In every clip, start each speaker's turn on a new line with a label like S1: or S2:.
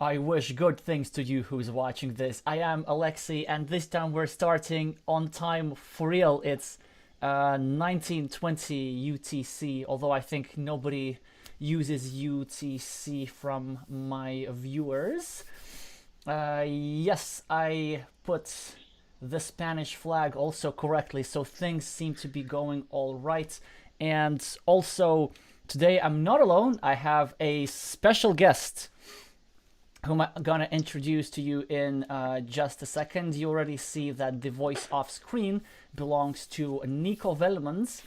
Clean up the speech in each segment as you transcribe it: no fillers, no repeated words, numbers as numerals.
S1: I wish good things to you who's watching this. I am Alexey, and this time we're starting on time for real. It's 1920 UTC, although I think nobody uses UTC from my viewers. Yes, I put the Spanish flag also correctly, so things seem to be going all right. And also, today I'm not alone. I have a special guest whom I'm gonna introduce to you in just a second. You already see that the voice off screen belongs to Nico Wellemans,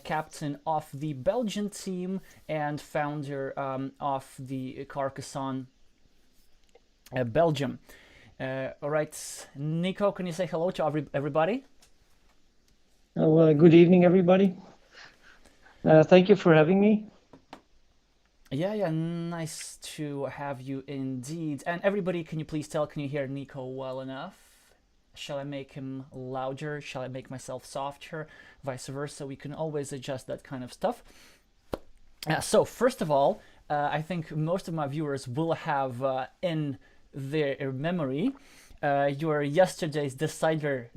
S1: captain of the Belgian team and founder of the Carcassonne, Belgium. All right, Nico, can you say hello to everybody?
S2: Good evening, everybody. Thank you for having me.
S1: Yeah, nice to have you indeed. And everybody, can you please tell, can you hear Nico well enough? Shall I make him louder? Shall I make myself softer? Vice versa. We can always adjust that kind of stuff. So first of all, I think most of my viewers will have in their memory your Monday's decider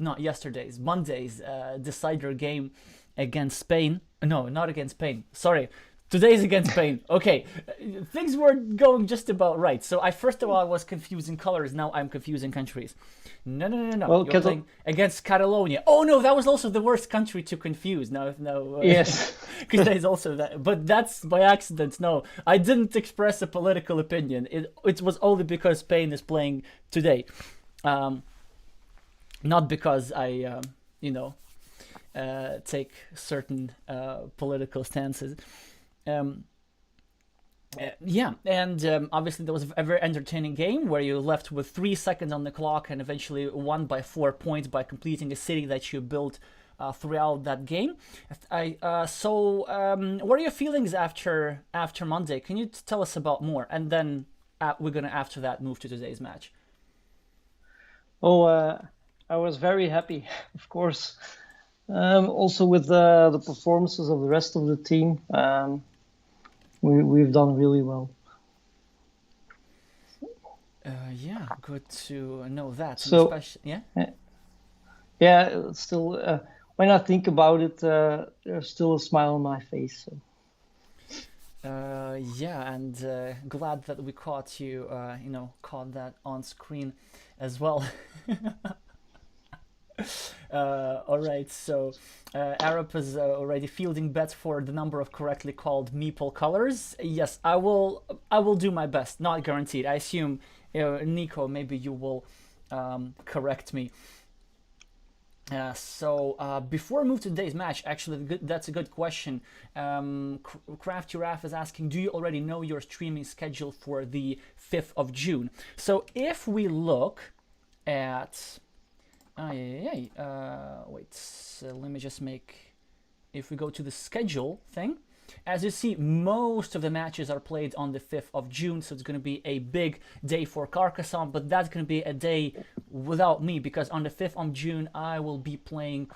S1: game against Spain. No, not against Spain. Sorry. Today's against Spain. Okay, things were going just about right. So first of all I was confusing colors. Now I'm confusing countries. No.
S2: Well,
S1: You're playing against Catalonia. Oh no, that was also the worst country to confuse. No.
S2: yes.
S1: Because there's also that. But that's by accident. No, I didn't express a political opinion. It was only because Spain is playing today, not because I take certain political stances. Obviously there was a very entertaining game where you left with 3 seconds on the clock and eventually won by 4 points by completing a city that you built throughout that game. What are your feelings after Monday? Can you tell us about more? And then we're gonna after that move to today's match.
S2: I was very happy, of course. Also with the performances of the rest of the team. We've done really well.
S1: Yeah, good to know that.
S2: So, still, when I think about it, there's still a smile on my face. So.
S1: And glad that we caught you, caught that on screen as well. All right, so Arab is already fielding bets for the number of correctly called meeple colors. Yes, I will do my best. Not guaranteed. I assume, Nico, maybe you will correct me. Before we move to today's match, actually, that's a good question. Craft Giraffe is asking, do you already know your streaming schedule for the 5th of June? So if we look at... wait, let me just make... If we go to the schedule thing, as you see, most of the matches are played on the 5th of June, so it's going to be a big day for Carcassonne, but that's going to be a day without me, because on the 5th of June, I will be playing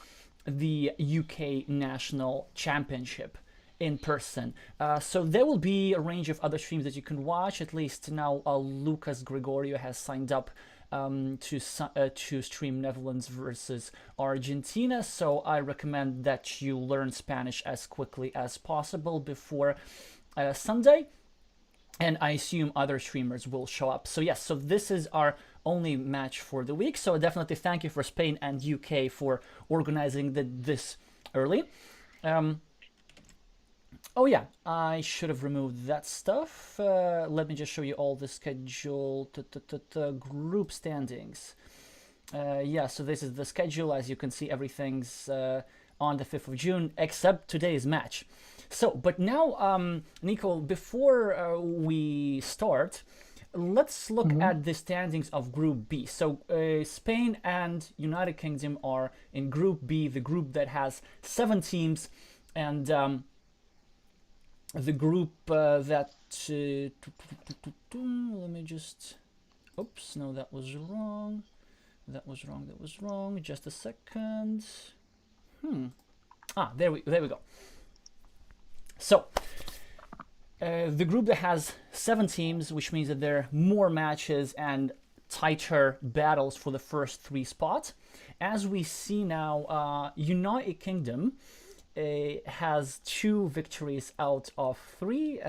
S1: the UK National Championship in person. So there will be a range of other streams that you can watch. At least now Lucas Gregorio has signed up to stream Netherlands versus Argentina, so I recommend that you learn Spanish as quickly as possible before Sunday, and I assume other streamers will show up. So yes, so this is our only match for the week, so definitely thank you for Spain and UK for organizing this early. Oh yeah, I should have removed that stuff. Let me just show you all the schedule, group standings. So this is the schedule. As you can see, everything's on the 5th of June, except today's match. So, but now, Nico, before we start, let's look at the standings of Group B. So Spain and United Kingdom are in Group B, the group that has 7 teams, and the group that let me just, oops, no, that was wrong, just a second. There we go. So The group that has 7 teams, which means that there are more matches and tighter battles for the first 3 spots. As we see now, United Kingdom has 2 victories out of 3.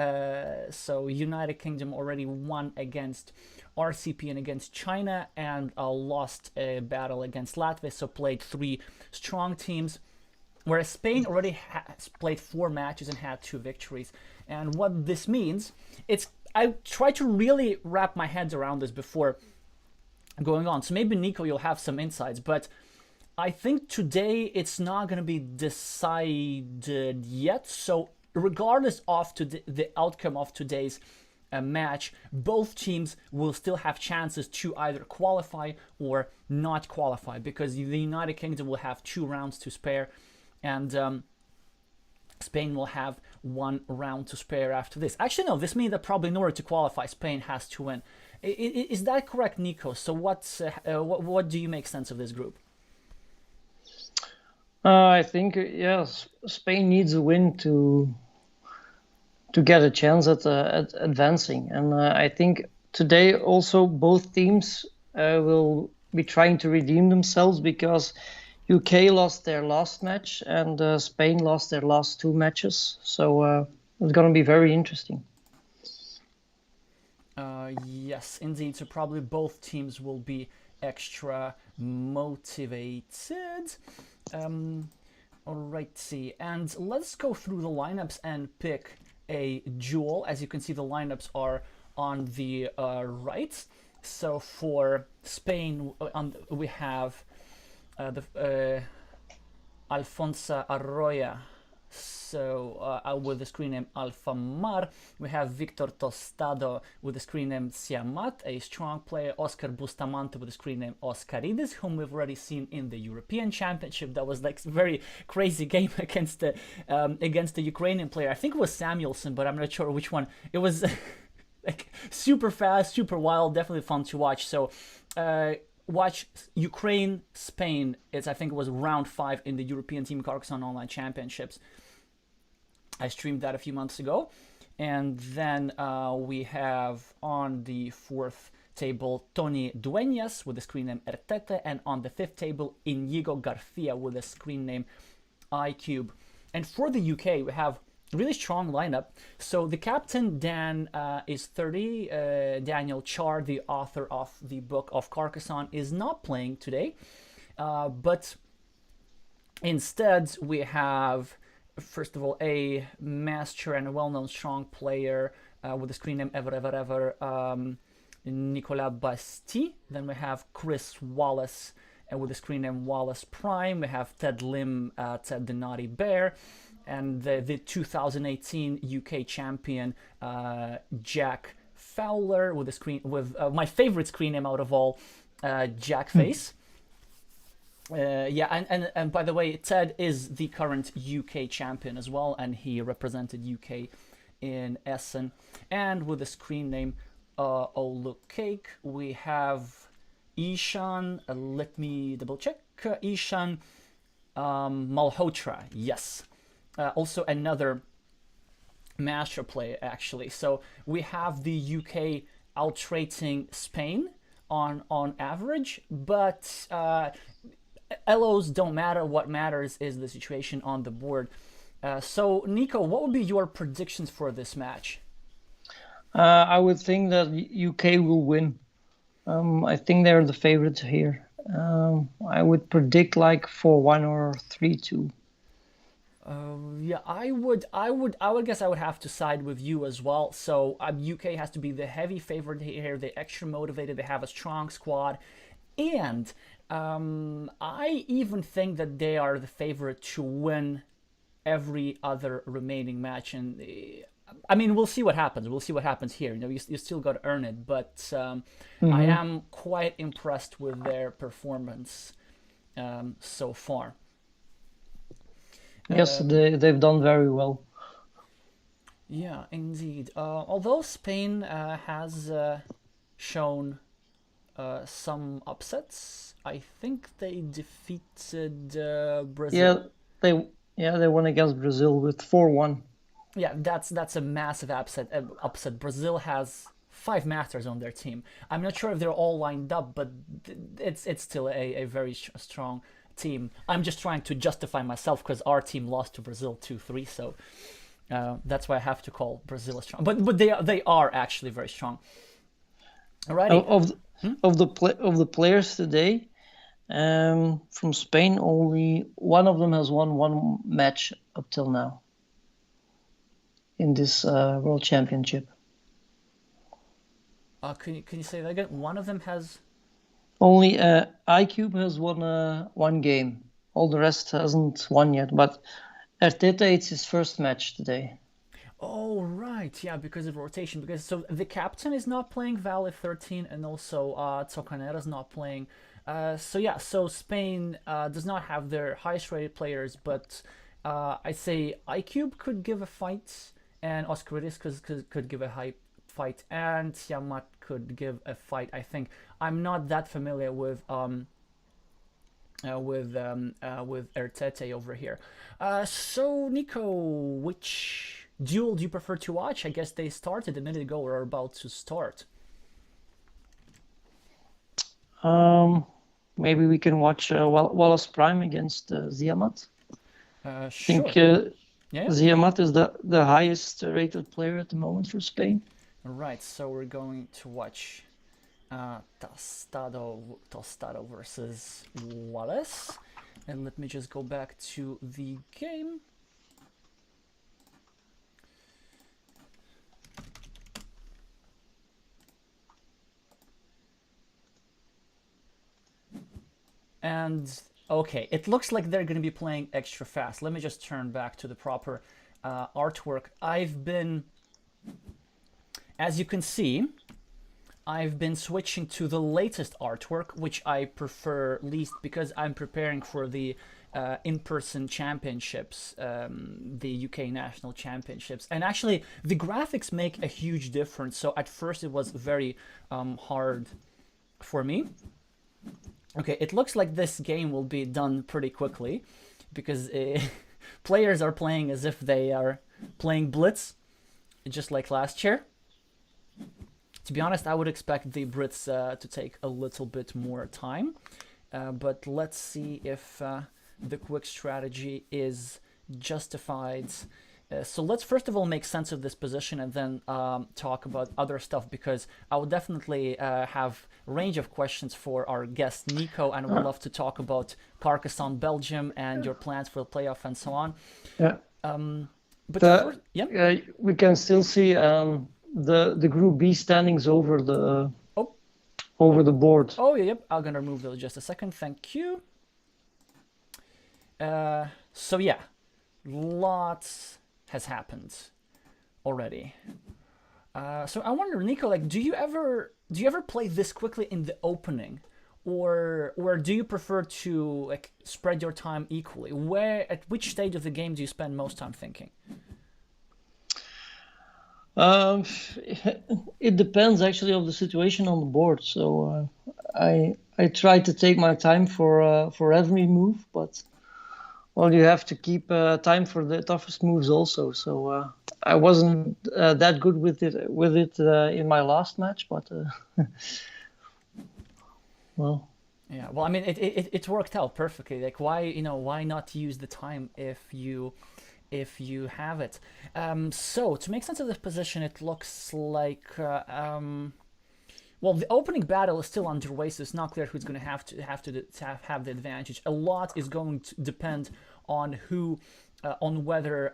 S1: So United Kingdom already won against RCP and against China, and lost a battle against Latvia, so played 3 strong teams. Whereas Spain already has played 4 matches and had 2 victories. And what this means, I try to really wrap my head around this before going on. So maybe Nico, you'll have some insights, but I think today it's not going to be decided yet. So regardless of the outcome of today's match, both teams will still have chances to either qualify or not qualify, because the United Kingdom will have 2 rounds to spare, and Spain will have 1 round to spare after this. Actually, no, this means that probably in order to qualify, Spain has to win. Is that correct, Nico? So what do you make sense of this group?
S2: I think, yes, Spain needs a win to get a chance at advancing. And I think today also both teams will be trying to redeem themselves, because UK lost their last match and Spain lost their last 2 matches. So it's going to be very interesting.
S1: Yes, indeed. So probably both teams will be extra motivated. Alrighty, and let's go through the lineups and pick a duel. As you can see, the lineups are on the right. So for Spain, we have Alfonso Arroyo, so with the screen name Alfa Mar. We have Victor Tostado with the screen name Siamat, a strong player. Oscar Bustamante with the screen name Oscaridis, whom we've already seen in the European Championship. That was like a very crazy game against the Ukrainian player. I think it was Samuelson, but I'm not sure which one. It was like super fast, super wild, definitely fun to watch. So watch Ukraine, Spain. I think it was round 5 in the European Team Carcassonne Online Championships. I streamed that a few months ago. And then we have on the 4th table Tony Dueñas with the screen name Ertete, and on the 5th table Inigo Garcia with the screen name iCube. And for the UK, we have really strong lineup. So the captain, Dan, is 30. Daniel Char, the author of the book of Carcassonne, is not playing today. But instead, we have, first of all, a master and a well-known strong player with the screen name Ever, Nicolas Basti. Then we have Chris Wallace with the screen name Wallace Prime. We have Ted Lim, Ted the Naughty Bear. And the 2018 UK champion Jack Fowler with my favorite screen name out of all, Jack Face. And by the way, Ted is the current UK champion as well, and he represented UK in Essen. And with the screen name Oh Look Cake, we have Ishan. Let me double check. Ishan Malhotra. Yes. Also another master player, actually. So we have the UK outrating Spain on average, but LOs don't matter. What matters is the situation on the board. So Nico, what would be your predictions for this match?
S2: I would think that UK will win. I think they're the favorites here. I would predict like 4-1 or 3-2.
S1: I would guess I would have to side with you as well. So UK has to be the heavy favorite here. They're extra motivated. They have a strong squad, and I even think that they are the favorite to win every other remaining match. And I mean, we'll see what happens. We'll see what happens here. You still got to earn it. But I am quite impressed with their performance so far.
S2: Yes, they've done very well.
S1: Yeah, indeed. Although Spain has shown some upsets, I think they defeated Brazil.
S2: Yeah, they won against Brazil with 4-1.
S1: Yeah, that's a massive upset. Brazil has 5 masters on their team. I'm not sure if they're all lined up, but it's still a very strong team. I'm just trying to justify myself because our team lost to Brazil 2-3, so that's why I have to call Brazil strong. But they are actually very strong. Alrighty.
S2: Of the players today, from Spain, only one of them has won one match up till now in this World Championship.
S1: Can you say that again? One of them has.
S2: Only iCube has won one game. All the rest hasn't won yet. But Arteta, it's his first match today.
S1: Oh right, yeah, because of rotation. Because so the captain is not playing Vale 13, and also Tocanera's not playing. So yeah, so Spain does not have their highest rated players, but I say iCube could give a fight, and Oscaridis could give a high fight, and Tiamat could give a fight. I think I'm not that familiar with Arteta over here. So Nico, which duel do you prefer to watch? I guess they started a minute ago or are about to start.
S2: Maybe we can watch Wallace Prime against Ziamat.
S1: Sure.
S2: I think
S1: Yeah.
S2: Ziamat is the highest rated player at the moment for Spain.
S1: Right, so we're going to watch Tostado versus Wallace. And let me just go back to the game. And okay, it looks like they're going to be playing extra fast. Let me just turn back to the proper artwork. As you can see, I've been switching to the latest artwork, which I prefer least because I'm preparing for the in-person championships, the UK National Championships. And actually, the graphics make a huge difference. So at first it was very hard for me. Okay, it looks like this game will be done pretty quickly because players are playing as if they are playing Blitz, just like last year. To be honest, I would expect the Brits to take a little bit more time, but let's see if the quick strategy is justified. So let's first of all make sense of this position and then talk about other stuff, because I would definitely have a range of questions for our guest Nico, and would love to talk about Carcassonne, Belgium, and your plans for the playoff and so on.
S2: Yeah.
S1: But first, yeah,
S2: we can still see the Group B standings over the board.
S1: Oh yeah, yep. I'm gonna remove those just a second. Thank you. So yeah, lots has happened already. So I wonder, Nico, like, do you ever play this quickly in the opening, or do you prefer to like spread your time equally? At which stage of the game do you spend most time thinking?
S2: It depends actually of the situation on the board. So I try to take my time for every move, but well, you have to keep time for the toughest moves also. So I wasn't that good with it in my last match, but well.
S1: Yeah, well, I mean, it worked out perfectly. Like, why not use the time if you have it? So to make sense of this position, it looks like well, the opening battle is still underway, so it's not clear who's going to have the advantage. A lot is going to depend on whether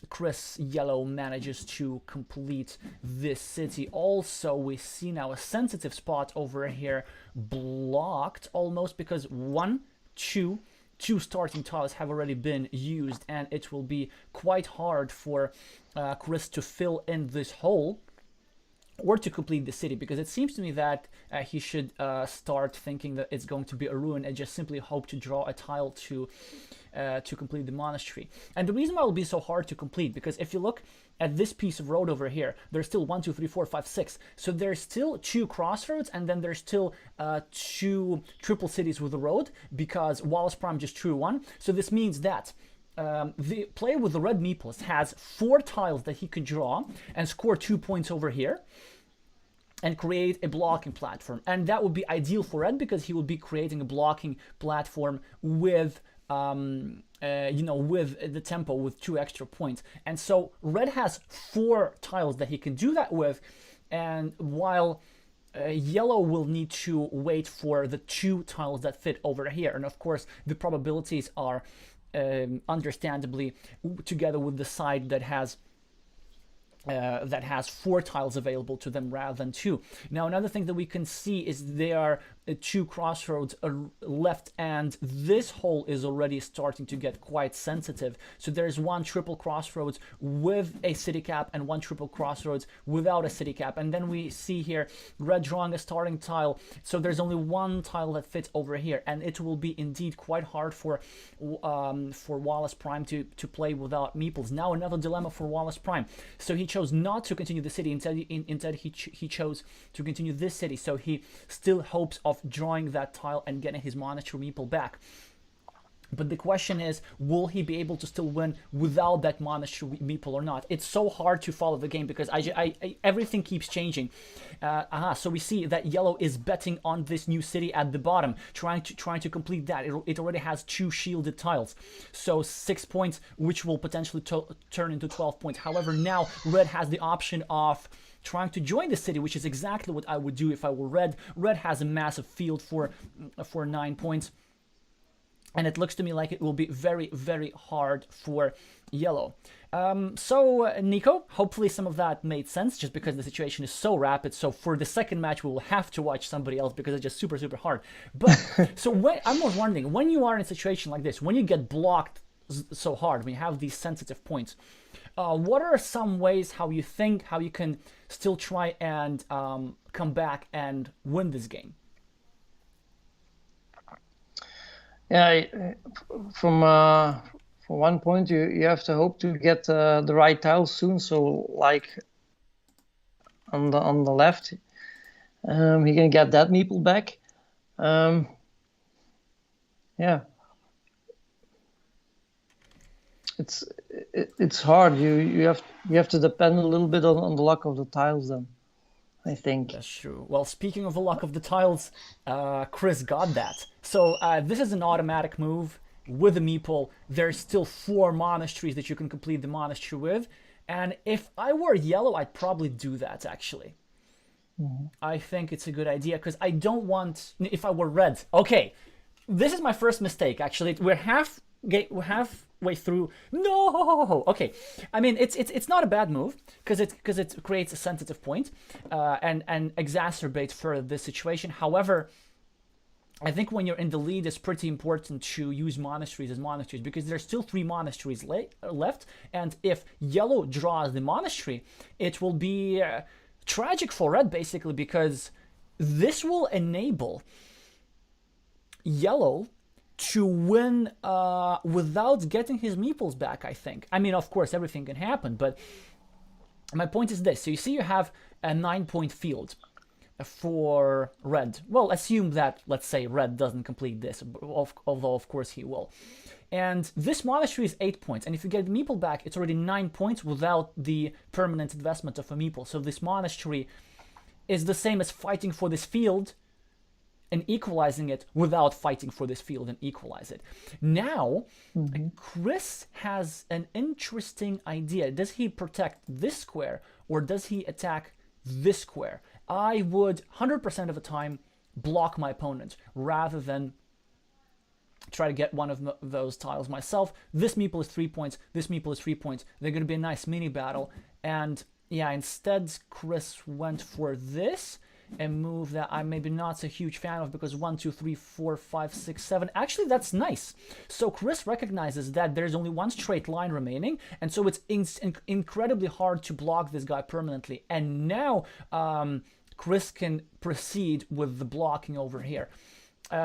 S1: Chris Yellow manages to complete this city. Also, we see now a sensitive spot over here blocked almost, because two starting tiles have already been used, and it will be quite hard for Chris to fill in this hole or to complete the city, because it seems to me that he should start thinking that it's going to be a ruin and just simply hope to draw a tile to complete the monastery. And the reason why it will be so hard to complete, because if you look at this piece of road over here, there's still 1, 2, 3, 4, 5, 6. So there's still 2 crossroads, and then there's still 2 triple cities with the road, because Wallace Prime just drew 1. So this means that the player with the red meeples has 4 tiles that he could draw and score 2 points over here and create a blocking platform. And that would be ideal for red because he would be creating a blocking platform with with the tempo with 2 extra points. And so red has 4 tiles that he can do that with, and while yellow will need to wait for the 2 tiles that fit over here. And of course the probabilities are understandably together with the side that has 4 tiles available to them rather than 2. Now another thing that we can see is there are 2 crossroads left, and this hole is already starting to get quite sensitive. So there's 1 triple crossroads with a city cap and 1 triple crossroads without a city cap. And then we see here red drawing a starting tile, so there's only 1 tile that fits over here, and it will be indeed quite hard for Wallace Prime to play without meeples. Now another dilemma for Wallace Prime. So he chose not to continue the city, instead he chose to continue this city, so he still hopes of drawing that tile and getting his monastery meeple back. But the question is, will he be able to still win without that monastery meeple or not? It's so hard to follow the game because everything keeps changing. So we see that yellow is betting on this new city at the bottom, trying to complete that. It already has 2 shielded tiles, so 6 points, which will potentially turn into 12 points. However, now red has the option of trying to join the city, which is exactly what I would do if I were red. Red has a massive field for 9 points. And it looks to me like it will be very, very hard for yellow. So Nico, hopefully some of that made sense just because the situation is so rapid. So for the second match, we will have to watch somebody else because it's just super, super hard. But so I'm wondering, when you are in a situation like this, when you get blocked so hard, when you have these sensitive points, what are some ways how you can still try and come back and win this game?
S2: Yeah, from one point, you have to hope to get the right tiles soon. So like on the left, he can get that meeple back. Yeah, it's hard. You have to depend a little bit on the luck of the tiles then, I think.
S1: That's true. Well, speaking of the luck of the tiles, Chris got that. So this is an automatic move with a meeple. There's still 4 monasteries that you can complete the monastery with. And if I were yellow, I'd probably do that, actually. Mm-hmm. I think it's a good idea because I don't want... If I were red... Okay, this is my first mistake, actually. We're halfway through. No. Okay. I mean, it's not a bad move because it creates a sensitive point and exacerbates further this situation. However, I think when you're in the lead, it's pretty important to use monasteries as monasteries because there's still 3 monasteries left. And if yellow draws the monastery, it will be tragic for red basically because this will enable yellow to win without getting his meeples back, I think. I mean, of course, everything can happen, but my point is this. So you see you have a 9-point field for red. Well, assume that, let's say, red doesn't complete this, although, of course, he will. And this monastery is 8 points, and if you get the meeple back, it's already 9 points without the permanent investment of a meeple. So this monastery is the same as fighting for this field and equalizing it without fighting for this field and equalize it. Now, Chris has an interesting idea. Does he protect this square or does he attack this square? I would 100% of the time block my opponent rather than try to get one of those tiles myself. This meeple is 3 points. This meeple is 3 points. They're going to be a nice mini battle. And yeah, instead Chris went for this. A move that I'm maybe not so huge fan of because 1, 2, 3, 4, 5, 6, 7. Actually, that's nice. So Chris recognizes that there's only 1 straight line remaining, and so it's incredibly hard to block this guy permanently. And now Chris can proceed with the blocking over here.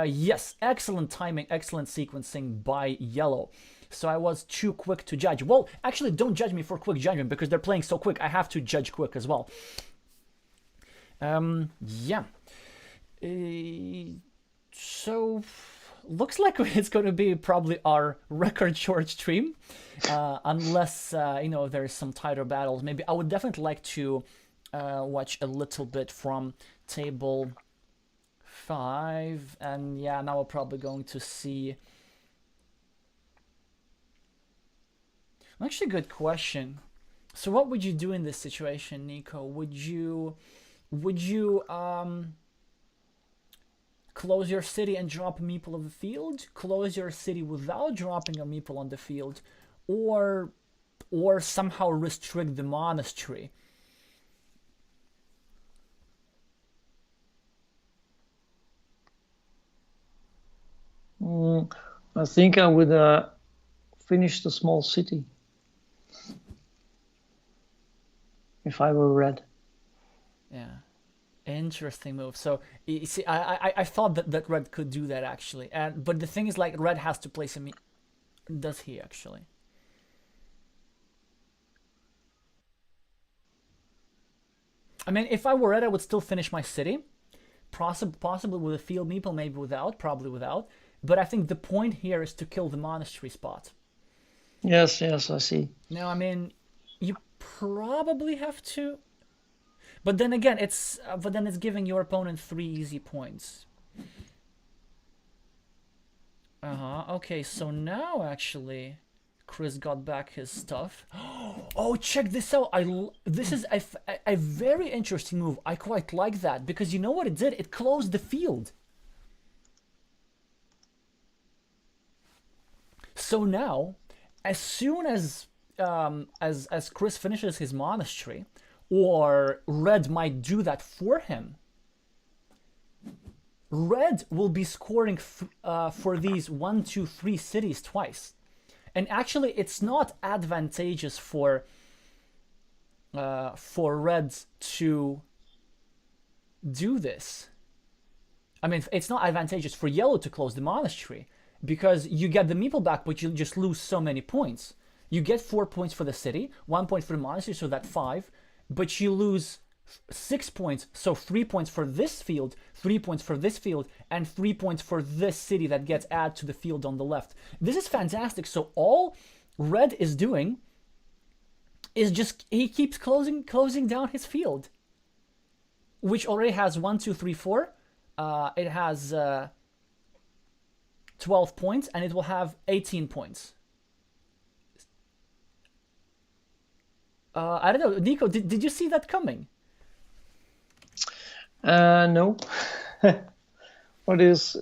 S1: Yes, excellent timing, excellent sequencing by yellow. So I was too quick to judge. Well, actually, don't judge me for quick judgment because they're playing so quick. I have to judge quick as well. Yeah. So looks like it's going to be probably our record short stream, unless there's some tighter battles. Maybe I would definitely like to watch a little bit from table 5, and yeah, now we're probably going to see. Actually, good question. So, what would you do in this situation, Nico? Would you close your city and drop a meeple of the field? Close your city without dropping a meeple on the field, or somehow restrict the monastery?
S2: I think I would finish the small city if I were red.
S1: Yeah, interesting move. So you see, I thought that red could do that actually, but the thing is, like, red has to place a me. Does he actually? I mean, if I were red, I would still finish my city, possibly with a field meeple, maybe without, probably without. But I think the point here is to kill the monastery spot.
S2: Yes, I see.
S1: Now, I mean, you probably have to, but then again, it's giving your opponent 3 easy points. Okay, so now actually, Chris got back his stuff. Oh, check this out! This is a very interesting move. I quite like that, because you know what it did? It closed the field. So now, as soon as Chris finishes his monastery, or red might do that for him, red will be scoring for these 1, 2, 3 cities twice. And actually, it's not advantageous for red to do this. I mean, it's not advantageous for yellow to close the monastery, because you get the meeple back, but you just lose so many points. You get 4 points for the city, 1 point for the monastery, so that's 5, but you lose 6 points, so 3 points for this field, 3 points for this field, and 3 points for this city that gets added to the field on the left. This is fantastic. So all red is doing is just, he keeps closing down his field, which already has 1, 2, 3, 4. It has 12 points, and it will have 18 points. I don't know, Nico, did you see that coming?
S2: No. What is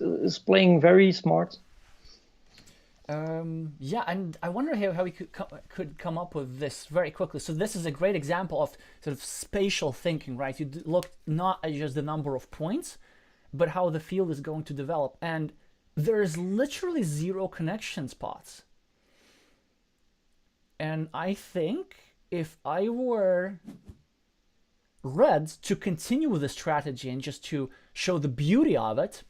S2: playing very smart.
S1: Yeah, and I wonder how we could come up with this very quickly. So this is a great example of sort of spatial thinking, right? You look not at just the number of points, but how the field is going to develop. And there's literally 0 connection spots. And I think if I were red, to continue with the strategy and just to show the beauty of it,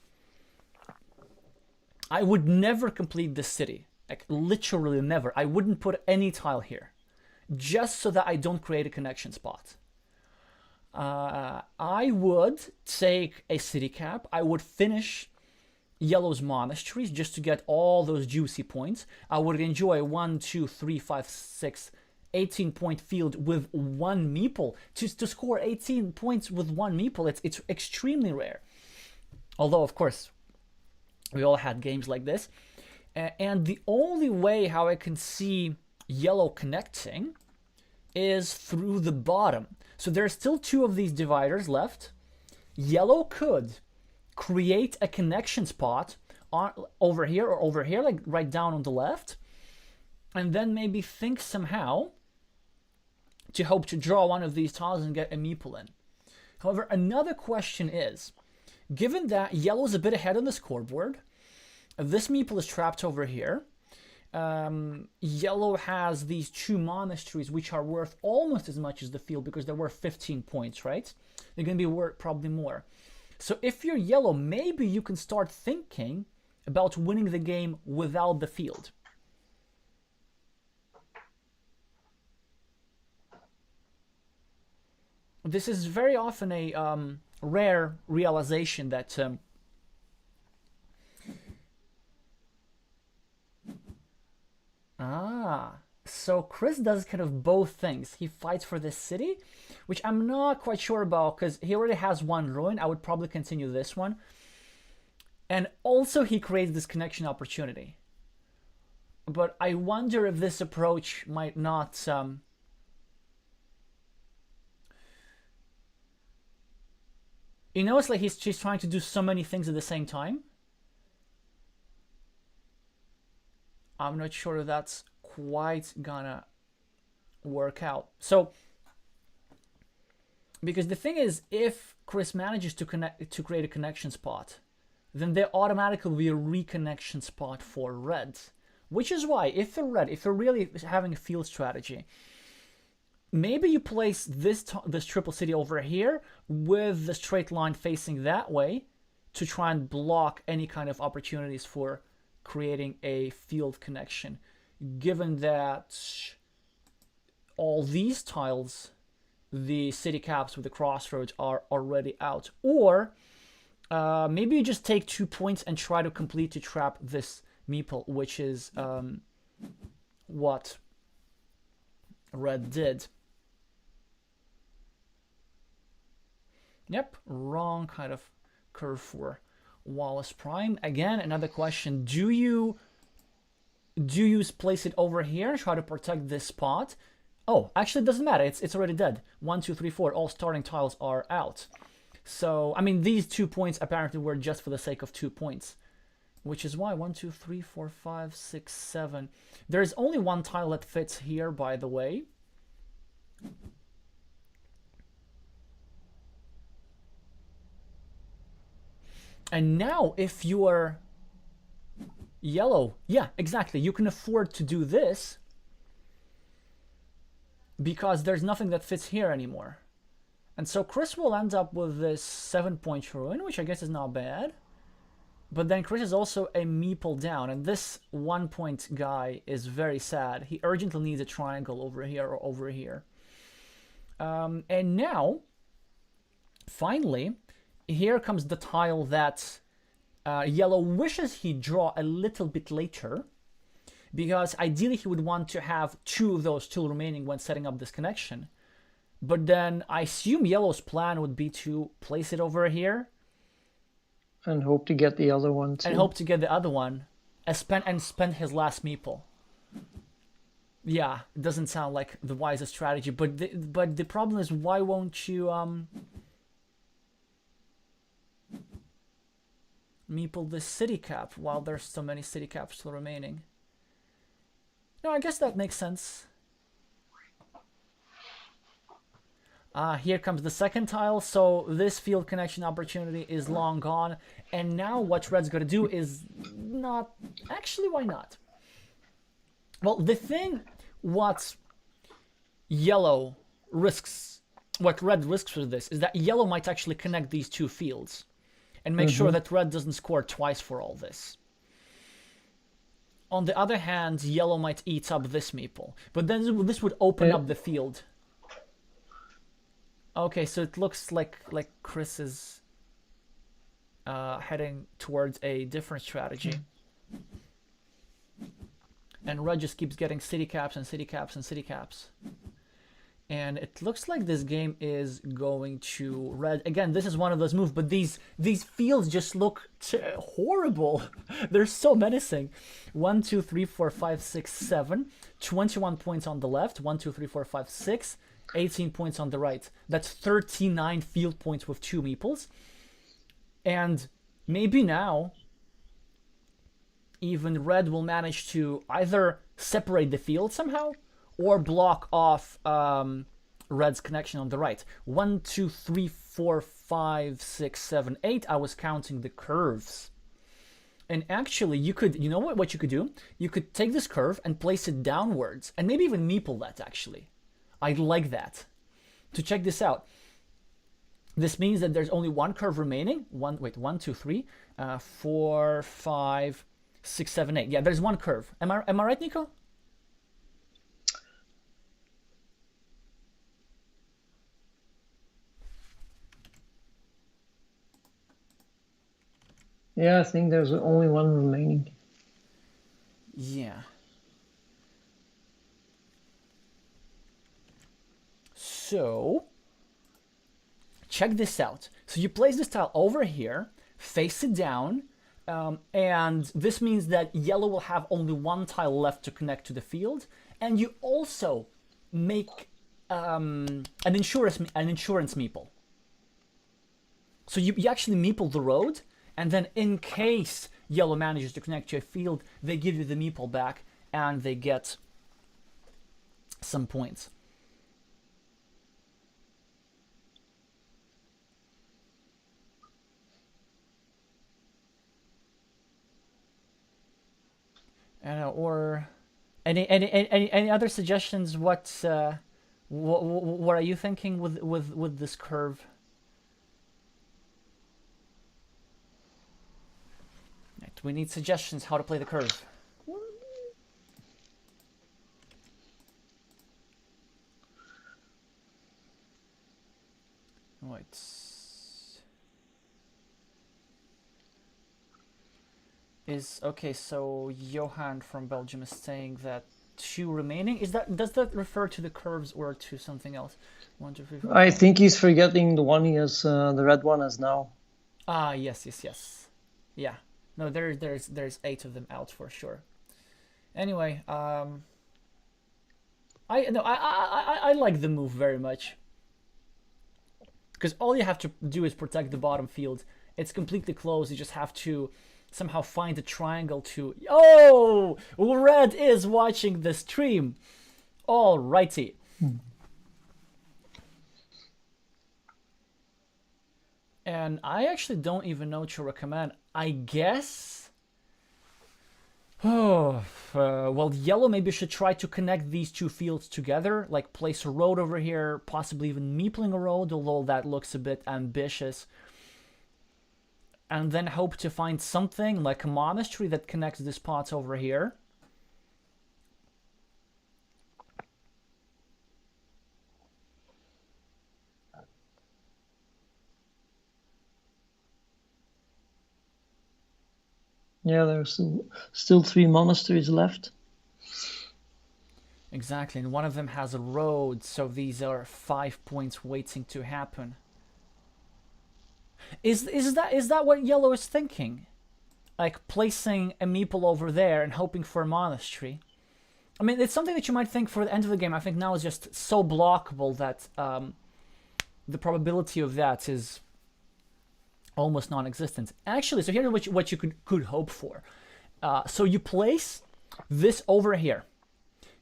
S1: I would never complete this city. Like, literally never. I wouldn't put any tile here, just so that I don't create a connection spot. I would take a city cap. I would finish yellow's monasteries just to get all those juicy points. I would enjoy 1, 2, 3, 5, 6, 18 point field with 1 meeple. To score 18 points with 1 meeple, it's extremely rare. Although, of course, we all had games like this. And the only way how I can see yellow connecting is through the bottom. So there's still 2 of these dividers left. Yellow could create a connection spot over here or over here, like right down on the left, and then maybe think somehow to hope to draw one of these tiles and get a meeple in. However, another question is, given that yellow's a bit ahead on the scoreboard, this meeple is trapped over here. Yellow has these 2 monasteries which are worth almost as much as the field, because they're worth 15 points, right? They're going to be worth probably more. So if you're yellow, maybe you can start thinking about winning the game without the field. This is very often a rare realization that So Chris does kind of both things. He fights for this city, which I'm not quite sure about because he already has one ruin. I would probably continue this one. And also he creates this connection opportunity. But I wonder if this approach might not... you know, it's like she's trying to do so many things at the same time. I'm not sure if that's quite gonna work out. So, because the thing is, if Chris manages to create a connection spot, then there automatically will be a reconnection spot for red. Which is why, if you're really having a field strategy, maybe you place this triple city over here with the straight line facing that way to try and block any kind of opportunities for creating a field connection, given that all these tiles, the city caps with the crossroads, are already out. Or maybe you just take 2 points and try to completely trap this meeple, which is what red did. Yep, wrong kind of curve for Wallace Prime. Again, another question. Do you place it over here and try to protect this spot? Oh, actually it doesn't matter. It's already dead. 1, 2, 3, 4. All starting tiles are out. So, I mean, these 2 points apparently were just for the sake of 2 points. Which is why 1, 2, 3, 4, 5, 6, 7. There's only one tile that fits here, by the way. And now, if you are yellow, yeah, exactly, you can afford to do this because there's nothing that fits here anymore. And so Chris will end up with this 7-point ruin, which I guess is not bad. But then Chris is also a meeple down, and this 1-point guy is very sad. He urgently needs a triangle over here or over here. And now, finally, here comes the tile that yellow wishes he'd draw a little bit later, because ideally he would want to have 2 of those still remaining when setting up this connection. But then I assume yellow's plan would be to place it over here.
S2: And hope to get the other one too.
S1: And hope to get the other one. And spend his last meeple. Yeah, it doesn't sound like the wisest strategy. But the problem is, why won't you... meeple this city cap while there's so many city caps still remaining? No, I guess that makes sense. Here comes the second tile, so this field connection opportunity is long gone. And now what red's going to do is not... Actually, why not? Well, the thing what yellow risks, what red risks with this, is that yellow might actually connect these 2 fields and make sure that red doesn't score twice for all this. On the other hand, yellow might eat up this meeple, but then this would open up the field. Okay, so it looks like Chris is heading towards a different strategy. And red just keeps getting city caps and city caps and city caps. And it looks like this game is going to red. Again, this is one of those moves, but these fields just look horrible. They're so menacing. 1, 2, 3, 4, 5, 6, 7. 21 points on the left. 1, 2, 3, 4, 5, 6. 18 points on the right. That's 39 field points with 2 meeples. And maybe now even red will manage to either separate the field somehow or block off red's connection on the right. 1, 2, 3, 4, 5, 6, 7, 8. I was counting the curves. And actually, you could, you know what you could do? You could take this curve and place it downwards, and maybe even meeple that, actually. I like that. To check this out, this means that there's only one curve remaining. 1, 2, 3, 4, 5, 6, 7, 8. Yeah, there's one curve. Am I right, Nico?
S2: Yeah, I think there's only 1 remaining.
S1: Yeah. So check this out. So you place this tile over here, face it down, and this means that yellow will have only one tile left to connect to the field, and you also make an insurance meeple. So you actually meeple the road, and then in case yellow manages to connect to a field, they give you the meeple back, and they get some points. Or any other suggestions? What are you thinking with this curve? Right, we need suggestions how to play the curve. Right. Okay, so Johan from Belgium is saying that 2 remaining. Does that refer to the curves or to something else? 1, 2, 3, 4, 5.
S2: I think he's forgetting the one he has, the red one has now.
S1: Ah, yes. Yeah. No, there's 8 of them out for sure. Anyway, I like the move very much, because all you have to do is protect the bottom field. It's completely closed. You just have to somehow find a triangle to... Oh! Red is watching the stream. Alrighty. And I actually don't even know what to recommend. I guess... well, yellow maybe should try to connect these 2 fields together, like place a road over here, possibly even meepling a road, although that looks a bit ambitious. And then hope to find something like a monastery that connects the spots over here.
S2: Yeah, there's still 3 monasteries left.
S1: Exactly, and one of them has a road, so these are 5 points waiting to happen. Is that what yellow is thinking? Like placing a meeple over there and hoping for a monastery? I mean, it's something that you might think for the end of the game. I think now is just so blockable that the probability of that is almost non-existent. Actually, so here's what you could hope for. So you place this over here.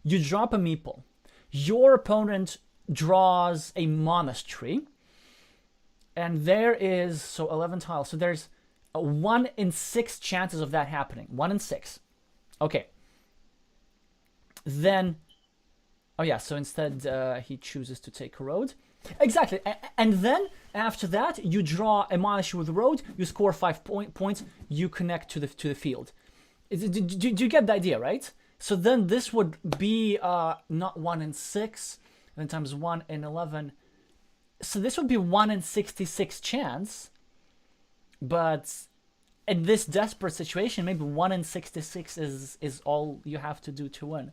S1: You drop a meeple. Your opponent draws a monastery. And there is, so 11 tiles. So there's a 1 in 6 chances of that happening. 1 in 6. Okay. Then, oh yeah, so instead he chooses to take a road. Exactly. And then after that, you draw a monastery with a road. You score 5 points. You connect to the field. Do you get the idea, right? So then this would be not 1 in 6, then times 1 in 11. So this would be 1 in 66 chance, but in this desperate situation, maybe 1 in 66 is all you have to do to win.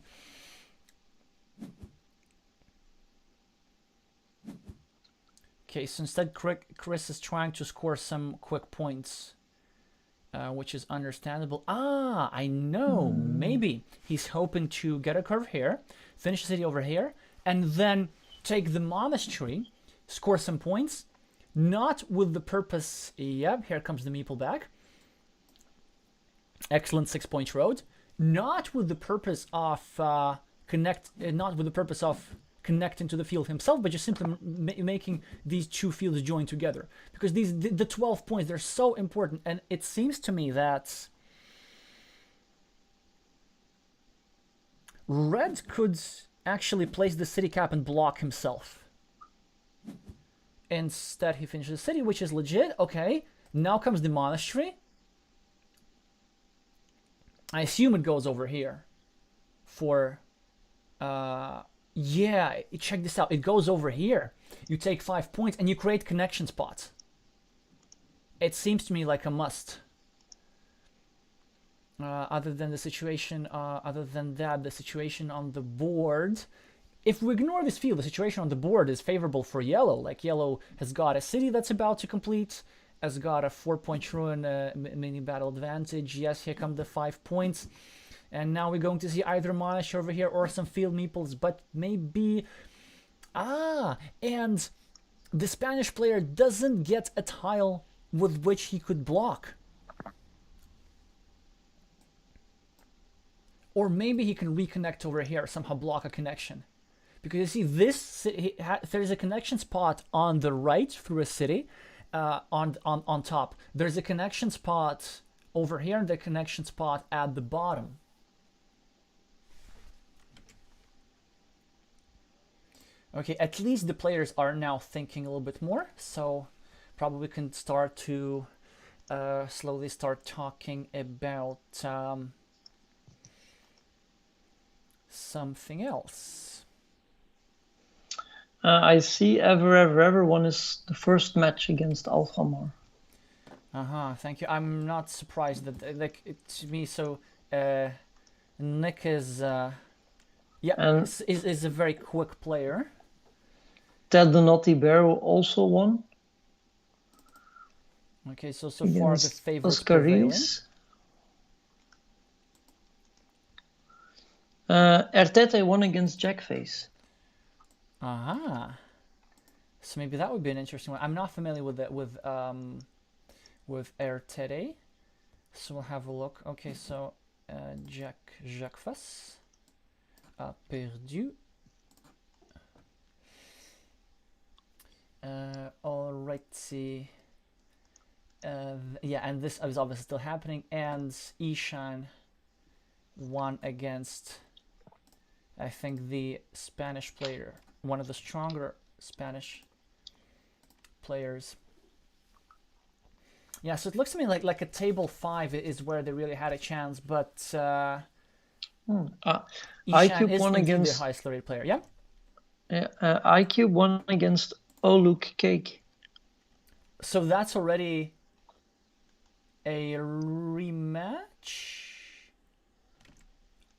S1: Okay, so instead Chris is trying to score some quick points, which is understandable. Ah, I know, maybe he's hoping to get a curve here, finish the city over here, and then take the monastery, score some points, not with the purpose... Yep, here comes the meeple back. Excellent 6-point road. Not with the purpose of connecting to the field himself, but just simply making these 2 fields join together. Because the 12 points, they're so important, and it seems to me that Red could actually place the city cap and block himself. Instead, he finishes the city, which is legit. Okay, now comes the monastery. I assume it goes over here for... yeah, check this out. It goes over here. You take 5 points and you create connection spots. It seems to me like a must. Other than that, the situation on the board if we ignore this field, the situation on the board is favorable for yellow. Like yellow has got a city that's about to complete, has got a 4-point ruin mini battle advantage. Yes, here come the 5 points. And now we're going to see either monastery over here or some field meeples, but maybe... and the Spanish player doesn't get a tile with which he could block. Or maybe he can reconnect over here, somehow block a connection. Because you see, there's a connection spot on the right through a city, on top. There's a connection spot over here and the connection spot at the bottom. Okay, at least the players are now thinking a little bit more, so probably can start to slowly start talking about something else.
S2: I see ever one is the first match against Alphamar.
S1: Thank you. I'm not surprised that like to me. So Nick is is a very quick player.
S2: Ted the Naughty Bear also won.
S1: Okay, so far the favorites
S2: Ertete won against Jackface.
S1: So maybe that would be an interesting one. I'm not familiar with that with Ertete, so we'll have a look. Okay, so Jackface a perdu. Alrighty. Yeah, and this is obviously still happening. And Ishan won against, I think, the Spanish player, one of the stronger Spanish players. Yeah, so it looks to me like a table 5 is where they really had a chance, but Ishan
S2: iCube
S1: is
S2: won against
S1: the highest rated player. Yeah.
S2: iCube won against Oluk Cake.
S1: So that's already a rematch.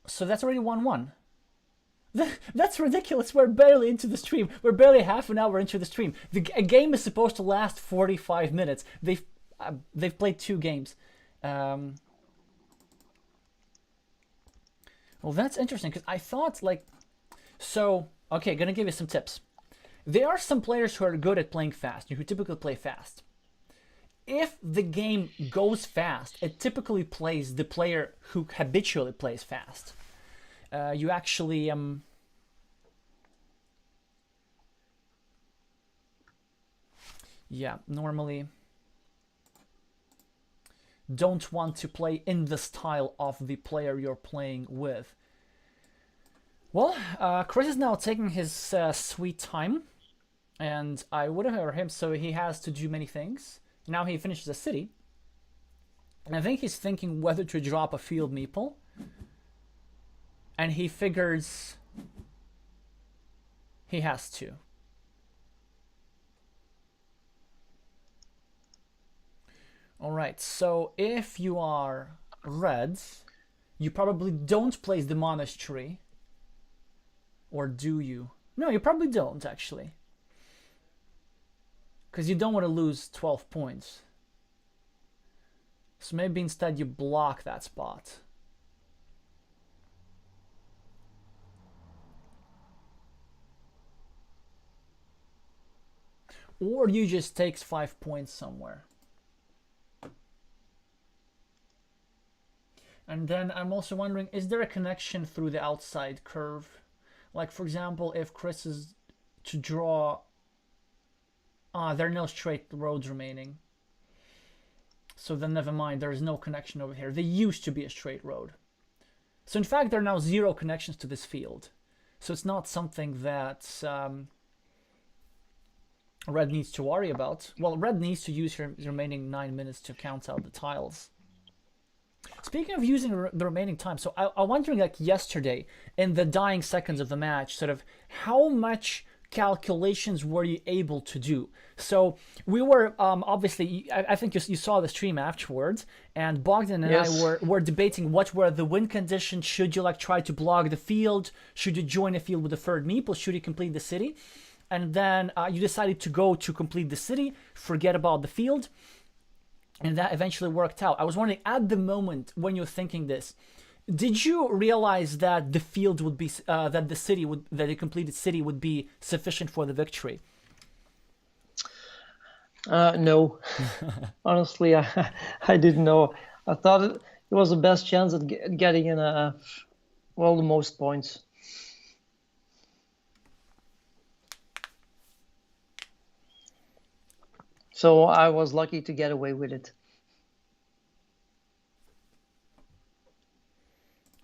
S1: So that's already 1-1. That's ridiculous. We're barely into the stream. We're barely half an hour into the stream. A game is supposed to last 45 minutes. They've played 2 games. Well, that's interesting because I thought okay, gonna give you some tips. There are some players who are good at playing fast, who typically play fast. If the game goes fast, it typically plays the player who habitually plays fast. You actually normally don't want to play in the style of the player you're playing with. Well, Chris is now taking his sweet time, and I would have heard him, so he has to do many things. Now he finishes a city, and I think he's thinking whether to drop a field meeple. And he figures he has to. Alright, so if you are red, you probably don't place the monastery. Or do you? No, you probably don't, actually. Because you don't want to lose 12 points. So maybe instead you block that spot. Or you just takes 5 points somewhere. And then I'm also wondering, is there a connection through the outside curve? Like, for example, if Chris is to draw... there are no straight roads remaining. So then never mind, there is no connection over here. There used to be a straight road. So in fact, there are now 0 connections to this field. So it's not something that... Red needs to worry about. Well, Red needs to use her remaining 9 minutes to count out the tiles. Speaking of using the remaining time, so I'm wondering, like yesterday, in the dying seconds of the match, sort of how much calculations were you able to do? So we were obviously, I think you saw the stream afterwards, and Bogdan and
S2: Yes.
S1: I were debating what were the win conditions. Should you like try to block the field? Should you join a field with the third meeple? Should you complete the city? And then you decided to go to complete the city, forget about the field, and that eventually worked out. I was wondering, at the moment when you're thinking this, did you realize that the field would be that the completed city would be sufficient for the victory?
S2: No, honestly, I didn't know. I thought it was the best chance at getting in the most points. So I was lucky to get away with it.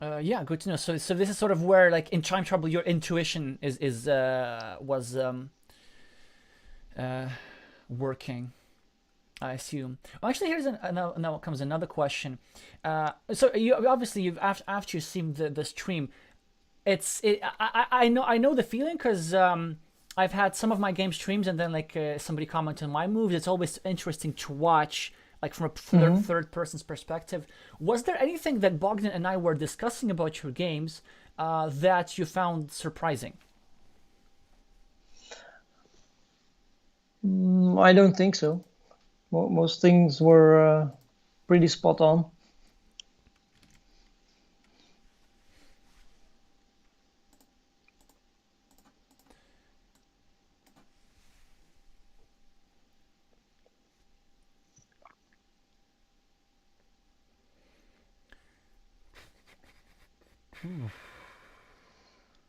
S1: Yeah, good to know. So this is sort of where, like, in time trouble, your intuition was working, I assume. Well, actually, here's now comes another question. So you've after you've seen the stream, I know the feeling, because I've had some of my game streams, and then like somebody commented on my moves. It's always interesting to watch, like from a third person's perspective. Was there anything that Bogdan and I were discussing about your games that you found surprising?
S2: I don't think so. Most things were pretty spot on.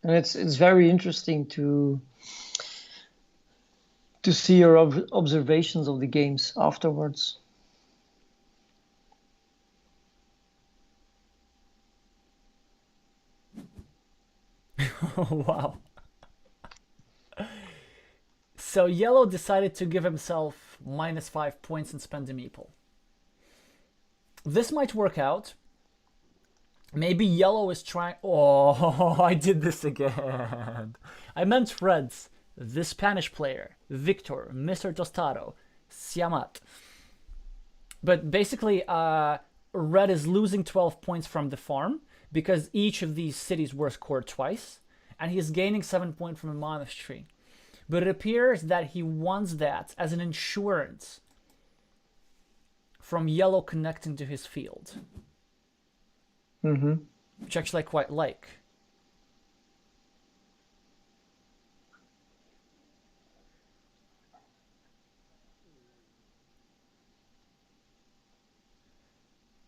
S2: And it's very interesting to see your observations of the games afterwards.
S1: Wow. So Yellow decided to give himself -5 points and spend a meeple. This might work out. Maybe Yellow is trying... Oh, I did this again. I meant Reds. The Spanish player, Victor, Mr. Tostado, Siamat. But basically, Red is losing 12 points from the farm because each of these cities were scored twice, and he's gaining 7 points from a monastery. But it appears that he wants that as an insurance from Yellow connecting to his field. Which actually I quite like.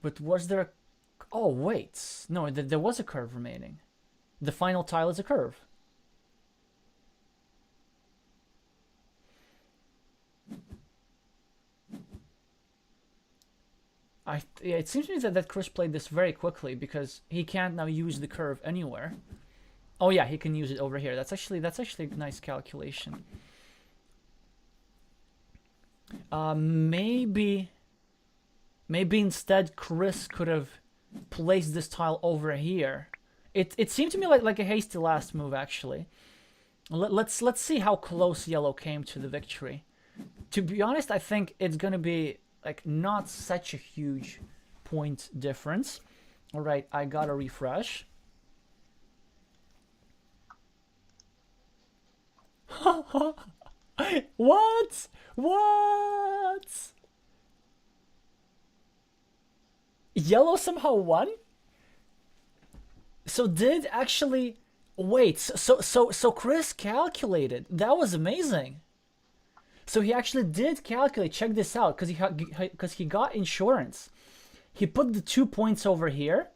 S1: But was there a... Oh, wait. No, there was a curve remaining. The final tile is a curve. It seems to me that Chris played this very quickly because he can't now use the curve anywhere. Oh yeah, he can use it over here. That's actually a nice calculation. Maybe instead Chris could have placed this tile over here. It seemed to me like a hasty last move, actually. Let's see how close Yellow came to the victory. To be honest, I think it's gonna be like not such a huge point difference. All right, I gotta refresh. What? Yellow somehow won? So did actually... Wait, so Chris calculated. That was amazing. So he actually did calculate. Check this out, because he got insurance. He put the 2 points over here,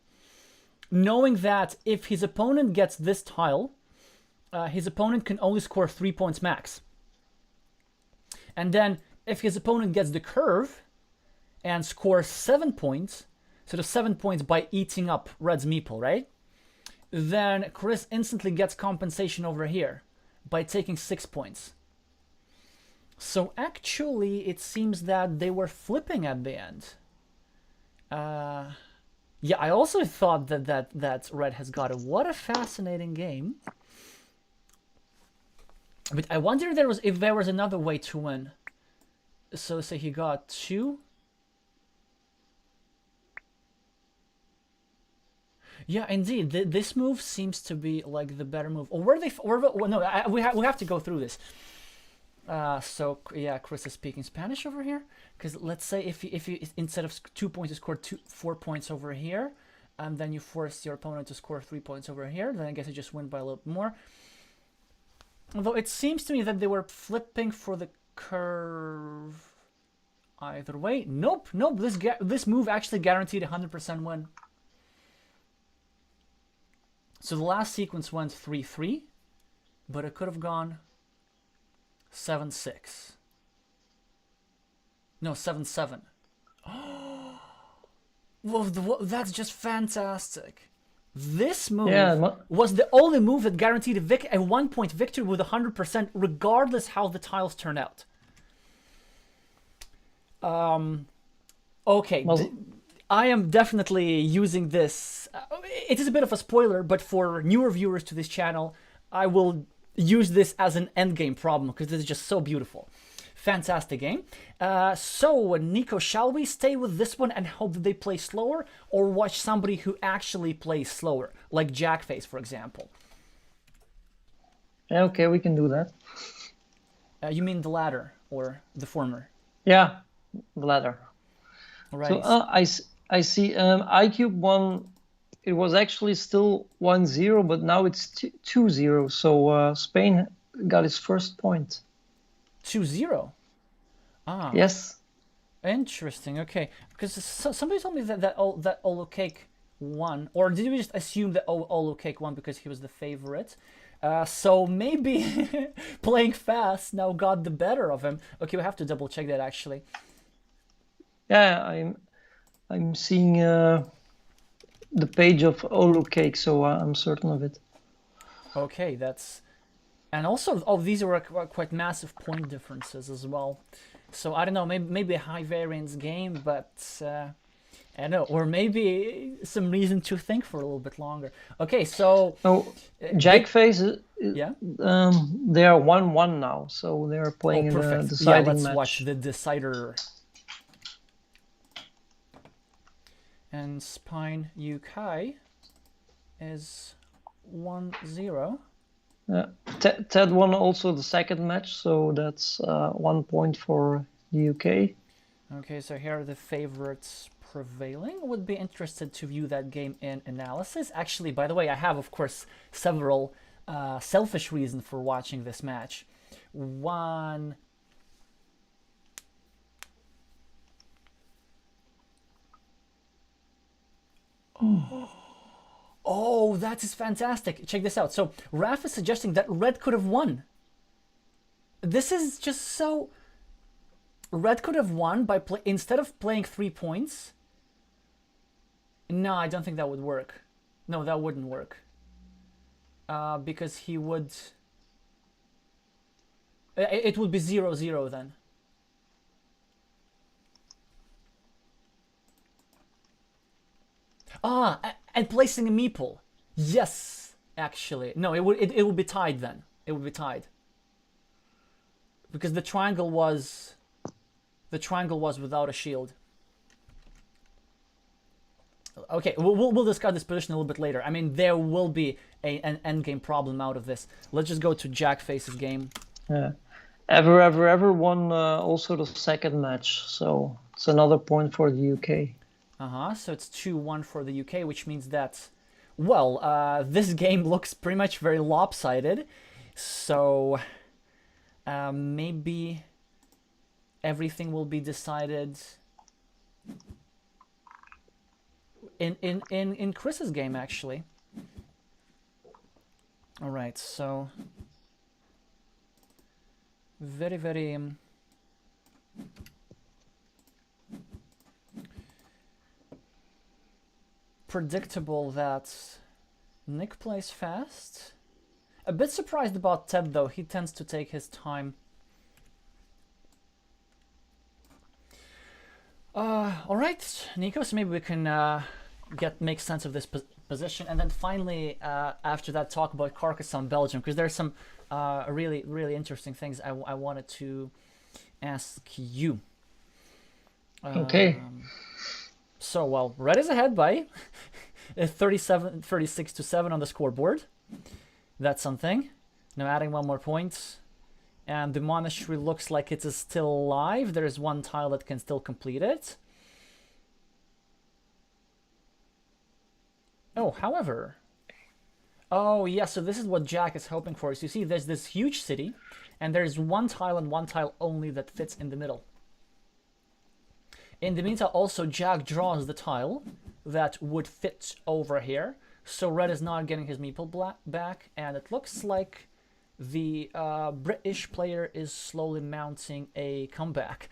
S1: knowing that if his opponent gets this tile, his opponent can only score 3 points max. And then if his opponent gets the curve and scores 7 points, so the 7 points by eating up Red's meeple, right? Then Chris instantly gets compensation over here by taking 6 points. So actually, it seems that they were flipping at the end. Yeah, I also thought that Red has got it. What a fascinating game. But I wonder if there was another way to win. So say he got 2. Yeah, indeed. This move seems to be like the better move. Or were they? Well, no, we have to go through this. So yeah, Chris is speaking Spanish over here. Because let's say if you instead of 2 points, you scored 4 points over here, and then you force your opponent to score 3 points over here, then I guess you just win by a little bit more. Although it seems to me that they were flipping for the curve either way. Nope. This move actually guaranteed 100% win. So the last sequence went 3-3, but it could have gone 7-6. No, 7-7. Well, that's just fantastic. This move was the only move that guaranteed a 1-point victory with 100%, regardless how the tiles turn out. Okay. I am definitely using this. It is a bit of a spoiler, but for newer viewers to this channel, I will use this as an endgame problem because this is just so beautiful. Fantastic game. So, Nico, shall we stay with this one and hope that they play slower, or watch somebody who actually plays slower, like Jackface, for example?
S2: Yeah, okay, we can do that.
S1: You mean the latter or the former?
S2: Yeah, the latter.
S1: All right.
S2: So I see iCube won. It was actually still 1-0, but now it's 2-0. So Spain got his first point.
S1: 2-0. Ah.
S2: Yes.
S1: Interesting. Okay, because somebody told me that Olocake won, or did we just assume that Olocake won because he was the favorite? So maybe playing fast now got the better of him. Okay, we have to double check that actually.
S2: Yeah, I'm seeing the page of Olocake, so I'm certain of it.
S1: Okay, that's. And also, these are quite massive point differences as well. So I don't know, maybe a high variance game, but I don't know, or maybe some reason to think for a little bit longer. Okay, so
S2: Jackface,
S1: yeah,
S2: they are 1-1 now, so they are playing the deciding
S1: let's
S2: match.
S1: watch the decider. And Spine UK is 1-0.
S2: Ted won also the second match, so that's 1 point for the UK.
S1: Okay, so here are the favorites prevailing. Would be interested to view that game in analysis. Actually, by the way, I have, of course, several selfish reasons for watching this match. One... Oh, that is fantastic. Check this out. So, Raf is suggesting that Red could have won. This is just so... Red could have won by instead of playing 3 points. No, I don't think that would work. No, that wouldn't work. Because he would... It would be 0-0 then. And placing a meeple. Yes, actually. No, it would be tied then. It would be tied. Because the triangle was without a shield. Okay, we'll discuss this position a little bit later. I mean, there will be an endgame problem out of this. Let's just go to Jackface's game.
S2: Yeah. Ever won also the second match, so it's another point for the UK.
S1: So it's 2-1 for the UK, which means that, well, this game looks pretty much very lopsided. So maybe everything will be decided in Chris's game, actually. All right, so very predictable that Nick plays fast. A bit surprised about Ted though, he tends to take his time. Alright, Nico, so maybe we can make sense of this position, and then finally after that talk about Carcassonne, Belgium, because there's some really, really interesting things I wanted to ask you.
S2: Okay.
S1: So, well, red is ahead by 36 to 7 on the scoreboard. That's something. Now adding one more point. And the monastery looks like it is still alive. There is one tile that can still complete it. Oh, however... Oh, yeah, so this is what Jack is hoping for. So you see, there's this huge city, and there's one tile and one tile only that fits in the middle. In the meantime, also, Jack draws the tile that would fit over here. So red is not getting his meeple back, and it looks like the British player is slowly mounting a comeback.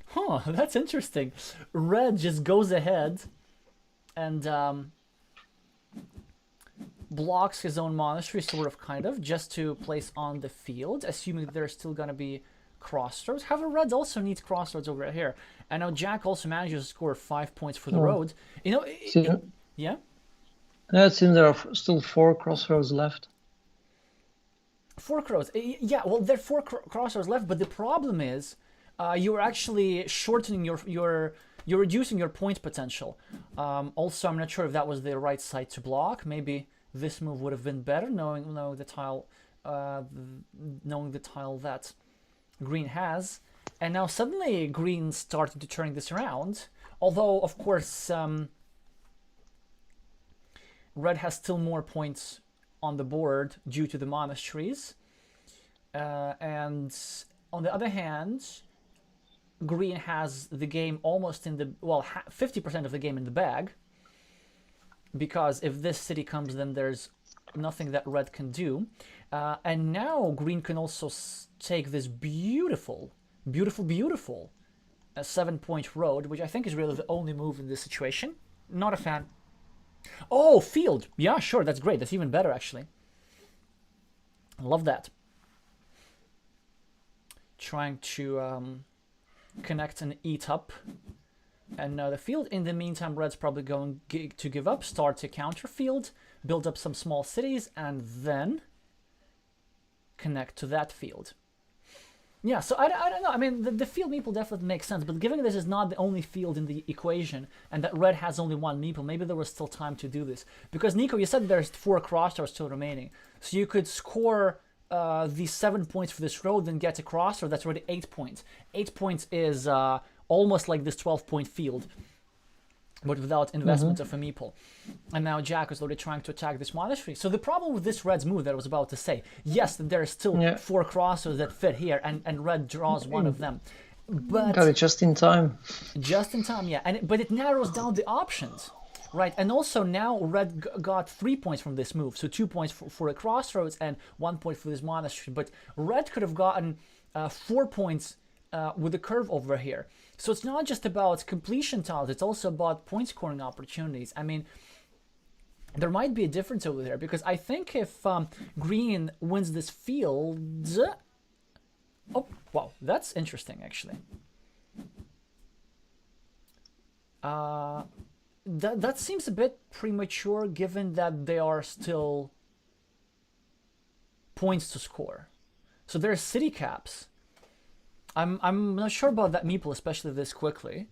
S1: Huh, that's interesting. Red just goes ahead and blocks his own monastery, sort of, kind of, just to place on the field, assuming there's still going to be crossroads. However, red also needs crossroads over here. And now Jack also manages to score 5 points for the road. You know, yeah?
S2: It seems there are still 4 crossroads left.
S1: 4 crossroads. Yeah, well, there are 4 crossroads left, but the problem is you're actually shortening you're reducing your point potential. Also, I'm not sure if that was the right side to block. Maybe this move would have been better, knowing the tile that green has. And now suddenly green started to turn this around. Although, of course, red has still more points on the board due to the monasteries. And on the other hand, green has the game almost in the, well, 50% of the game in the bag. Because if this city comes, then there's nothing that red can do. And now green can also take this beautiful 7-point road, which I think is really the only move in this situation. Not a fan. Oh, field. Yeah, sure, that's great. That's even better, actually. Love that. Trying to connect and eat up. And now the field. In the meantime, red's probably going to give up, start to counter field, build up some small cities, and then connect to that field. Yeah, so I don't know. I mean, the field meeple definitely makes sense, but given this is not the only field in the equation, and that red has only one meeple, maybe there was still time to do this. Because, Nico, you said there's 4 crossroads still remaining. So you could score the 7 points for this road, then get a crossroad. That's already 8 points. 8 points is almost like this 12-point field, but without investment of a meeple. And now Jack is already trying to attack this monastery. So the problem with this red's move that I was about to say, yes, there are still 4 crossroads that fit here, and red draws one of them. But
S2: got it just in time.
S1: Just in time, yeah. But it narrows down the options, right? And also now red got 3 points from this move. So 2 points for a crossroads and 1 point for this monastery. But red could have gotten 4 points with the curve over here. So it's not just about completion tiles, it's also about point scoring opportunities. I mean, there might be a difference over there, because I think if green wins this field... Oh, wow, that's interesting, actually. That seems a bit premature, given that there are still points to score. So there are city caps. I'm not sure about that meeple, especially this quickly.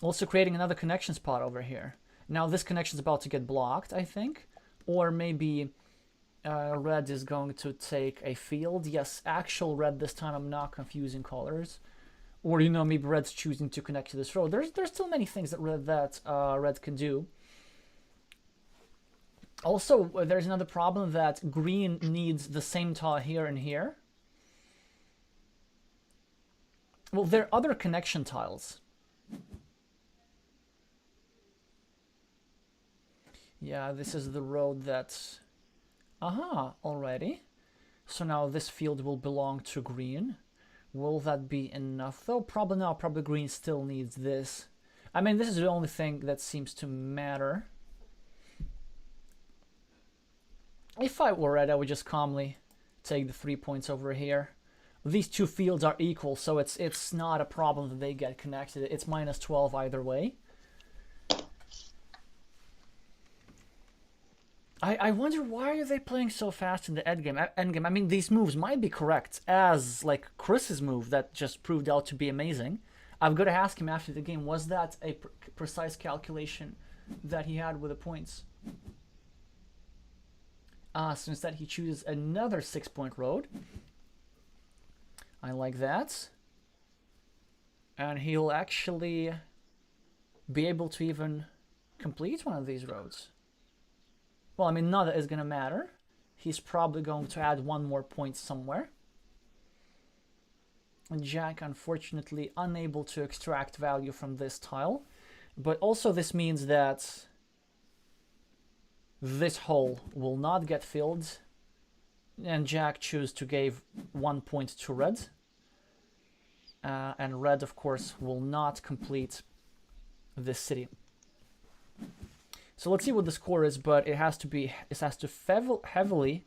S1: Also creating another connection spot over here. Now this connection is about to get blocked, I think. Or maybe red is going to take a field. Yes, actual red this time. I'm not confusing colors. Or, you know, maybe red's choosing to connect to this road. There's still many things that red can do. Also, there's another problem that green needs the same tile here and here. Well, there are other connection tiles. Yeah, this is the road that's... Aha, already. So now this field will belong to green. Will that be enough, though? Probably not. Probably green still needs this. I mean, this is the only thing that seems to matter. If I were red, I would just calmly take the 3 points over here. These 2 fields are equal, so it's not a problem that they get connected. It's minus 12 either way. I wonder why are they playing so fast in the endgame. I mean, these moves might be correct, as like Chris's move that just proved out to be amazing. I've got to ask him after the game, was that a precise calculation that he had with the points? So instead he chooses another 6-point road. I like that. And he'll actually be able to even complete one of these roads. Well, I mean, none of that is going to matter. He's probably going to add one more point somewhere. And Jack, unfortunately, unable to extract value from this tile. But also this means that this hole will not get filled. And Jack chooses to give 1 point to red. And red, of course, will not complete this city. So let's see what the score is, but it has to heavily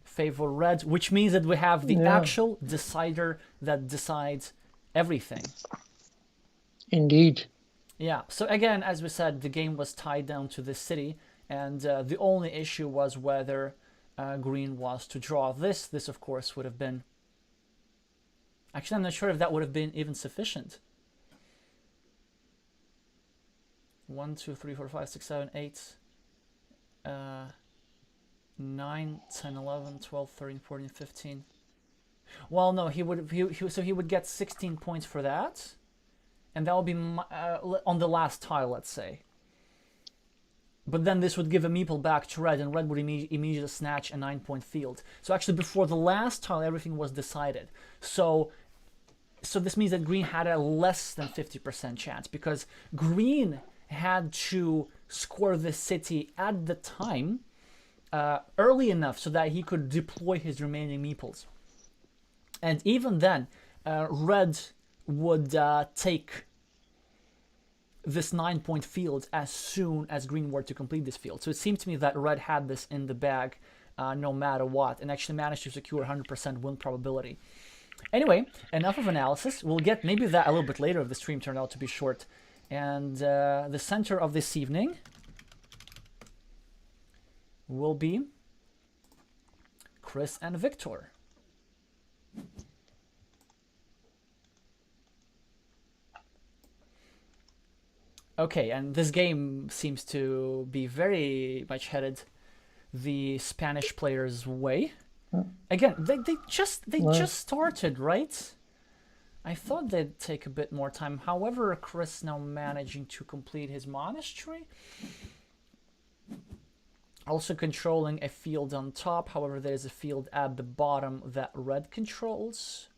S1: favor red, which means that we have the actual decider that decides everything.
S2: Indeed.
S1: Yeah, so again, as we said, the game was tied down to this city, and the only issue was whether green was to draw this. This, of course, would have been... Actually, I'm not sure if that would have been even sufficient. 1, 2, 3, 4, 5, 6, 7, 8, 9, 10, 11, 12, 13, 14, 15. Well, no, he would get 16 points for that, and that would be on the last tile, let's say. But then this would give a meeple back to red, and red would immediately snatch a 9-point field. So actually, before the last tile, everything was decided. So this means that green had a less than 50% chance, because green had to score the city at the time early enough so that he could deploy his remaining meeples. And even then, red would take this 9-point field as soon as green were to complete this field. So it seemed to me that red had this in the bag no matter what, and actually managed to secure 100% win probability. Anyway, enough of analysis. We'll get maybe that a little bit later if the stream turned out to be short. And the center of this evening will be Chris and Victor. Okay, and this game seems to be very much headed the Spanish players' way. Again, they just started, right? I thought they'd take a bit more time. However, Chris now managing to complete his monastery. Also controlling a field on top. However, there is a field at the bottom that red controls.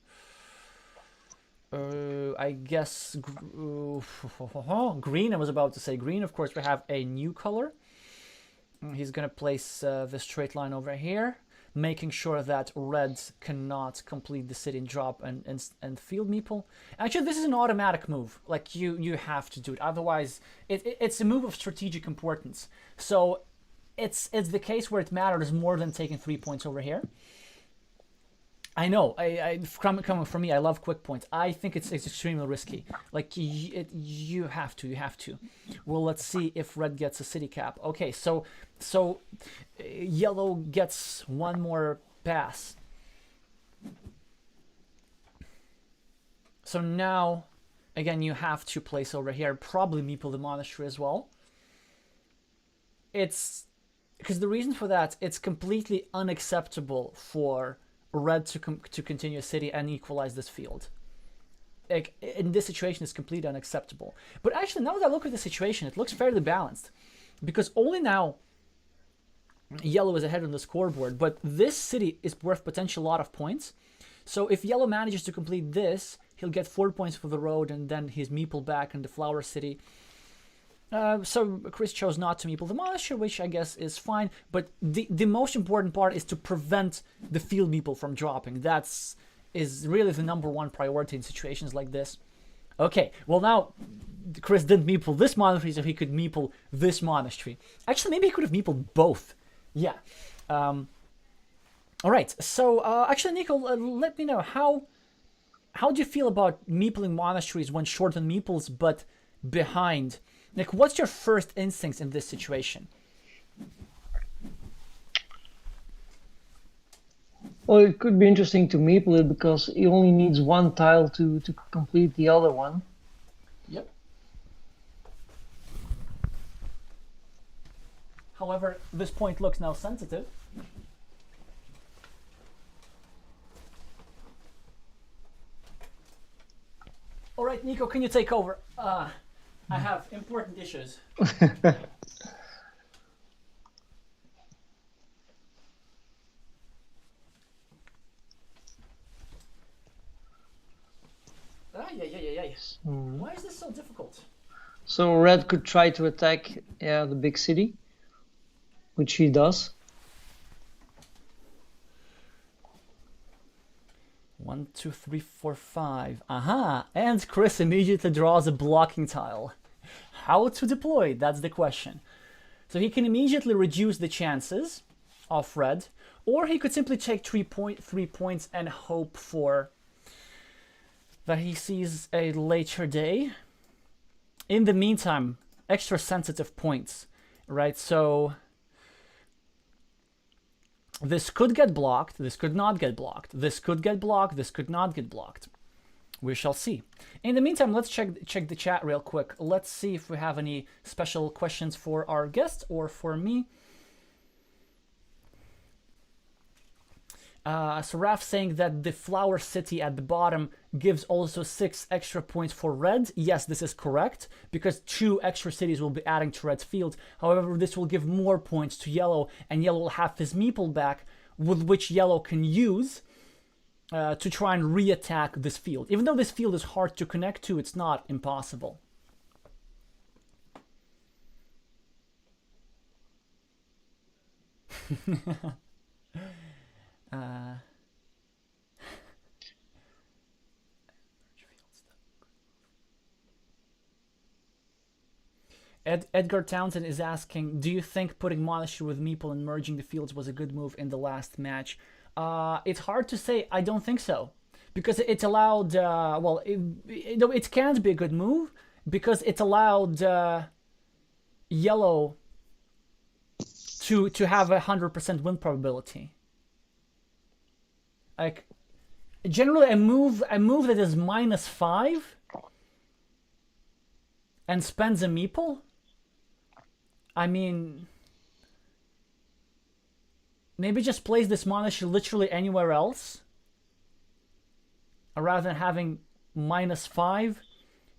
S1: I guess green. I was about to say green. Of course, we have a new color. He's going to place the straight line over here, making sure that red cannot complete the city and drop and field meeple. Actually, this is an automatic move. Like, you have to do it. Otherwise, it's a move of strategic importance. So it's the case where it matters more than taking 3 points over here. I know, coming from me, I love quick points. I think it's extremely risky. Like, you have to. Well, let's see if red gets a city cap. Okay, so yellow gets one more pass. So now, again, you have to place over here, probably meeple the monastery as well. It's because the reason for that, it's completely unacceptable for red to continue a city and equalize this field. Like, in this situation, it's completely unacceptable. But actually, now that I look at the situation, it looks fairly balanced, because only now yellow is ahead on the scoreboard, but this city is worth potentially a lot of points. So if yellow manages to complete this, he'll get 4 points for the road, and then his meeple back in the flower city. So Chris chose not to meeple the monastery, which I guess is fine. But the most important part is to prevent the field meeple from dropping. Is really the #1 priority in situations like this. Okay, well now Chris didn't meeple this monastery, so he could meeple this monastery. Actually, maybe he could have meepled both. Yeah. All right. So actually, Nico, let me know how do you feel about meepling monasteries when short on meeples but behind? Like, what's your first instincts in this situation?
S2: Well, it could be interesting to meeple it because he only needs one tile to complete the other one.
S1: Yep. However, this point looks now sensitive. All right, Nico, can you take over? I have important issues. Yeah. Why is this so difficult?
S2: So red could try to attack, the big city, which he does.
S1: 1, 2, 3, 4, 5. Aha! And Chris immediately draws a blocking tile. How to deploy? That's the question. So he can immediately reduce the chances of red, or he could simply take 3 points and hope for that he sees a later day. In the meantime, extra sensitive points, right? So this could get blocked, this could not get blocked, this could get blocked, this could not get blocked. We shall see. In the meantime, let's check the chat real quick. Let's see if we have any special questions for our guest or for me. So Raf saying that the flower city at the bottom gives also 6 extra points for red. Yes, this is correct, because 2 extra cities will be adding to red's field. However, this will give more points to yellow, and yellow will have his meeple back, with which yellow can use to try and re-attack this field. Even though this field is hard to connect to, it's not impossible. Edgar Townsend is asking, do you think putting Monastery with Meeple and merging the fields was a good move in the last match? It's hard to say. I don't think so. Because it allowed, well, it can't be a good move because it allowed yellow to have 100% win probability. Like, generally a move that is -5 and spends a meeple, I mean, maybe just place this monastery literally anywhere else. Rather than having -5,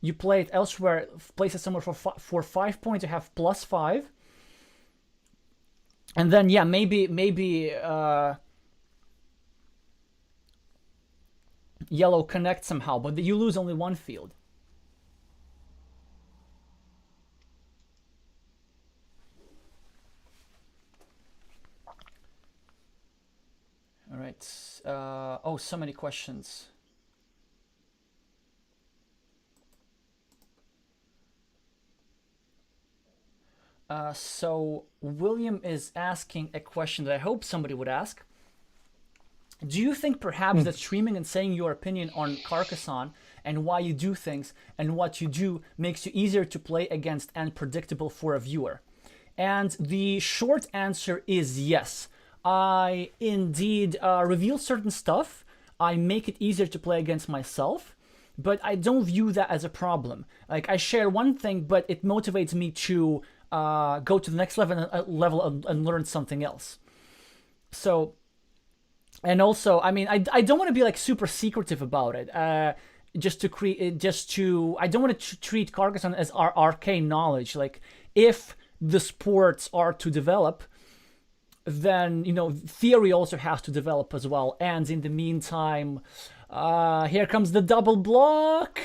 S1: you play it elsewhere, place it somewhere for 5 points, you have +5. And then, yeah, maybe yellow connects somehow, but you lose only one field. All right. Oh, so many questions. So William is asking a question that I hope somebody would ask. Do you think perhaps that streaming and saying your opinion on Carcassonne and why you do things and what you do makes you easier to play against and predictable for a viewer? And the short answer is yes. I indeed reveal certain stuff. I make it easier to play against myself, but I don't view that as a problem. Like, I share one thing, but it motivates me to go to the next level and learn something else. So, and also, I mean, I don't want to be like super secretive about it. I don't want to treat Carcassonne as our arcane knowledge. Like, if the sports are to develop, then, you know, theory also has to develop as well. And in the meantime, here comes the double block.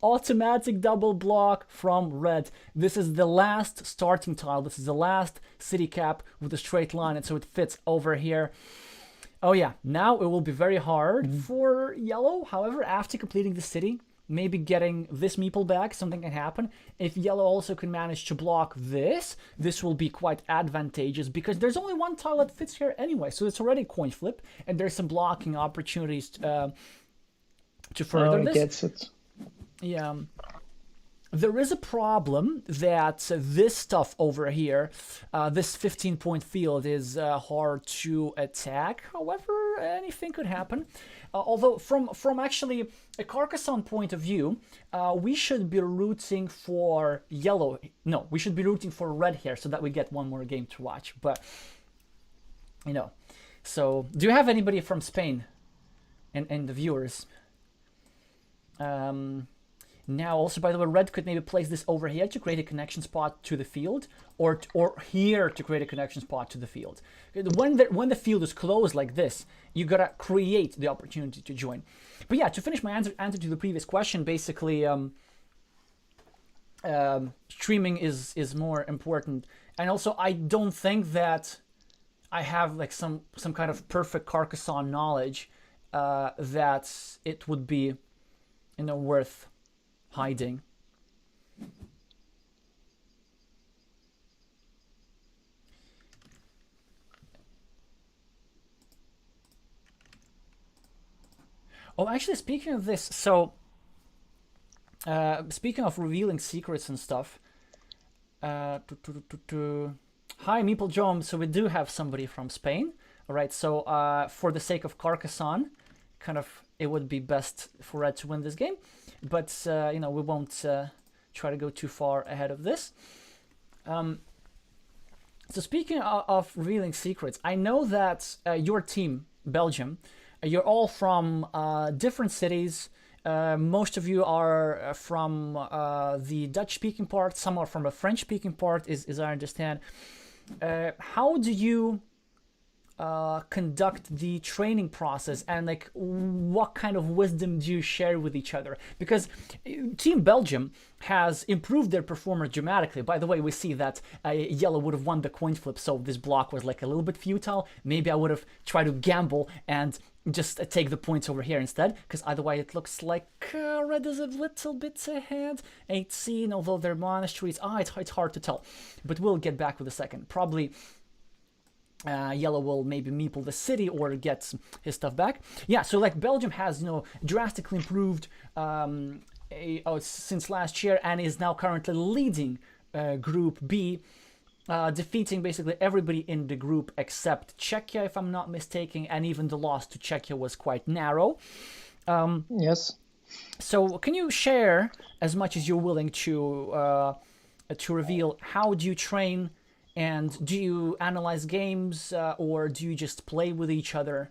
S1: Automatic double block from red. This is the last starting tile. This is the last city cap with a straight line, and so it fits over here. Oh yeah, now it will be very hard for yellow. However, after completing the city, maybe getting this meeple back, something can happen. If yellow also can manage to block this will be quite advantageous because there's only one tile that fits here anyway, so it's already a coin flip, and there's some blocking opportunities to further this.
S2: Gets it.
S1: Yeah. there is a problem that this stuff over here, this 15-point field, is hard to attack. However, anything could happen. Although from actually a Carcassonne point of view, we should be rooting for yellow. No, we should be rooting for red here so that we get one more game to watch. But, you know, so do you have anybody from Spain in the viewers? Now, also, by the way, red could maybe place this over here to create a connection spot to the field, or here to create a connection spot to the field. When the field is closed like this, you gotta create the opportunity to join. But yeah, to finish my answer to the previous question, basically, streaming is more important, and also I don't think that I have like some kind of perfect Carcassonne knowledge that it would be, you know, worth hiding. Oh, actually, speaking of this, so speaking of revealing secrets and stuff, hi, Meeple Jom. So we do have somebody from Spain. All right, so for the sake of Carcassonne, kind of, it would be best for Red to win this game, but you know, we won't try to go too far ahead of this. So speaking of revealing secrets, I know that your team, Belgium, you're all from different cities. Most of you are from the Dutch-speaking part. Some are from the French-speaking part, as I understand. How do you conduct the training process, and like what kind of wisdom do you share with each other? Because Team Belgium has improved their performance dramatically. By the way, we see that yellow would have won the coin flip, so this block was like a little bit futile. Maybe I would have tried to gamble and just take the points over here instead, because otherwise it looks like red is a little bit ahead. 18, although their monasteries, it's hard to tell, but we'll get back with a second. Probably yellow will maybe meeple the city or get his stuff back. Yeah, so like Belgium has, you know, drastically improved since last year, and is now currently leading Group B, defeating basically everybody in the group except Czechia, if I'm not mistaken, and even the loss to Czechia was quite narrow.
S2: Yes.
S1: So can you share, as much as you're willing to reveal, how do you train? And do you analyze games, or do you just play with each other?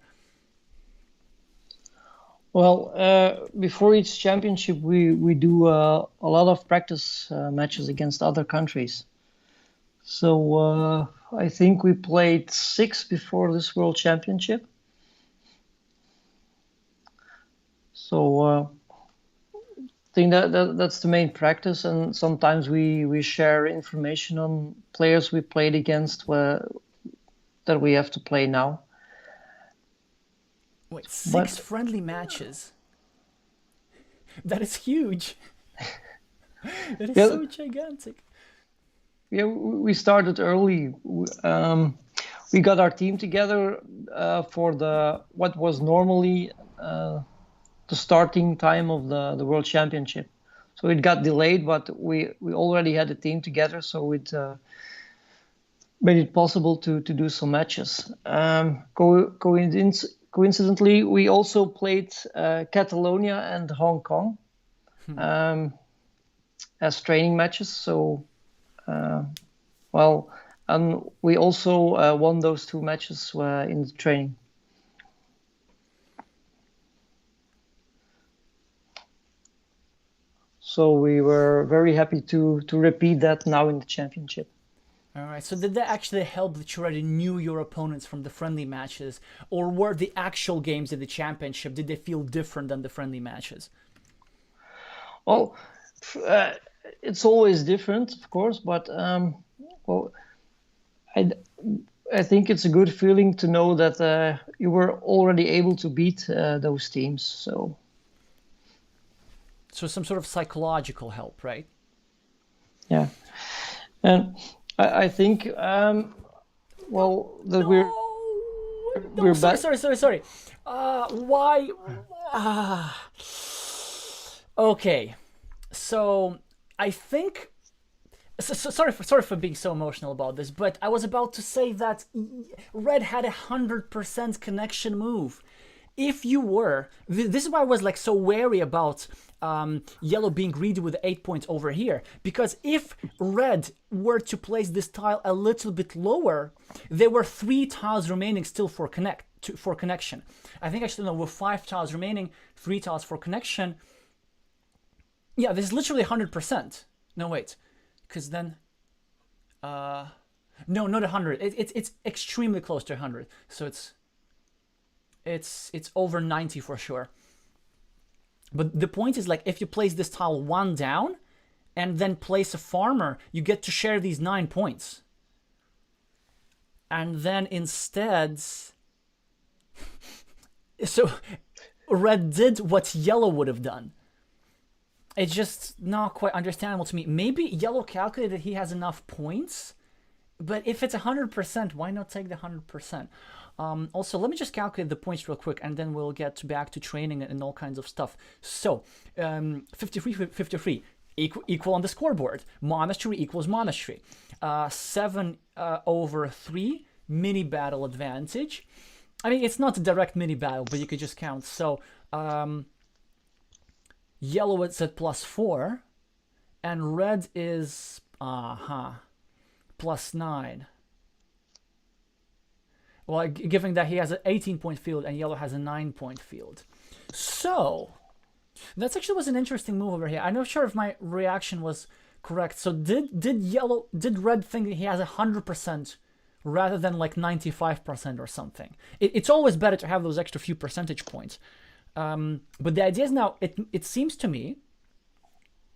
S2: Well, before each championship, we do a lot of practice matches against other countries. So I think we played 6 before this World Championship. So I think that's the main practice, and sometimes we share information on players we played against that we have to play now.
S1: Wait, 6 friendly matches? That is huge. That is so gigantic.
S2: Yeah, we started early. We got our team together for what was normally the starting time of the World Championship. So it got delayed, but we already had a team together, so it made it possible to do some matches. Coincidentally, we also played Catalonia and Hong Kong as training matches. So, and we also won those 2 matches in the training. So we were very happy to repeat that now in the championship.
S1: All right. So did that actually help that you already knew your opponents from the friendly matches, or were the actual games in the championship, did they feel different than the friendly matches?
S2: Well, it's always different, of course, but well, I think it's a good feeling to know that you were already able to beat those teams.
S1: So some sort of psychological help, right?
S2: Yeah. And I think, well, that we're back.
S1: Sorry. Why? Okay. So I think. Sorry for being so emotional about this, but I was about to say that red had 100% connection move. If you were, this is why I was like so wary about yellow being greedy with 8 points over here, because if red were to place this tile a little bit lower, there were 3 tiles remaining still for connection. I think actually no, with 5 tiles remaining, 3 tiles for connection. Yeah, this is literally 100%. No, wait, because then, no, not 100. It's extremely close to 100. So it's over 90 for sure. But the point is, like, if you place this tile 1 down and then place a farmer, you get to share these 9 points. And then instead, so red did what yellow would have done. It's just not quite understandable to me. Maybe yellow calculated he has enough points, but if it's 100%, why not take the 100%? Also, let me just calculate the points real quick, and then we'll get back to training and all kinds of stuff. So, 53 equal on the scoreboard. Monastery equals monastery. 7 over 3 mini battle advantage. I mean, it's not a direct mini battle, but you could just count. So, yellow is at +4, and red is +9. Well, given that he has an 18-point field and yellow has a 9-point field. So, that actually was an interesting move over here. I'm not sure if my reaction was correct. So did red think that he has 100% rather than like 95% or something? It's always better to have those extra few percentage points. But the idea is now, it seems to me,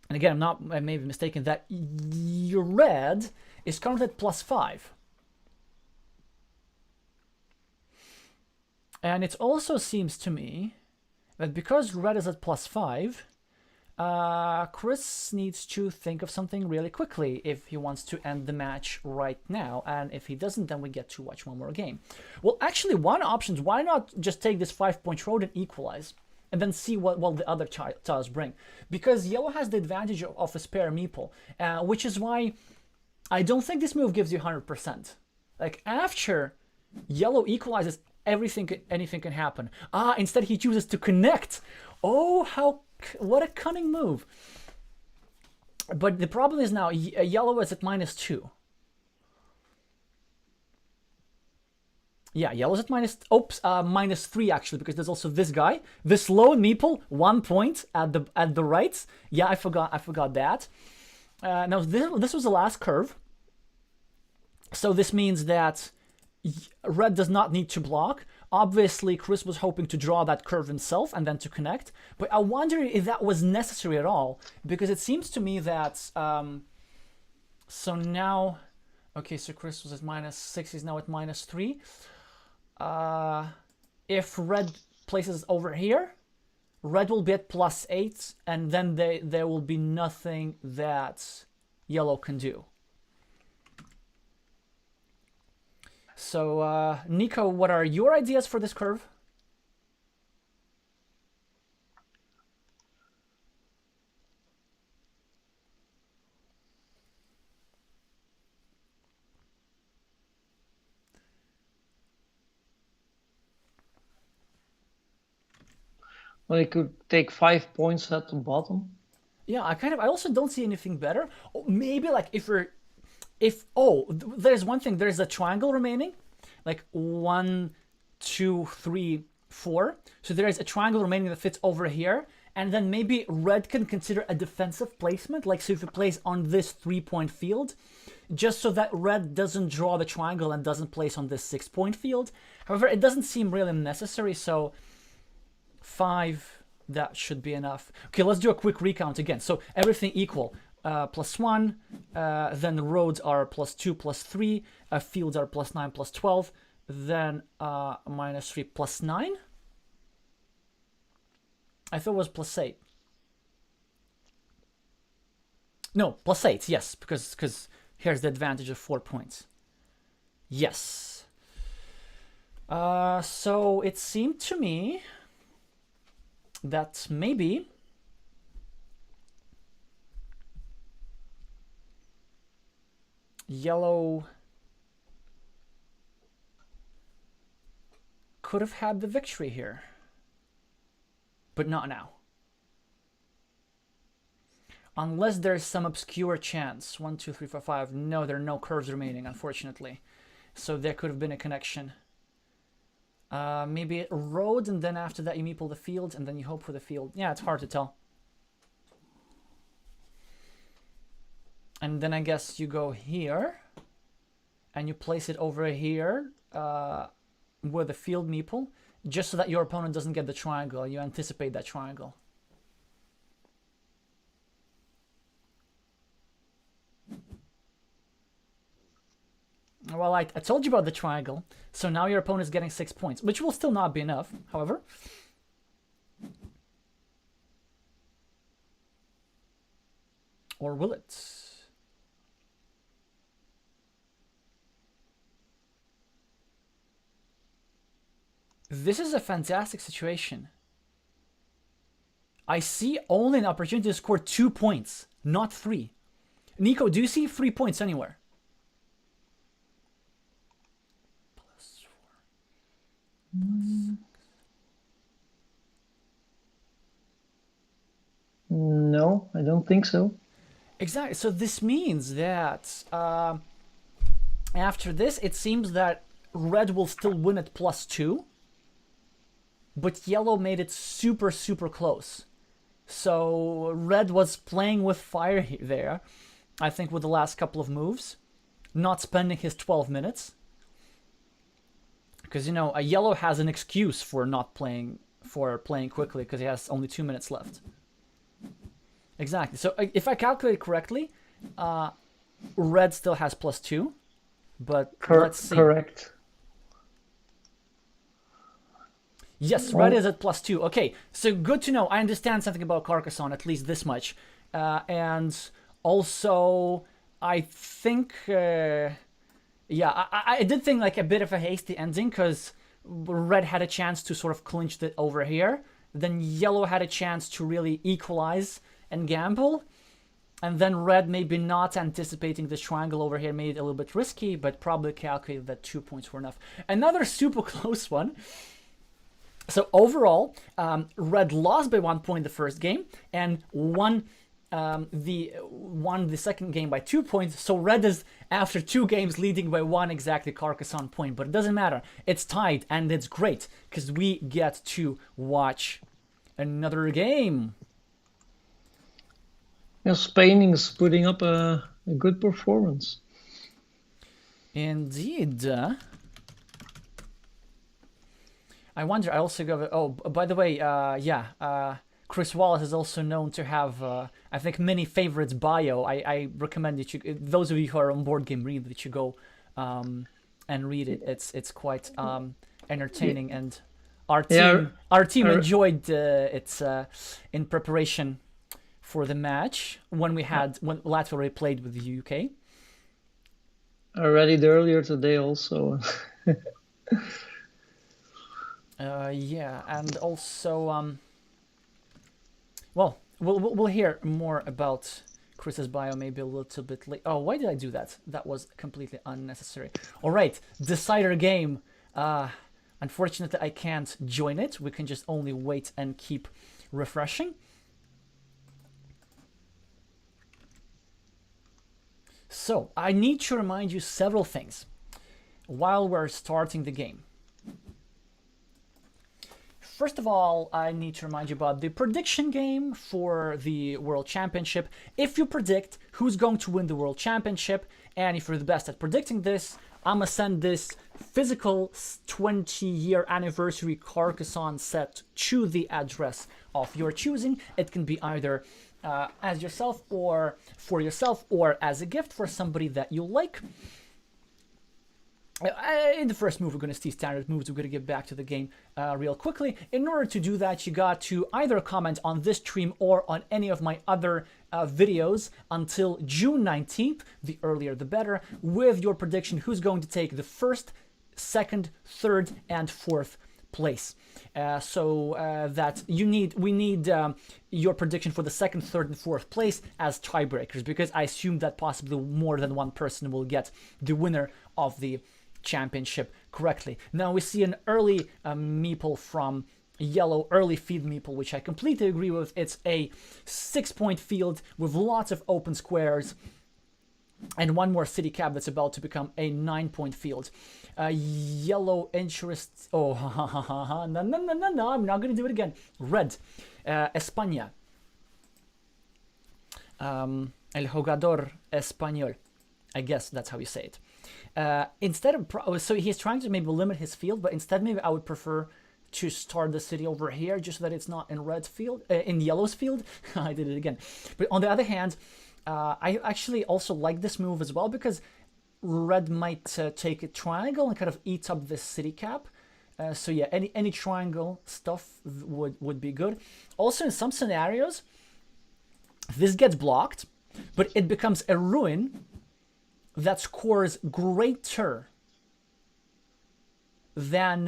S1: and again, I may be mistaken, that your red is currently at +5. And it also seems to me that because red is at +5, Chris needs to think of something really quickly if he wants to end the match right now. And if he doesn't, then we get to watch one more game. Well, actually, one option is, why not just take this 5-point road and equalize, and then see what the other tiles bring? Because yellow has the advantage of a spare meeple, which is why I don't think this move gives you 100%. Like, after yellow equalizes, anything can happen. Instead he chooses to connect. Oh, what a cunning move. But the problem is now yellow is at -2. Yeah, yellow's at -3 actually, because there's also this guy, this low meeple, 1 point at the right. Yeah, I forgot that. Now this was the last curve, so this means that red does not need to block. Obviously, Chris was hoping to draw that curve himself and then to connect, but I wonder if that was necessary at all, because it seems to me that so now, okay, so Chris was at -6, he's now at -3. If red places over here, red will be at +8, and then there will be nothing that yellow can do. So, Nico, what are your ideas for this curve?
S2: Well, you could take 5 points at the bottom.
S1: Yeah, I also don't see anything better. Maybe like there's one thing, there's a triangle remaining, like 1, 2, 3, 4. So there is a triangle remaining that fits over here, and then maybe red can consider a defensive placement, like so if you place on this 3-point field, just so that red doesn't draw the triangle and doesn't place on this 6-point field. However, it doesn't seem really necessary, so 5, that should be enough. Okay, let's do a quick recount again. So everything equal. +1, then the roads are +2, +3, fields are +9, +12, then -3, +9. I thought it was +8. No, +8, yes, because here's the advantage of 4 points. Yes. So it seemed to me that maybe Yellow could have had the victory here, but not now. Unless there's some obscure chance. 1, 2, 3, 4, 5. No, there are no curves remaining, unfortunately. So there could have been a connection. Maybe road, and then after that you meeple the field, and then you hope for the field. Yeah, it's hard to tell. And then I guess you go here, and you place it over here with a field meeple, just so that your opponent doesn't get the triangle. You anticipate that triangle. Well, I told you about the triangle, so now your opponent is getting 6 points, which will still not be enough, however. Or will it? This is a fantastic situation. I see only an opportunity to score 2 points, not 3. Nico, do you see 3 points anywhere?
S2: No, I don't think so.
S1: Exactly. So this means that after this, it seems that red will still win at +2, but yellow made it super, super close. So red was playing with fire there, I think, with the last couple of moves, not spending his 12 minutes. Because, you know, a yellow has an excuse for not playing, for playing quickly, because he has only 2 minutes left. Exactly. So if I calculate correctly, red still has +2, but let's see.
S2: Correct.
S1: Yes, red is at +2. Okay, so good to know. I understand something about Carcassonne, at least this much. And also, I think... yeah, I did think like a bit of a hasty ending, because red had a chance to sort of clinch it over here. Then yellow had a chance to really equalize and gamble. And then red, maybe not anticipating this triangle over here, made it a little bit risky, but probably calculated that 2 points were enough. Another super close one. So overall, red lost by 1 point the first game and won the second game by 2 points. So red is, after 2 games, leading by 1 exactly Carcassonne point. But it doesn't matter. It's tied, and it's great because we get to watch another game.
S2: Yeah, Spain is putting up a good performance.
S1: Indeed. I wonder, I also go... Oh, by the way, Chris Wallace is also known to have, I think, many favorites bio. I recommend that you, those of you who are on Board Game Read, that you go and read it. It's quite entertaining, and our team enjoyed it in preparation for the match when Latvia already played with the UK.
S2: I read it earlier today also.
S1: Yeah, and also, well, we'll hear more about Chris's bio maybe a little bit late. Oh, why did I do that? That was completely unnecessary. All right, decider game. Unfortunately, I can't join it. We can just only wait and keep refreshing. So, I need to remind you several things while we're starting the game. First of all, I need to remind you about the prediction game for the World Championship. If you predict who's going to win the World Championship, and if you're the best at predicting this, I'm going to send this physical 20-year anniversary Carcassonne set to the address of your choosing. It can be either as yourself or for yourself, or as a gift for somebody that you like. In the first move, we're going to see standard moves. We're going to get back to the game real quickly. In order to do that, you got to either comment on this stream or on any of my other videos until June 19th, the earlier the better, with your prediction who's going to take the first, second, third, and fourth place. That we need your prediction for the second, third, and fourth place as tiebreakers, because I assume that possibly more than one person will get the winner of the championship correctly. Now we see an early meeple from yellow, early field meeple, which I completely agree with. It's a 6-point field with lots of open squares and one more city cap that's about to become a 9-point field. Yellow interest. Oh, no, I'm not going to do it again. Red, España. El jugador español. I guess that's how you say it. Instead of, so he's trying to maybe limit his field, but instead maybe I would prefer to start the city over here, just so that it's not in red's field, in yellow's field. I did it again. But on the other hand, I actually also like this move as well, because red might take a triangle and kind of eat up this city cap. So yeah, any triangle stuff would be good. Also, in some scenarios, this gets blocked, but it becomes a ruin that scores greater than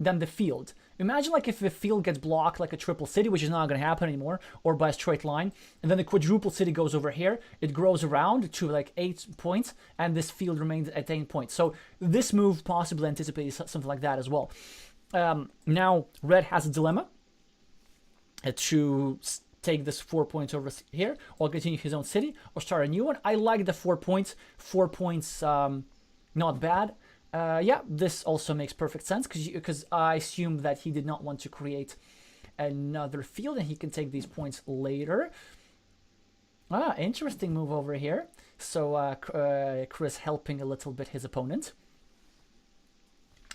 S1: the field. Imagine like if the field gets blocked like a triple city, which is not going to happen anymore, or by a straight line, and then the quadruple city goes over here, it grows around to like 8 points, and this field remains at 8 points. So this move possibly anticipates something like that as well. Now red has a dilemma to take this 4 points over here, or continue his own city, or start a new one. I like the 4 points. 4 points, not bad. Yeah, this also makes perfect sense, because I assume that he did not want to create another field, and he can take these points later. Interesting move over here. So Chris helping a little bit his opponent.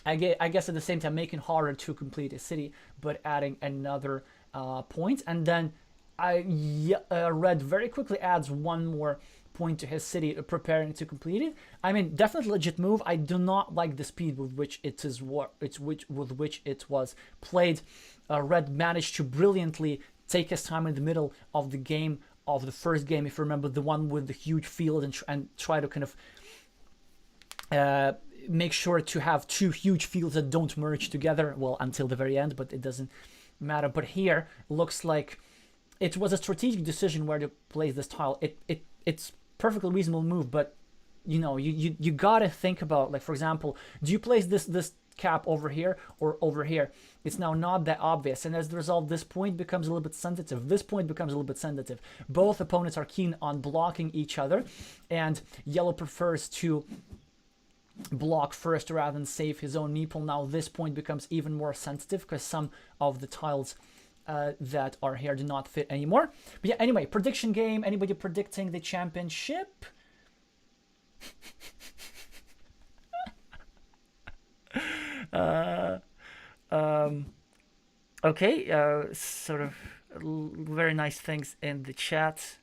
S1: I guess at the same time making harder to complete a city, but adding another point. And then red very quickly adds one more point to his city, preparing to complete it. I mean, definitely legit move. I do not like the speed with which it was played. Red managed to brilliantly take his time in the middle of the game, of the first game, if you remember, the one with the huge field, and try to kind of make sure to have two huge fields that don't merge together, well, until the very end, but it doesn't matter. But here looks like it was a strategic decision where to place this tile. It's perfectly reasonable move, but you know, you gotta think about, like, for example, do you place this cap over here or over here? It's now not that obvious, and as a result, this point becomes a little bit sensitive. This point becomes a little bit sensitive. Both opponents are keen on blocking each other, and yellow prefers to block first rather than save his own meeple. Now this point becomes even more sensitive because some of the tiles that are here do not fit anymore. But yeah, anyway, prediction game. Anybody predicting the championship? Okay, sort of very nice things in the chat.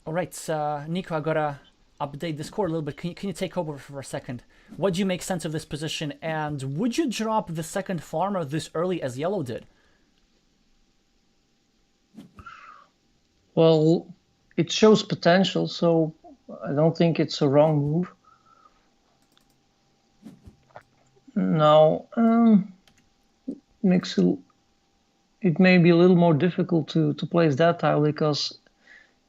S1: All right, Nico, I gotta update the score a little bit. Can you take over for a second? What do you make sense of this position? And would you drop the second farmer this early as yellow did?
S2: Well, it shows potential, so I don't think it's a wrong move. Now, it may be a little more difficult to place that tile, because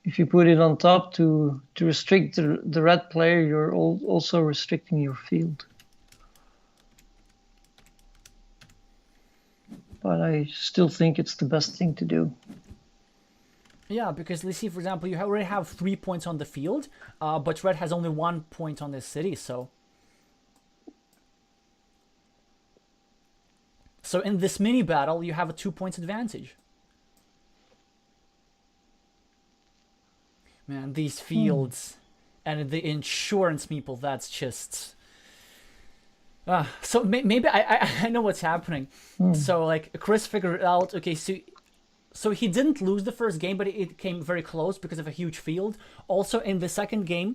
S2: if you put it on top to restrict the red player, you're also restricting your field. But I still think it's the best thing to do.
S1: Yeah, because let's see, for example, you already have 3 points on the field, but red has only 1 point on this city, so in this mini battle, you have a 2 points advantage. Man, these fields and the insurance meeple, that's just... so maybe I know what's happening. So like Chris figured out, okay, so he didn't lose the first game, but it came very close because of a huge field. Also in the second game,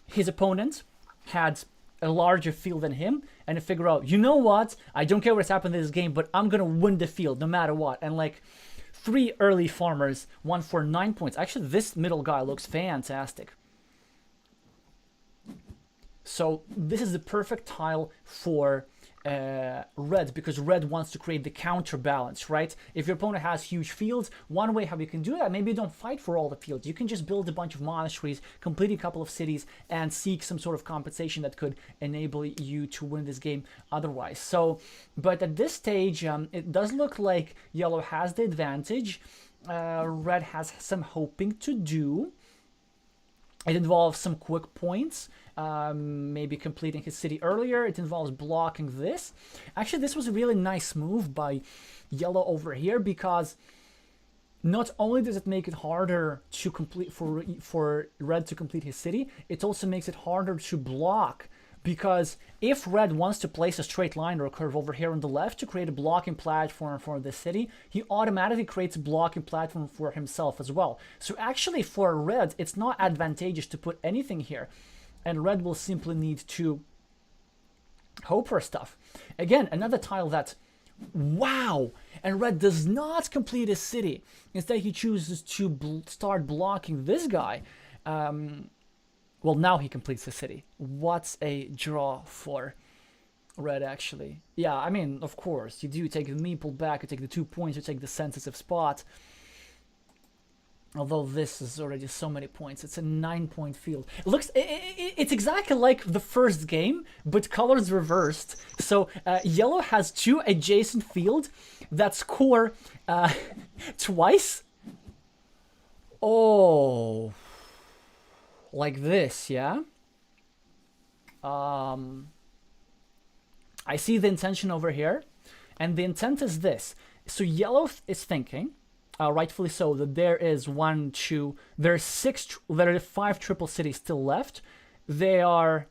S1: his opponent had a larger field than him and to figure out, you know what, I don't care what's happened in this game, but I'm gonna win the field no matter what. And like 3 early farmers won for 9 points. Actually, this middle guy looks fantastic. So this is the perfect tile for red, because red wants to create the counterbalance, right? If your opponent has huge fields, one way how you can do that, maybe you don't fight for all the fields. You can just build a bunch of monasteries, complete a couple of cities, and seek some sort of compensation that could enable you to win this game otherwise. So, but at this stage, it does look like yellow has the advantage. Red has some hoping to do. It involves some quick points, maybe completing his city earlier. It involves blocking this. Actually, this was a really nice move by yellow over here, because not only does it make it harder to complete for red to complete his city, it also makes it harder to block. Because if red wants to place a straight line or a curve over here on the left to create a blocking platform for the city, he automatically creates a blocking platform for himself as well. So actually for red, it's not advantageous to put anything here. And red will simply need to hope for stuff. Again, another tile that, wow! And red does not complete his city. Instead, he chooses to start blocking this guy. Well, now he completes the city. What's a draw for red, actually? Yeah, I mean, of course, you do take the meeple back, you take the 2 points, you take the sensitive spot. Although this is already so many points. It's a 9-point field. It looks, it's exactly like the first game, but colors reversed. So yellow has 2 adjacent fields that score twice. Oh... like this, yeah. I see the intention over here, and the intent is this. So yellow is thinking, rightfully so, that there is 1, 2, there are 5 triple cities still left. There are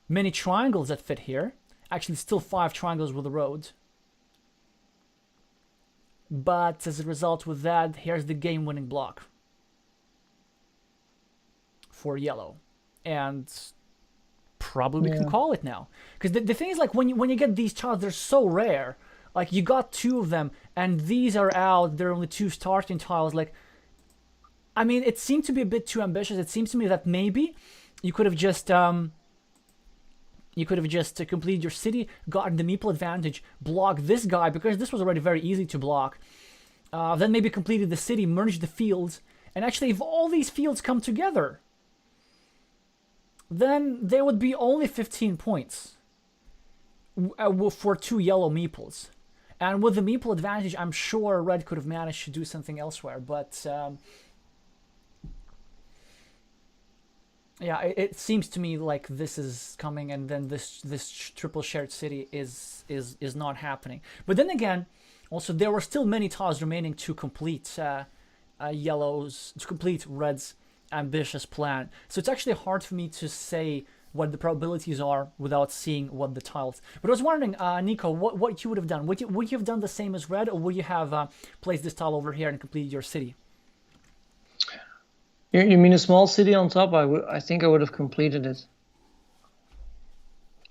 S1: many triangles that fit here. Actually, still 5 triangles with a road. But as a result with that, here's the game-winning block for yellow, and probably we can call it now, because the thing is, like, when you get these tiles, they're so rare. Like, you got 2 of them and these are out, there are only 2 starting tiles. Like, I mean, it seemed to be a bit too ambitious. It seems to me that maybe you could have just completed your city, gotten the meeple advantage, blocked this guy, because this was already very easy to block, then maybe completed the city, merged the fields, and actually if all these fields come together, then there would be only 15 points for 2 yellow meeples. And with the meeple advantage, I'm sure red could have managed to do something elsewhere. But yeah, it seems to me like this is coming, and then this triple shared city is not happening. But then again, also there were still many tiles remaining to complete red's ambitious plan. So it's actually hard for me to say what the probabilities are without seeing what the tiles. But I was wondering, Nico, what you would have done? Would you have done the same as red, or would you have placed this tile over here and completed your city?
S2: You mean a small city on top? I think I would have completed it.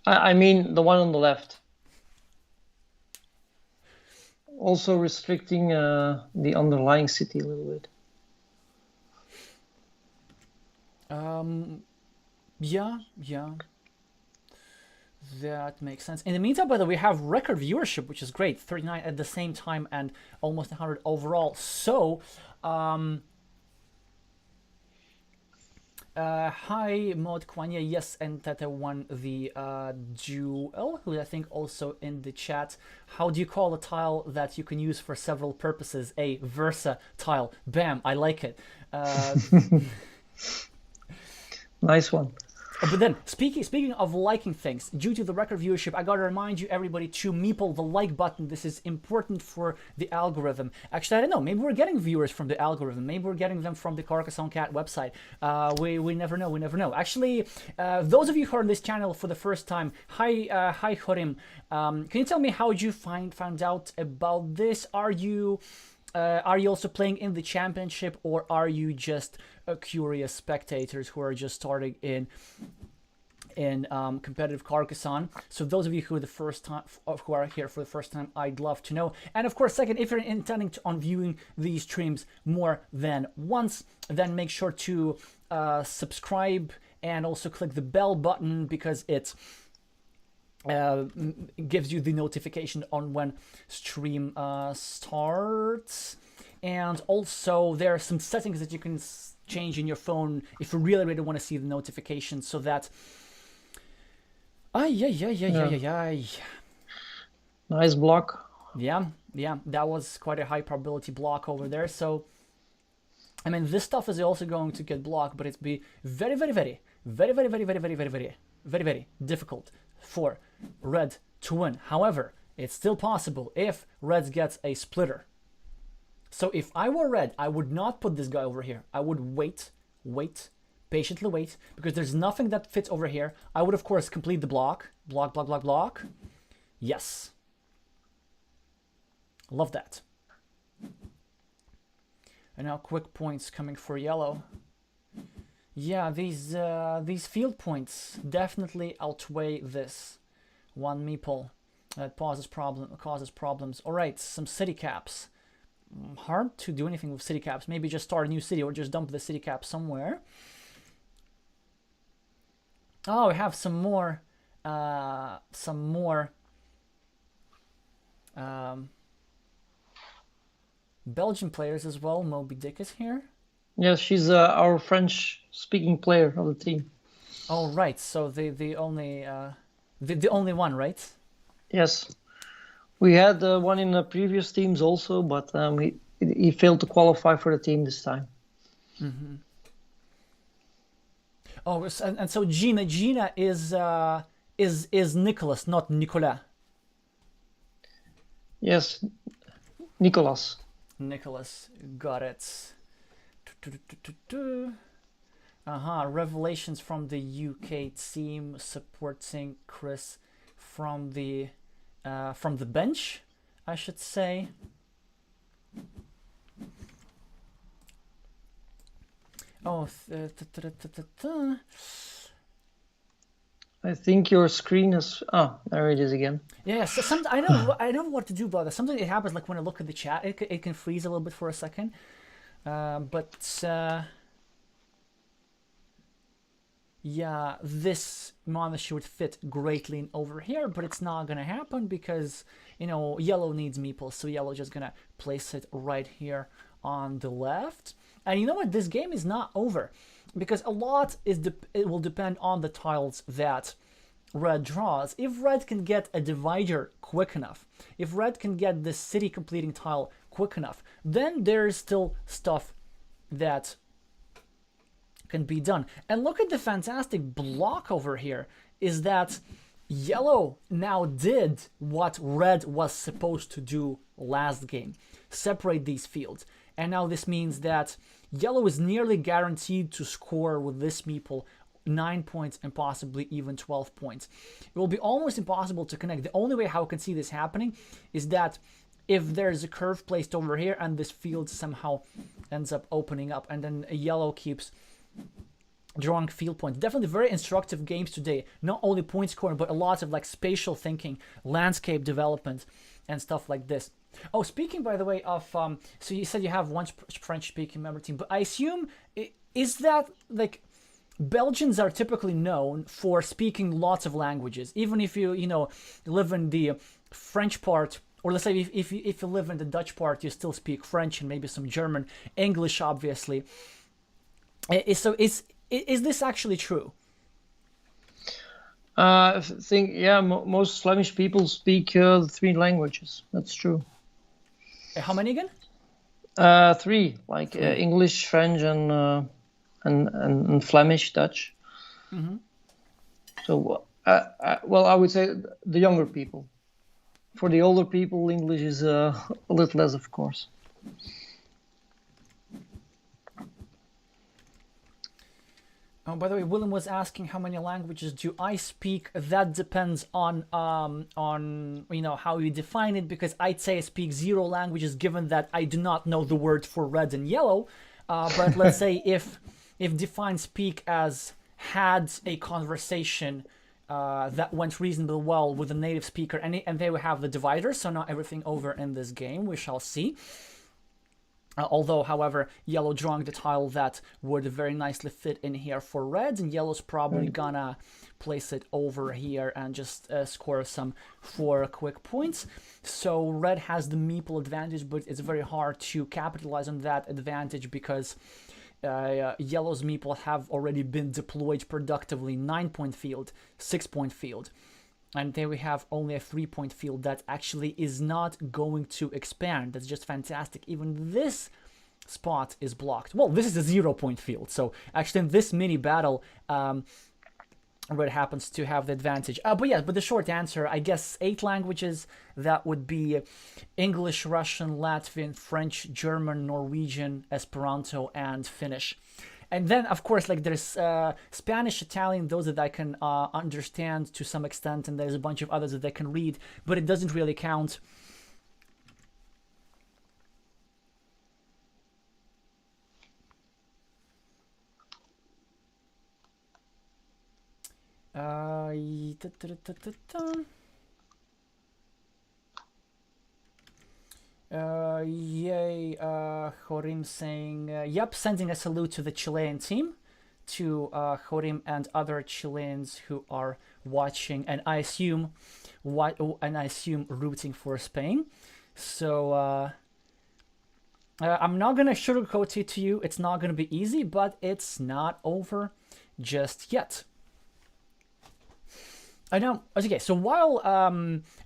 S2: I mean the one on the left. Also restricting the underlying city a little bit.
S1: Yeah, that makes sense. In the meantime, by the way, we have record viewership, which is great, 39 at the same time and almost 100 overall. So, hi, Mod Kwanya, yes, and Tata won the duel, who I think also in the chat. How do you call a tile that you can use for several purposes? A Versa tile. Bam, I like it.
S2: Nice one.
S1: But then, speaking of liking things, due to the record viewership, I gotta remind you, everybody, to meeple the like button. This is important for the algorithm. Actually, I don't know. Maybe we're getting viewers from the algorithm. Maybe we're getting them from the Carcassonne Cat website. We never know. We never know. Actually, those of you who are on this channel for the first time, hi Horim. Can you tell me how you found out about this? Are you also playing in the championship, or are you just curious spectators who are just starting in in competitive Carcassonne. So those of you who are who are here for the first time, I'd love to know. And of course, second, if you're intending on viewing these streams more than once, then make sure to subscribe and also click the bell button, because it gives you the notification on when stream starts. And also there are some settings that you can change in your phone if you really, really want to see the notifications, so that
S2: Nice block.
S1: Yeah, that was quite a high probability block over there. So I mean, this stuff is also going to get blocked, but it's be very, very, very, very, very, very, very, very, very, very, very, very difficult for red to win. However, it's still possible if red gets a splitter. So if I were red, I would not put this guy over here. I would wait, patiently wait, because there's nothing that fits over here. I would, of course, complete the block. Block. Yes. Love that. And now quick points coming for yellow. Yeah, these field points definitely outweigh this. One meeple that causes problems. All right, some city caps. Hard to do anything with city caps. Maybe just start a new city or just dump the city cap somewhere. Oh, we have some more Belgian players as well. Moby Dick is here.
S2: Yes, she's our French-speaking player of the team.
S1: Oh, right. So the only one, right?
S2: Yes. We had one in the previous teams also, but he failed to qualify for the team this time.
S1: Mm-hmm. Oh, and so Gina is Nicholas, not Nicolas.
S2: Yes, Nicolas.
S1: Nicholas, got it. Revelations from the UK team supporting Chris from the bench, I should say. Oh,
S2: I think your screen is... Oh, there it is again.
S1: Yeah, so I know what to do about that. Sometimes it happens, like when I look at the chat, it can freeze a little bit for a second. Yeah, this monastery would fit greatly over here, but it's not gonna happen because, you know, yellow needs meeples, so yellow just gonna place it right here on the left. And you know what? This game is not over, because a lot it will depend on the tiles that red draws. If red can get a divider quick enough, if red can get the city completing tile quick enough, then there's still stuff that can be done. And look at the fantastic block over here, is that yellow now did what red was supposed to do last game, separate these fields. And now this means that yellow is nearly guaranteed to score with this meeple 9 points and possibly even 12 points. It will be almost impossible to connect. The only way how I can see this happening is that if there's a curve placed over here and this field somehow ends up opening up, and then a yellow keeps drawing field points. Definitely very instructive games today. Not only point scoring, but a lot of like spatial thinking, landscape development, and stuff like this. Oh, speaking, by the way, of so you said you have one French-speaking member team, but I assume, is that like Belgians are typically known for speaking lots of languages, even if you live in the French part, or let's say if you live in the Dutch part, you still speak French and maybe some German, English, obviously. So is this actually true?
S2: I think, yeah, most Flemish people speak the 3 languages. That's true.
S1: How many again?
S2: 3, like English, French, and Flemish, Dutch.
S1: Mm-hmm.
S2: So, well, I would say the younger people. For the older people, English is a little less, of course.
S1: Oh, by the way, Willem was asking how many languages do I speak. That depends on how you define it, because I'd say I speak 0 languages, given that I do not know the word for red and yellow. But let's say if define speak as had a conversation that went reasonably well with a native speaker, and they will have the divider, so not everything over in this game. We shall see. Although, however, yellow drawing the tile that would very nicely fit in here for red, and yellow's probably gonna place it over here and just score some 4 quick points. So red has the meeple advantage, but it's very hard to capitalize on that advantage because yellow's meeple have already been deployed productively. 9-point field, 6-point field. And there we have only a 3-point field that actually is not going to expand. That's just fantastic. Even this spot is blocked. Well, this is a 0-point field. So actually in this mini battle, red happens to have the advantage. But the short answer, I guess 8 languages. That would be English, Russian, Latvian, French, German, Norwegian, Esperanto, and Finnish. And then, of course, like there's Spanish, Italian, those that I can understand to some extent, and there's a bunch of others that I can read, but it doesn't really count. Horim saying, yep, sending a salute to the Chilean team, to Horim and other Chileans who are watching, and I assume rooting for Spain. So I'm not gonna sugarcoat it to you. It's not gonna be easy, but it's not over just yet. I know. Okay, so while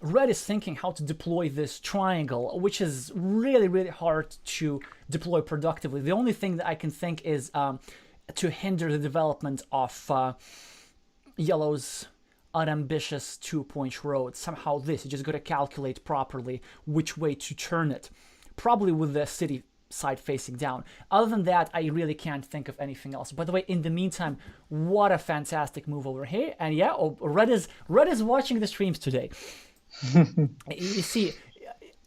S1: red is thinking how to deploy this triangle, which is really, really hard to deploy productively, the only thing that I can think is to hinder the development of yellow's unambitious 2-point road. Somehow this, you just got to calculate properly which way to turn it, probably with the city side facing down. Other than that, I really can't think of anything else. By the way, in the meantime, what a fantastic move over here. And yeah, red is watching the streams today. You see,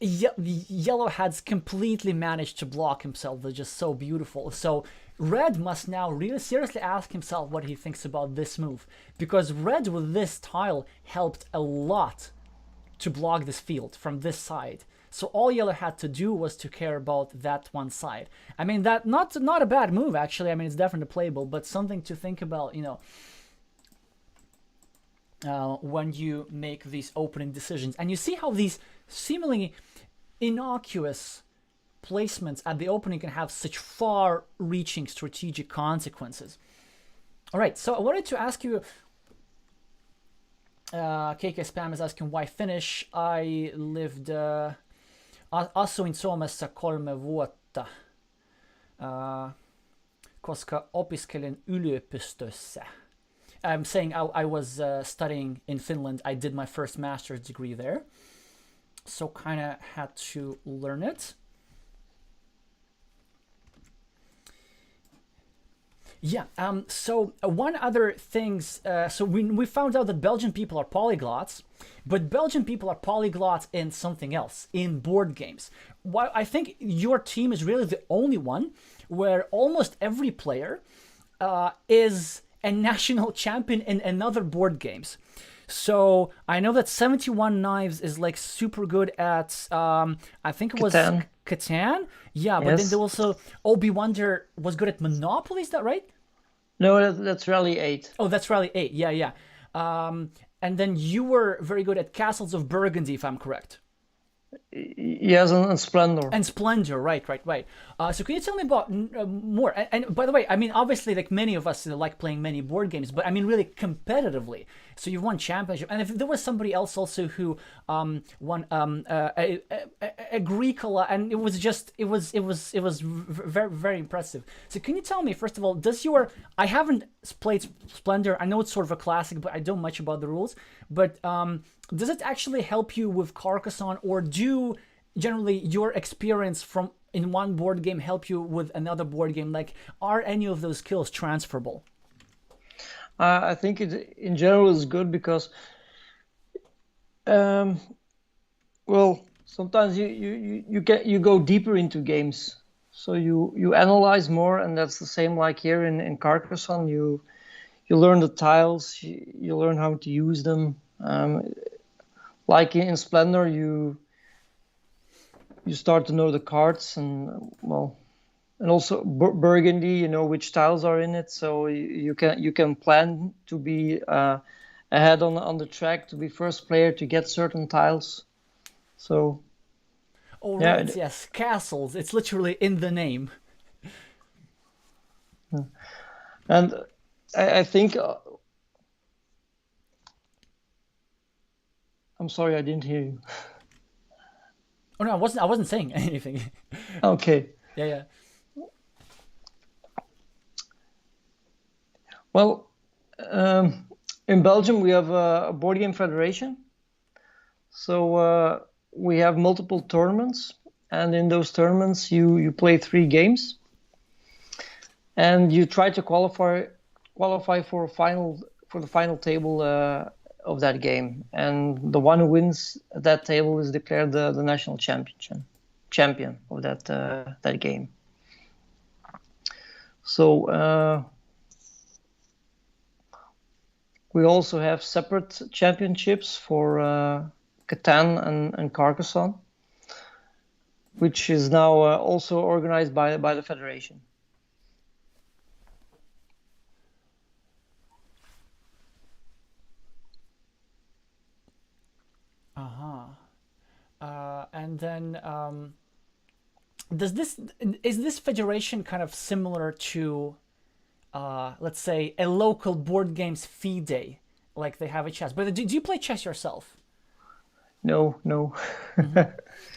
S1: yellow has completely managed to block himself. They're just so beautiful. So red must now really seriously ask himself what he thinks about this move, because red with this tile helped a lot to block this field from this side. So all yellow had to do was to care about that one side. I mean, that not a bad move, actually. I mean, it's definitely playable, but something to think about, you know, when you make these opening decisions. And you see how these seemingly innocuous placements at the opening can have such far-reaching strategic consequences. All right, so I wanted to ask you, KK Spam is asking why Finnish. I lived... asuin Suomessa 3 vuotta, koska opiskelin yliopistossa. I'm saying I was studying in Finland. I did my first master's degree there, so kind of had to learn it. Yeah, so one other things, so we found out that Belgian people are polyglots, but Belgian people are polyglots in something else, in board games. While I think your team is really the only one where almost every player is a national champion in another board games. So I know that 71 Knives is like super good at, I think it was Catan. Yeah, but then there also Obi Wonder was good at Monopoly. Is that right?
S2: No, that's Rally 8.
S1: Oh, that's Rally 8. Yeah. And then you were very good at Castles of Burgundy, if I'm correct.
S2: Yes, and Splendor.
S1: And Splendor, right. So can you tell me about more? And by the way, I mean, obviously, like many of us like playing many board games, but I mean, really competitively. So you've won championship. And if there was somebody else also who won Agricola, and it was very, very impressive. So can you tell me, first of all, I haven't played Splendor. I know it's sort of a classic, but I don't much about the rules. But does it actually help you with Carcassonne, or do generally your experience from in one board game help you with another board game? Like, are any of those skills transferable?
S2: I think it in general is good because, well, sometimes you go deeper into games, so you analyze more, and that's the same like here in Carcassonne. You you learn the tiles, you learn how to use them. Like in Splendor, you start to know the cards, and well, and also Burgundy, you know which tiles are in it, so you can plan to be ahead on the track, to be first player to get certain tiles. So
S1: Oh,
S2: yeah,
S1: right, yes, castles. It's literally in the name.
S2: and I think I'm sorry, I didn't hear you.
S1: Oh no, I wasn't saying anything.
S2: Okay.
S1: Yeah, yeah.
S2: Well, in Belgium we have a board game federation, so we have multiple tournaments, and in those tournaments you play 3 games, and you try to qualify for the final table of that game, and the one who wins that table is declared the national champion of that game. So we also have separate championships for Catan and Carcassonne, which is now also organized by the federation.
S1: And then is this federation kind of similar to let's say a local board games fee day, like they have a chess? But do you play chess yourself?
S2: No.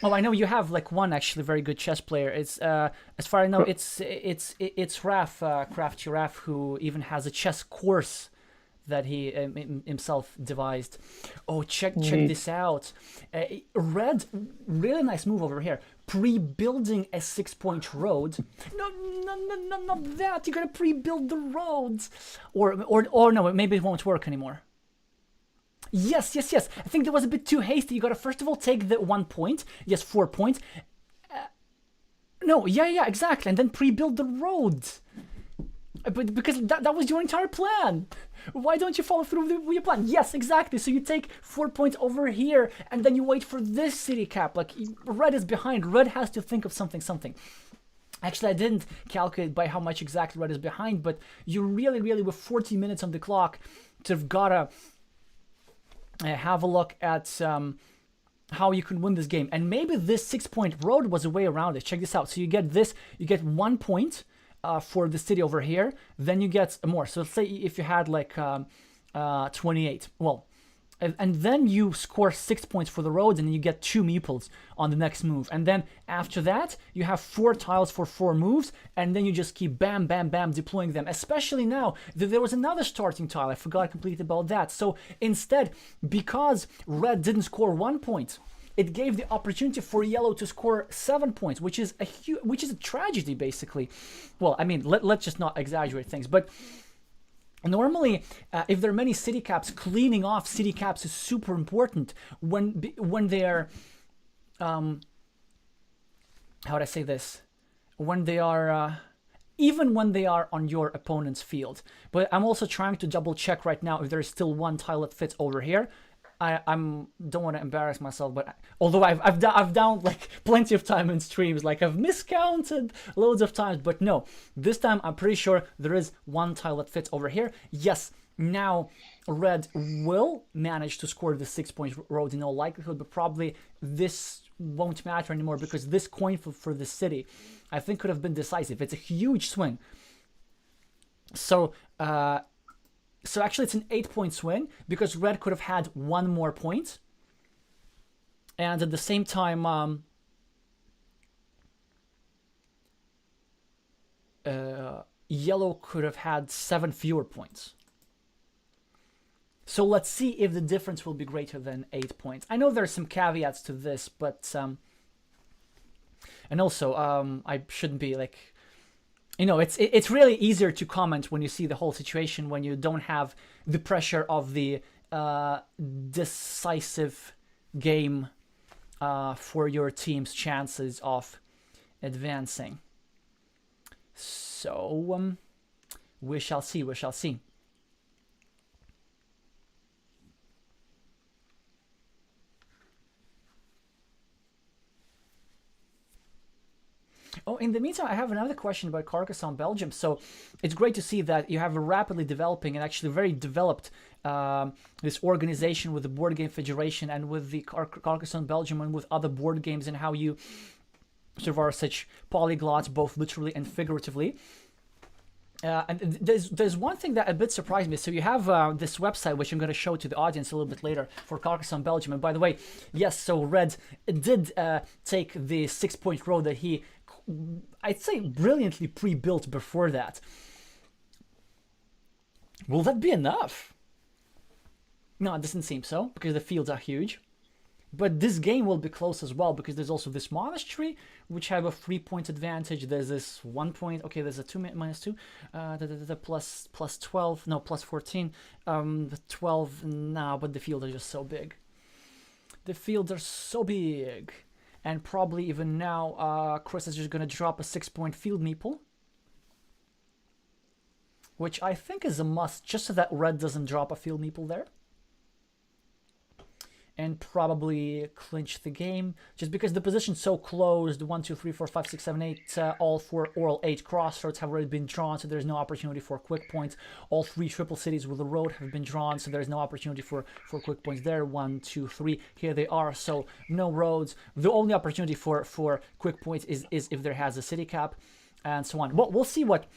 S1: Oh, I know you have like one actually very good chess player. It's as far as I know, it's Raf, Crafty Raf, who even has a chess course that he himself devised. Oh, check this out. Red, really nice move over here. Pre-building a 6-point road. No, not that. You gotta pre-build the roads, or no, maybe it won't work anymore. Yes. I think that was a bit too hasty. You gotta first of all take the 1 point. Yes, 4 points. No, yeah, exactly, and then pre-build the road. But because that was your entire plan. Why don't you follow through with your plan? Yes, exactly. So you take 4 points over here, and then you wait for this city cap. Like, red is behind. Red has to think of something. Actually, I didn't calculate by how much exactly red is behind, but you really, with 40 minutes on the clock, to have gotta have a look at how you can win this game. And maybe this 6-point road was a way around it. Check this out. So you get 1 point for the city over here, then you get more. So let's say if you had like 28, well, and then you score 6 points for the roads, and then you get 2 meeples on the next move. And then after that, you have 4 tiles for 4 moves, and then you just keep bam, deploying them. Especially now, there was another starting tile. I forgot completely about that. So instead, because red didn't score 1 point, it gave the opportunity for yellow to score 7 points, which is a tragedy, basically. Well, I mean, let's just not exaggerate things. But normally, if there are many city caps, cleaning off city caps is super important when they are, how would I say this? When they are, even when they are on your opponent's field. But I'm also trying to double check right now if there is still 1 tile that fits over here. I don't want to embarrass myself, but although I've done like plenty of time in streams, like I've miscounted loads of times, but no, this time I'm pretty sure there is 1 tile that fits over here. Yes, now red will manage to score the 6-point road in all likelihood, but probably this won't matter anymore because this coin for the city, I think, could have been decisive. It's a huge swing. So actually it's an 8-point swing because red could have had 1 more point. And at the same time, yellow could have had 7 fewer points. So let's see if the difference will be greater than 8 points. I know there are some caveats to this, but and also I shouldn't be like, you know, it's really easier to comment when you see the whole situation, when you don't have the pressure of the decisive game for your team's chances of advancing. So we shall see. Oh, in the meantime, I have another question about Carcassonne, Belgium. So it's great to see that you have a rapidly developing and actually very developed this organization with the Board Game Federation and with the Carcassonne, Belgium, and with other board games, and how you sort of are such polyglots, both literally and figuratively. And there's one thing that a bit surprised me. So you have this website, which I'm going to show to the audience a little bit later, for Carcassonne, Belgium. And by the way, yes, so Red did take the 6-point road that he, I'd say, brilliantly pre-built before that. Will that be enough? No, it doesn't seem so, because the fields are huge. But this game will be close as well, because there's also this monastery, which have a 3-point advantage. There's this 1 point. Okay, there's a 2 minus 2, plus 12. No, plus 14. The 12 now, but the fields are just so big. The fields are so big, and probably even now, Chris is just gonna drop a 6-point field meeple, which I think is a must, just so that Red doesn't drop a field meeple there. And probably clinch the game, just because the position's so closed. 1, 2, 3, 4, 5, 6, 7, 8, all 4 oral 8 crossroads have already been drawn, so there's no opportunity for quick points. All 3 triple cities with a road have been drawn, so there's no opportunity for quick points there. 1, 2, 3, here they are, so no roads. The only opportunity for quick points is if there has a city cap, and so on. Well, we'll see what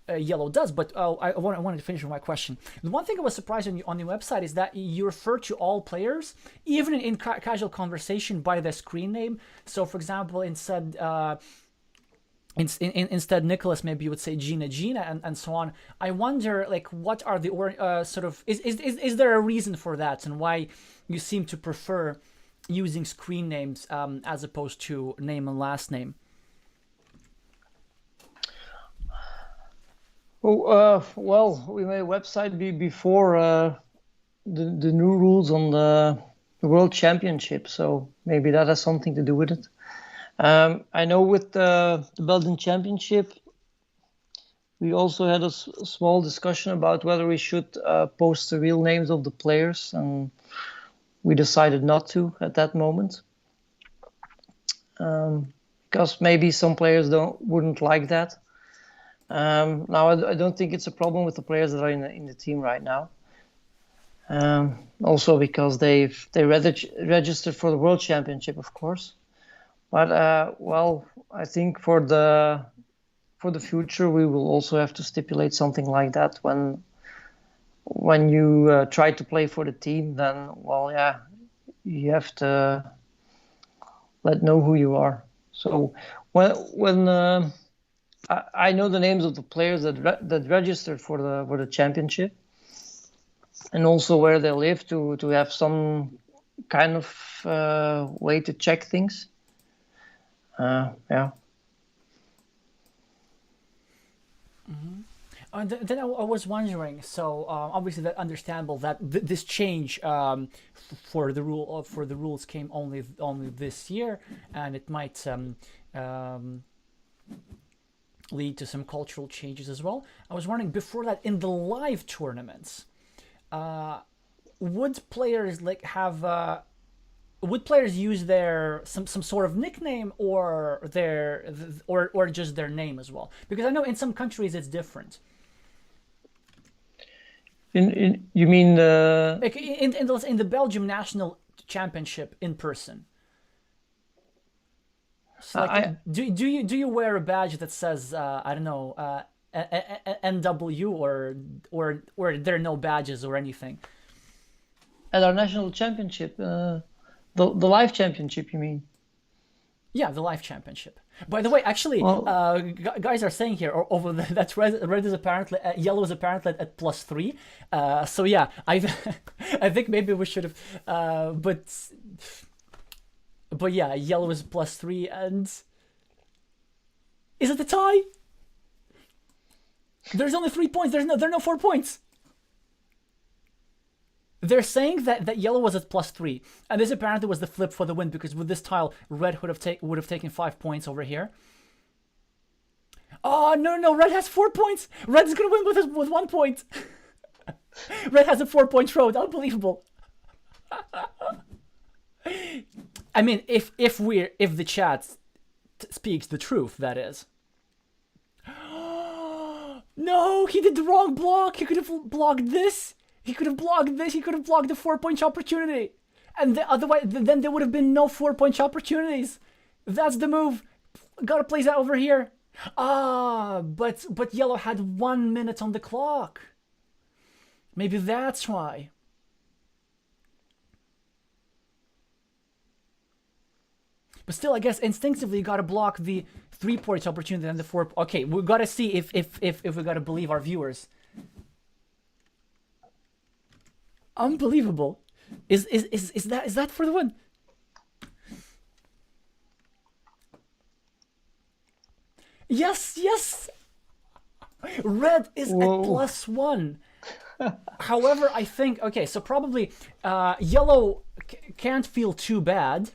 S1: Yellow does, but I wanted to finish with my question. The one thing I was surprised on the website is that you refer to all players, even in casual conversation, by their screen name. So, for example, instead Nicholas, maybe you would say Gina, and so on. I wonder, like, what are the sort of is there a reason for that, and why you seem to prefer using screen names as opposed to name and last name?
S2: Oh, well, we made a website before the new rules on the World Championship, so maybe that has something to do with it. I know with the Belgian Championship, we also had a small discussion about whether we should post the real names of the players, and we decided not to at that moment, because maybe some players wouldn't like that. Now, I don't think it's a problem with the players that are in the team right now. Also because they registered for the World Championship, of course. But well, I think for the future, we will also have to stipulate something like that when you try to play for the team. Then, well, yeah, you have to know who you are. So when I know the names of the players that registered for the championship, and also where they live to have some kind of way to check things. Yeah.
S1: Mm-hmm. Then I was wondering. So obviously, that's understandable that this change for the rules came only this year, and it might lead to some cultural changes as well. I was wondering, before that, in the live tournaments, would players use their some sort of nickname or just their name as well? Because I know in some countries it's different.
S2: You mean
S1: like in the Belgium National Championship in person? So like, do you wear a badge that says I don't know N2xu or there are no badges or anything?
S2: At our national championship, the live championship, you mean?
S1: Yeah, the live championship. By the way, actually, guys are saying here that red is apparently yellow is apparently at +3. So yeah, I think maybe we should have, but yeah, yellow is +3, and is it a tie? There's only 3 points. There are no 4 points. They're saying that yellow was at +3, and this apparently was the flip for the win, because with this tile, red would have taken 5 points over here. Oh no! Red has 4 points. Red is gonna win with 1 point. Red has a 4-point road. Unbelievable. I mean, if the chat speaks the truth, that is. No, he did the wrong block. He could have blocked this. He could have blocked this. He could have blocked the 4-point opportunity. And otherwise, then there would have been no 4-point opportunities. That's the move. Gotta place that over here. But yellow had 1 minute on the clock. Maybe that's why. But still, I guess instinctively you gotta block the 3-point opportunity and the 4. Okay, we gotta see if we gotta believe our viewers. Unbelievable. Is that for the win? Yes. Red is at +1. However, I think, okay, so probably yellow can't feel too bad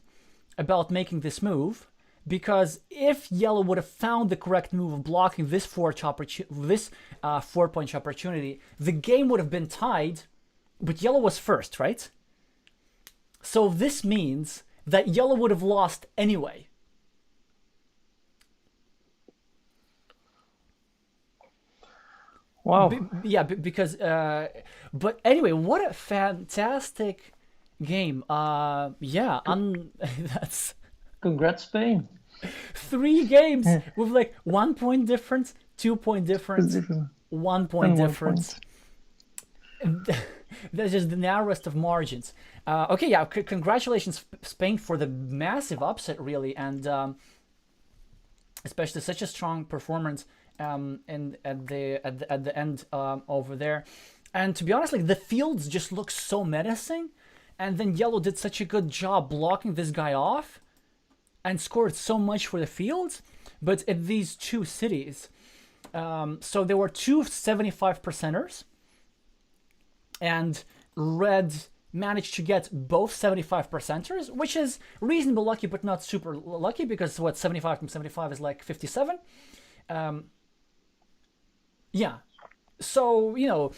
S1: about making this move, because if yellow would have found the correct move of blocking this 4-point opportunity, the game would have been tied, but yellow was first, right? So this means that yellow would have lost anyway.
S2: Wow.
S1: Because but anyway, what a fantastic game. That's
S2: Congrats, Spain.
S1: 3 games with like 1 point difference, 2 point difference, 1 point difference. That's just the narrowest of margins. Okay, yeah, congratulations Spain for the massive upset, really, and especially such a strong performance and at the end over there. And to be honest, like the fields just look so menacing, and then yellow did such a good job blocking this guy off and scored so much for the fields. But at these 2 cities, so there were 2 75%ers, and red managed to get both 75%ers, which is reasonable lucky, but not super lucky, because what, 75 from 75 is like 57. Yeah, so you know,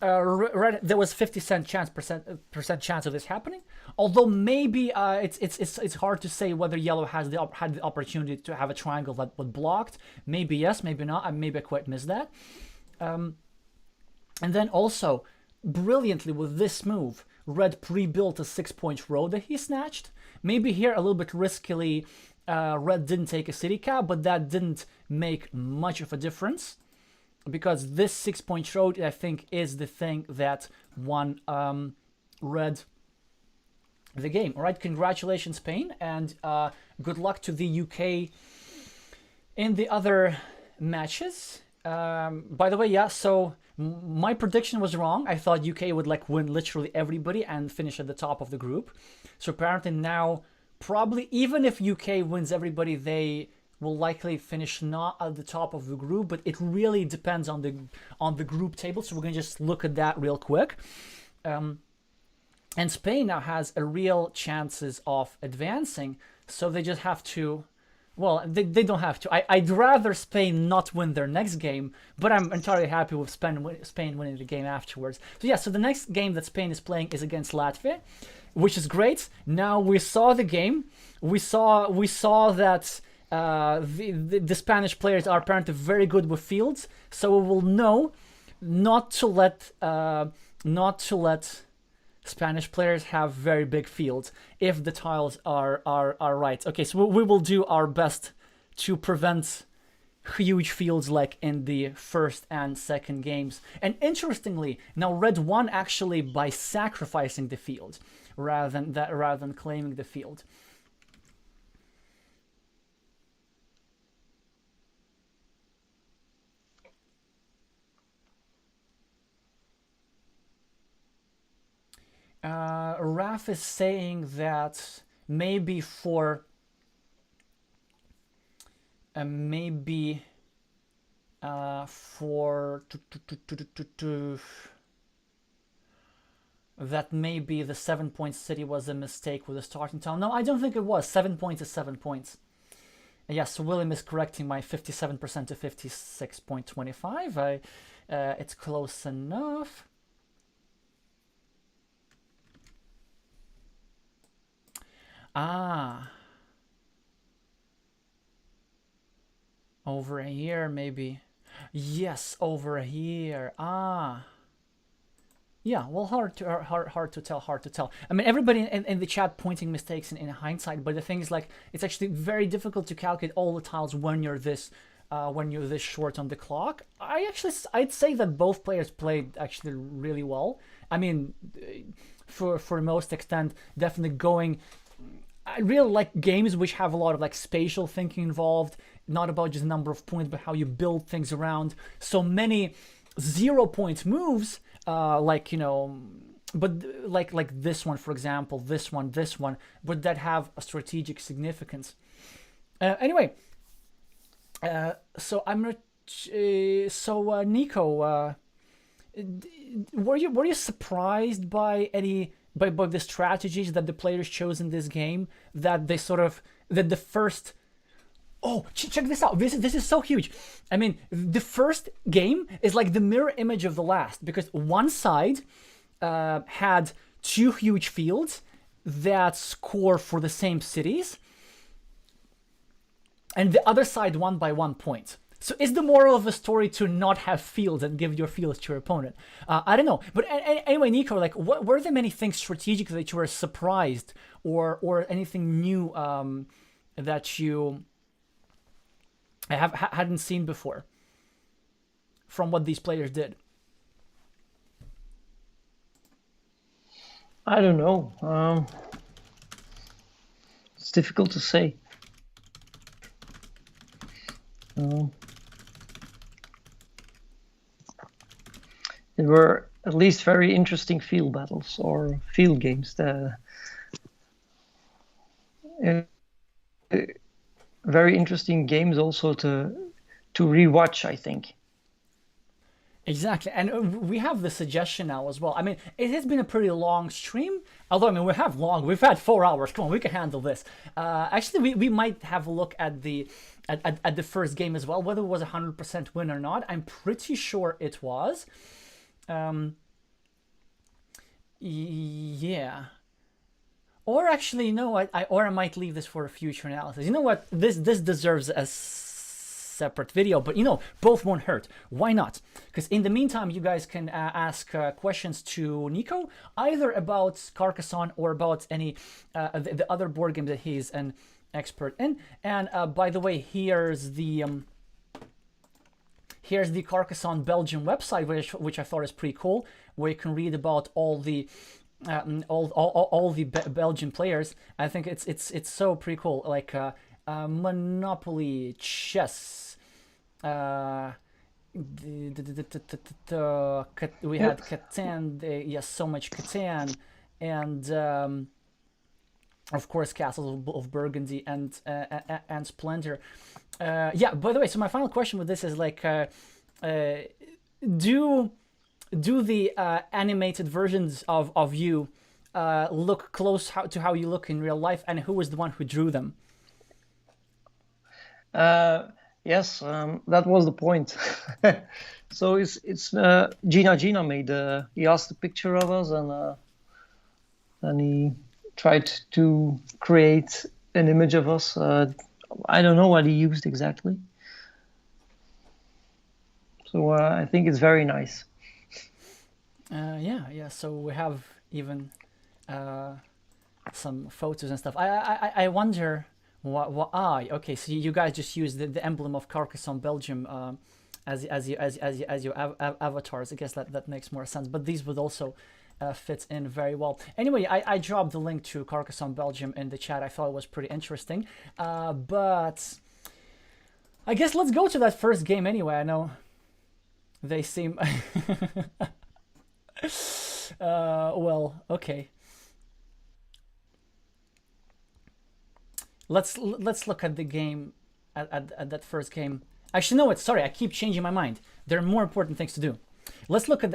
S1: red, there was 50% percent chance of this happening. Although maybe it's hard to say whether yellow had the opportunity to have a triangle that was blocked. Maybe yes, maybe not. Maybe I quite missed that. And then also, brilliantly with this move, red pre-built a 6-point road that he snatched. Maybe here a little bit riskily, red didn't take a city cap, but that didn't make much of a difference, because this 6-point road, I think, is the thing that won red the game. All right, congratulations, Spain, and good luck to the UK in the other matches. By the way, yeah, so my prediction was wrong. I thought UK would like win literally everybody and finish at the top of the group. So apparently now, probably even if UK wins everybody, they will likely finish not at the top of the group, but it really depends on the group table. So we're gonna just look at that real quick. And Spain now has a real chances of advancing, so they just have to. Well, they don't have to. I'd rather Spain not win their next game, but I'm entirely happy with Spain winning the game afterwards. So yeah, so the next game that Spain is playing is against Latvia, which is great. Now we saw the game. We saw that the Spanish players are apparently very good with fields, so we will know not to let Spanish players have very big fields if the tiles are right. Okay, so we will do our best to prevent huge fields like in the first and second games. And interestingly, now red won actually by sacrificing the field rather than claiming the field. Raf is saying that maybe for that maybe the 7-point city was a mistake with the starting tile. No, I don't think it was. 7 points is 7 points. Yes, William is correcting my 57% to 56.25. It's close enough. Over here, maybe. Yes, over here. Ah. Yeah, well, hard to tell. I mean, everybody in the chat pointing mistakes in hindsight, but the thing is, like, it's actually very difficult to calculate all the tiles when you're this short on the clock. I'd say that both players played actually really well. I mean, for most extent, definitely going. I really like games which have a lot of like spatial thinking involved, not about just the number of points, but how you build things around. So many 0-point moves. Like, you know, but like this one, for example, this one, but that have a strategic significance. Anyway, so I'm not. So Nico, were you surprised by by the strategies that the players chose in this game? That they sort of that the first. Oh, check this out. This is so huge. I mean, the first game is like the mirror image of the last, because one side had 2 huge fields that score for the same cities, and the other side won by 1 point. So is the moral of the story to not have fields and give your fields to your opponent? I don't know. But anyway, Nico, like, were there many things strategically that you were surprised, or anything new that you hadn't seen before from what these players did?
S2: I don't know. It's difficult to say. There were at least very interesting field battles or field games. Very interesting games also to rewatch, I think.
S1: Exactly, and we have the suggestion now as well. I mean, it has been a pretty long stream, although, I mean, we've had 4 hours. Come on, we can handle this. Actually, we might have a look at the first game as well, whether it was 100% win or not. I'm pretty sure it was. Yeah. Or actually, no, I might leave this for a future analysis. You know what? This deserves a separate video, but you know, both won't hurt. Why not? Because in the meantime, you guys can ask questions to Nico, either about Carcassonne or about any the other board game that he's an expert in. And by the way, here's the Carcassonne Belgium website, which I thought is pretty cool, where you can read about all the Belgian players. I think it's so pretty cool. Like Monopoly, chess. We had Catan. Yes, so much Catan, and of course Castles of Burgundy and Splendor. Yeah. By the way, so my final question with this is like, do the animated versions of you look close to how you look in real life, and who was the one who drew them?
S2: Yes, that was the point. So it's Gina made. He asked a picture of us, and he tried to create an image of us. I don't know what he used exactly. So I think it's very nice.
S1: Yeah. So we have even some photos and stuff. I wonder what. Okay. So you guys just use the emblem of Carcassonne, Belgium, as your avatars. I guess that makes more sense. But these would also fit in very well. Anyway, I dropped the link to Carcassonne, Belgium in the chat. I thought it was pretty interesting. But I guess let's go to that first game anyway. I know they seem. Well, okay. Let's look at the game at that first game. Actually, no, sorry, I keep changing my mind. There are more important things to do. Let's look at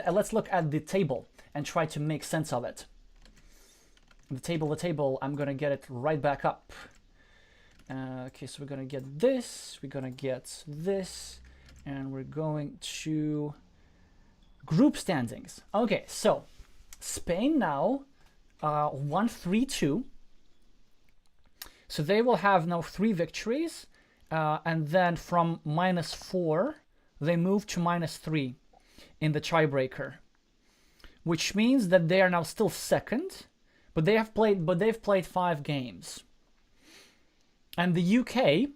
S1: the table and try to make sense of it. The table. I'm gonna get it right back up. Okay, so we're gonna get this. We're gonna get this, and we're going to group standings. Okay, so Spain now 1-3-2. So they will have now 3 victories and then from -4 they move to -3 in the tiebreaker, which means that they are now still second, but they've played 5 games. And the UK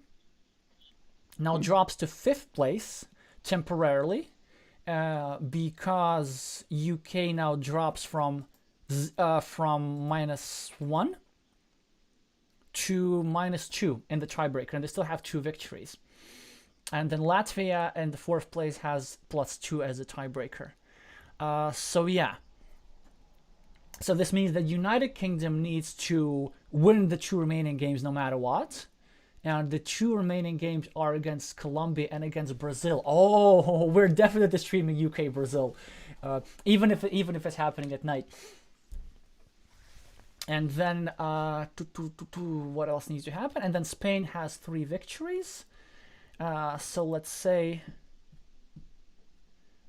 S1: now drops to 5th place temporarily, because UK now drops from -1 to -2 in the tiebreaker, and they still have 2 victories. And then Latvia in the 4th place has +2 as a tiebreaker. So yeah. So this means that United Kingdom needs to win the 2 remaining games no matter what. And the 2 remaining games are against Colombia and against Brazil. Oh, we're definitely streaming UK Brazil, even if it's happening at night. And then what else needs to happen? And then Spain has 3 victories. So let's say,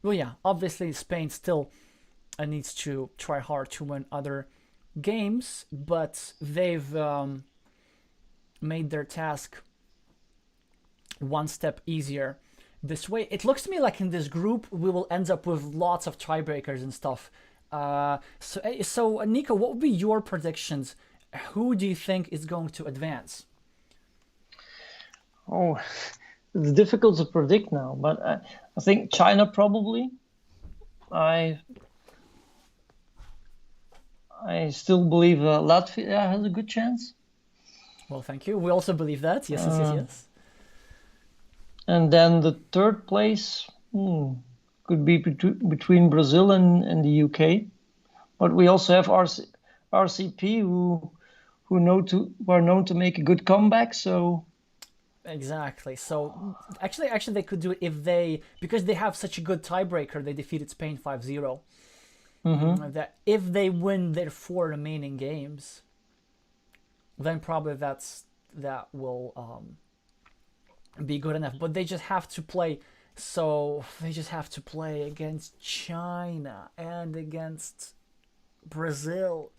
S1: well, yeah, obviously Spain still needs to try hard to win other games, but they've made their task one step easier this way. It looks to me like in this group we will end up with lots of tiebreakers and stuff. So Nico, what would be your predictions? Who do you think is going to advance?
S2: Oh, it's difficult to predict now, but I think China probably. I still believe Latvia has a good chance.
S1: Well, thank you. We also believe that. Yes.
S2: And then the 3rd place could be between Brazil and the UK. But we also have RCP who are known to make a good comeback. So
S1: exactly. So actually they could do it because they have such a good tiebreaker. They defeated Spain 5-0. That if they win their 4 remaining games, then probably that will be good enough. But they just have to play. So they just have to play against China and against Brazil.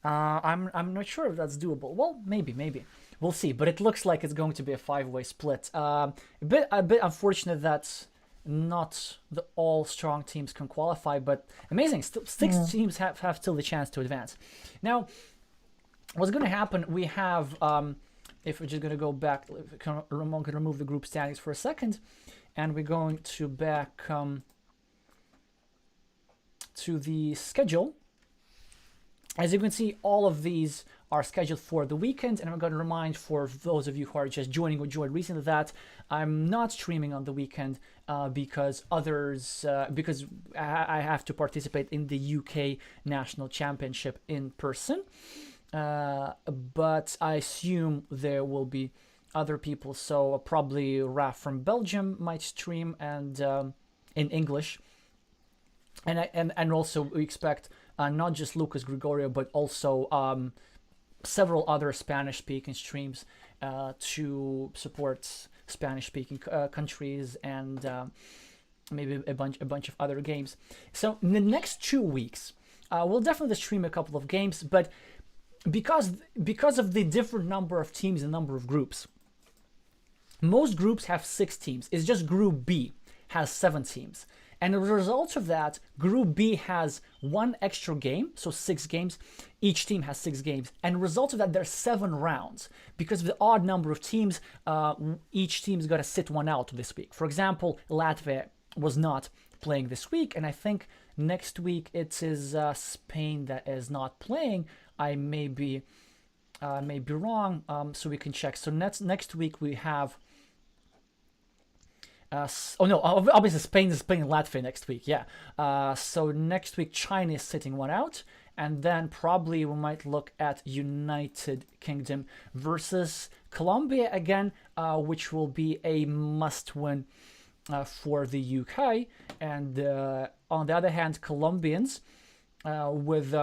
S1: I'm not sure if that's doable. Well, maybe we'll see. But it looks like it's going to be a 5-way split. A bit unfortunate that not all strong teams can qualify, but amazing. Still, 6 teams have still the chance to advance. Now, what's going to happen? We have, if we're just going to go back, Ramon can remove the group standings for a second, and we're going to back to the schedule. As you can see, all of these are scheduled for the weekend, and I'm going to remind for those of you who are just joining or joined recently that I'm not streaming on the weekend because I have to participate in the UK National Championship in person. But I assume there will be other people, so probably Raf from Belgium might stream and in English, and also we expect not just Lucas Gregorio but also several other Spanish-speaking streams to support Spanish-speaking countries and maybe a bunch of other games. So in the next 2 weeks, we'll definitely stream a couple of games, but because of the different number of teams and number of groups, most groups have 6 teams. It's just Group B has 7 teams. And as a result of that, Group B has 1 extra game, so 6 games. Each team has 6 games. And as a result of that, there's 7 rounds. Because of the odd number of teams, each team's got to sit 1 out this week. For example, Latvia was not playing this week, and I think next week it is Spain that is not playing. I may be wrong, so we can check. So next week we have. Obviously Spain is playing Latvia next week. Yeah. So next week China is sitting 1 out, and then probably we might look at United Kingdom versus Colombia again, which will be a must-win for the UK. And on the other hand, Colombians with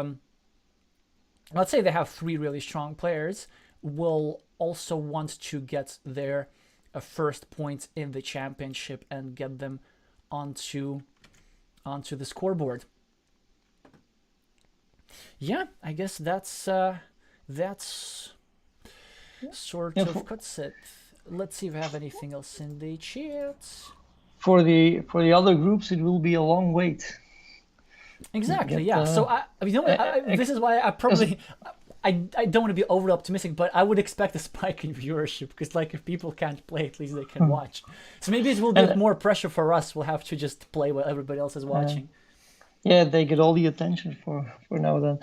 S1: let's say they have 3 really strong players, will also want to get their first points in the championship and get them onto the scoreboard. Yeah, I guess that's sort of cuts it. let's see if we have anything else in the chat.
S2: For the other groups, it will be a long wait.
S1: Exactly. Yeah. So this is why I probably. I don't want to be over optimistic, but I would expect a spike in viewership because, like, if people can't play, at least they can watch. So maybe it will be more pressure for us. We'll have to just play while everybody else is watching.
S2: Yeah, they get all the attention for now then.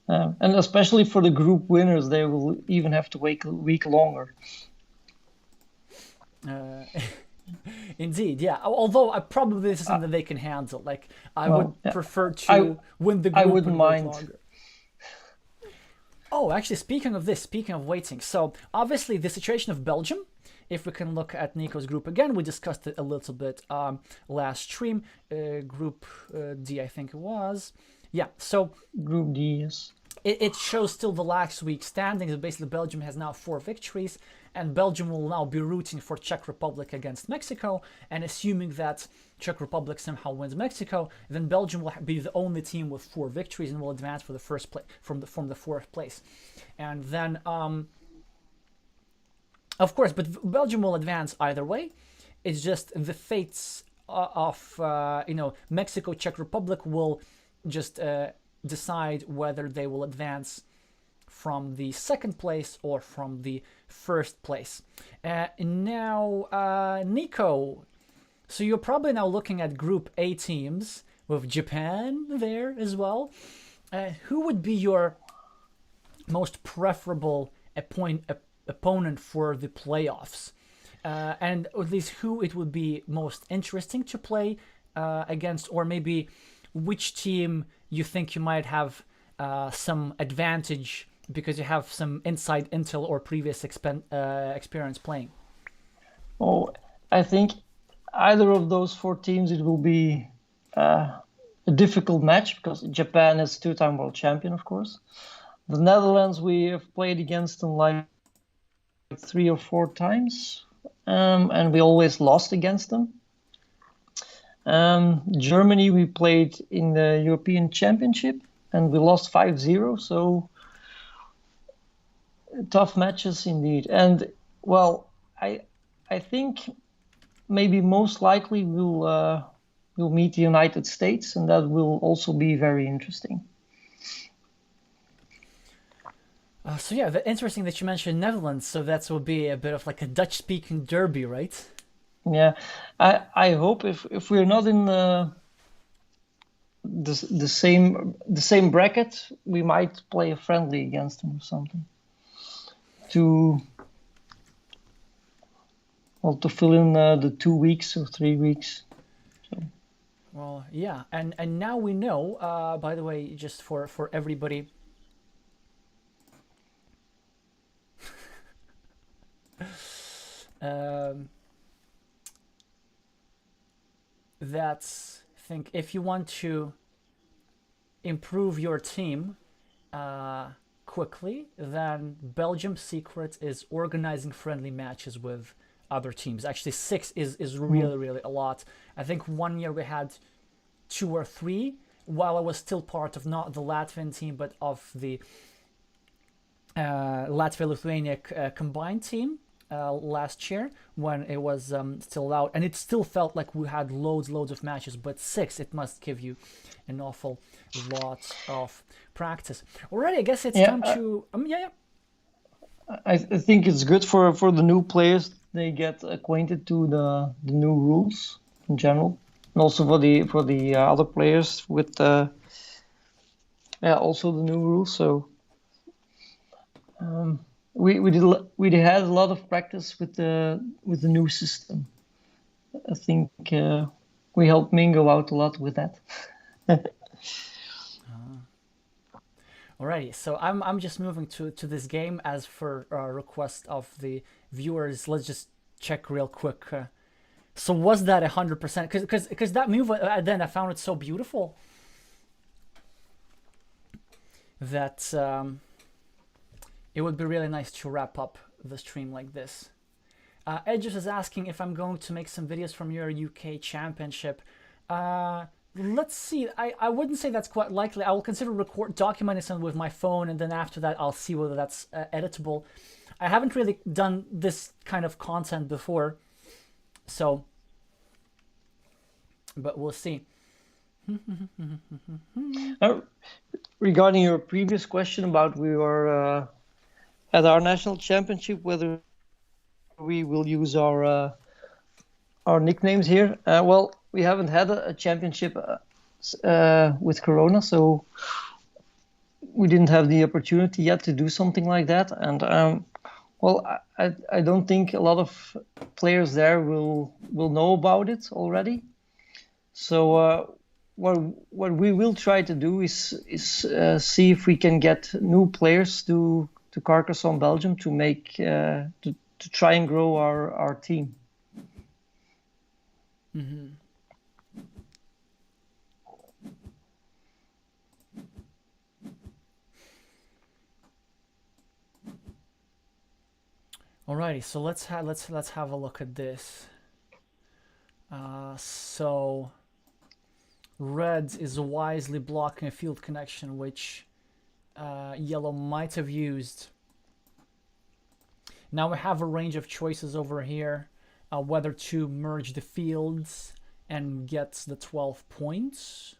S2: And especially for the group winners, they will even have to wait a week longer.
S1: Indeed, yeah. Although probably this is something that they can handle. Like, I would prefer to win the group.
S2: I wouldn't mind.
S1: Longer. Oh, actually, speaking of waiting, so obviously the situation of Belgium, if we can look at Nico's group again, we discussed it a little bit last stream, Group D, I think it was. Yeah, so...
S2: Group D, yes.
S1: It shows still the last week's standings. Basically, Belgium has now 4 victories, and Belgium will now be rooting for Czech Republic against Mexico, and assuming that Czech Republic somehow wins Mexico, then Belgium will be the only team with 4 victories and will advance for the first place from the 4th place. And then, of course, but Belgium will advance either way. It's just the fates of Mexico, Czech Republic will just decide whether they will advance from the 2nd place or from the 1st place. Now, Nico, so you're probably now looking at Group A teams with Japan there as well. Who would be your most preferable opponent for the playoffs? And at least who it would be most interesting to play against, or maybe which team you think you might have some advantage because you have some inside intel or previous experience playing?
S2: Oh, I think either of those 4 teams, it will be a difficult match because Japan is 2-time world champion, of course. The Netherlands, we have played against them like 3 or 4 times, and we always lost against them. Germany, we played in the European Championship and we lost 5-0, so tough matches indeed. And well, I think maybe most likely we'll meet the United States, and that will also be very interesting.
S1: So yeah, interesting that you mentioned Netherlands. So that will be a bit of like a Dutch-speaking derby, right?
S2: Yeah, I hope if we're not in the same bracket, we might play a friendly against them or something to fill in the 2 weeks or 3 weeks. So.
S1: Well, yeah, and now we know. By the way, just for everybody. That's think if you want to improve your team quickly, then Belgium's secret is organizing friendly matches with other teams. Actually, 6 is really a lot. I think one year we had 2 or 3 while I was still part of not the Latvian team but of the Latvia-Lithuania combined team. Last year when it was still allowed, and it still felt like we had loads of matches, but 6, it must give you an awful lot of practice. Alrighty, I guess it's time to I
S2: think it's good for the new players. They get acquainted to the new rules in general, and also for the other players with also the new rules. So we had a lot of practice with the new system. I think we helped Mingo out a lot with that.
S1: Alrighty, so I'm just moving to this game as for request of the viewers. Let's just check real quick. So was that 100%? Because that move then I found it so beautiful that it would be really nice to wrap up the stream like this. Edges is asking if I'm going to make some videos from your UK championship. Let's see. I wouldn't say that's quite likely. I will consider documenting some with my phone, and then after that I'll see whether that's editable. I haven't really done this kind of content before, so, but we'll see.
S2: Regarding your previous question about we were at our national championship, whether we will use our nicknames here. Well, we haven't had a championship with Corona, so we didn't have the opportunity yet to do something like that. And well, I don't think a lot of players there will know about it already. So what we will try to do is see if we can get new players to Carcassonne, Belgium, to make to try and grow our team.
S1: Mm-hmm. Alrighty, so let's have a look at this. So red is wisely blocking a field connection, which yellow might have used. Now we have a range of choices over here, whether to merge the fields and get the 12 points,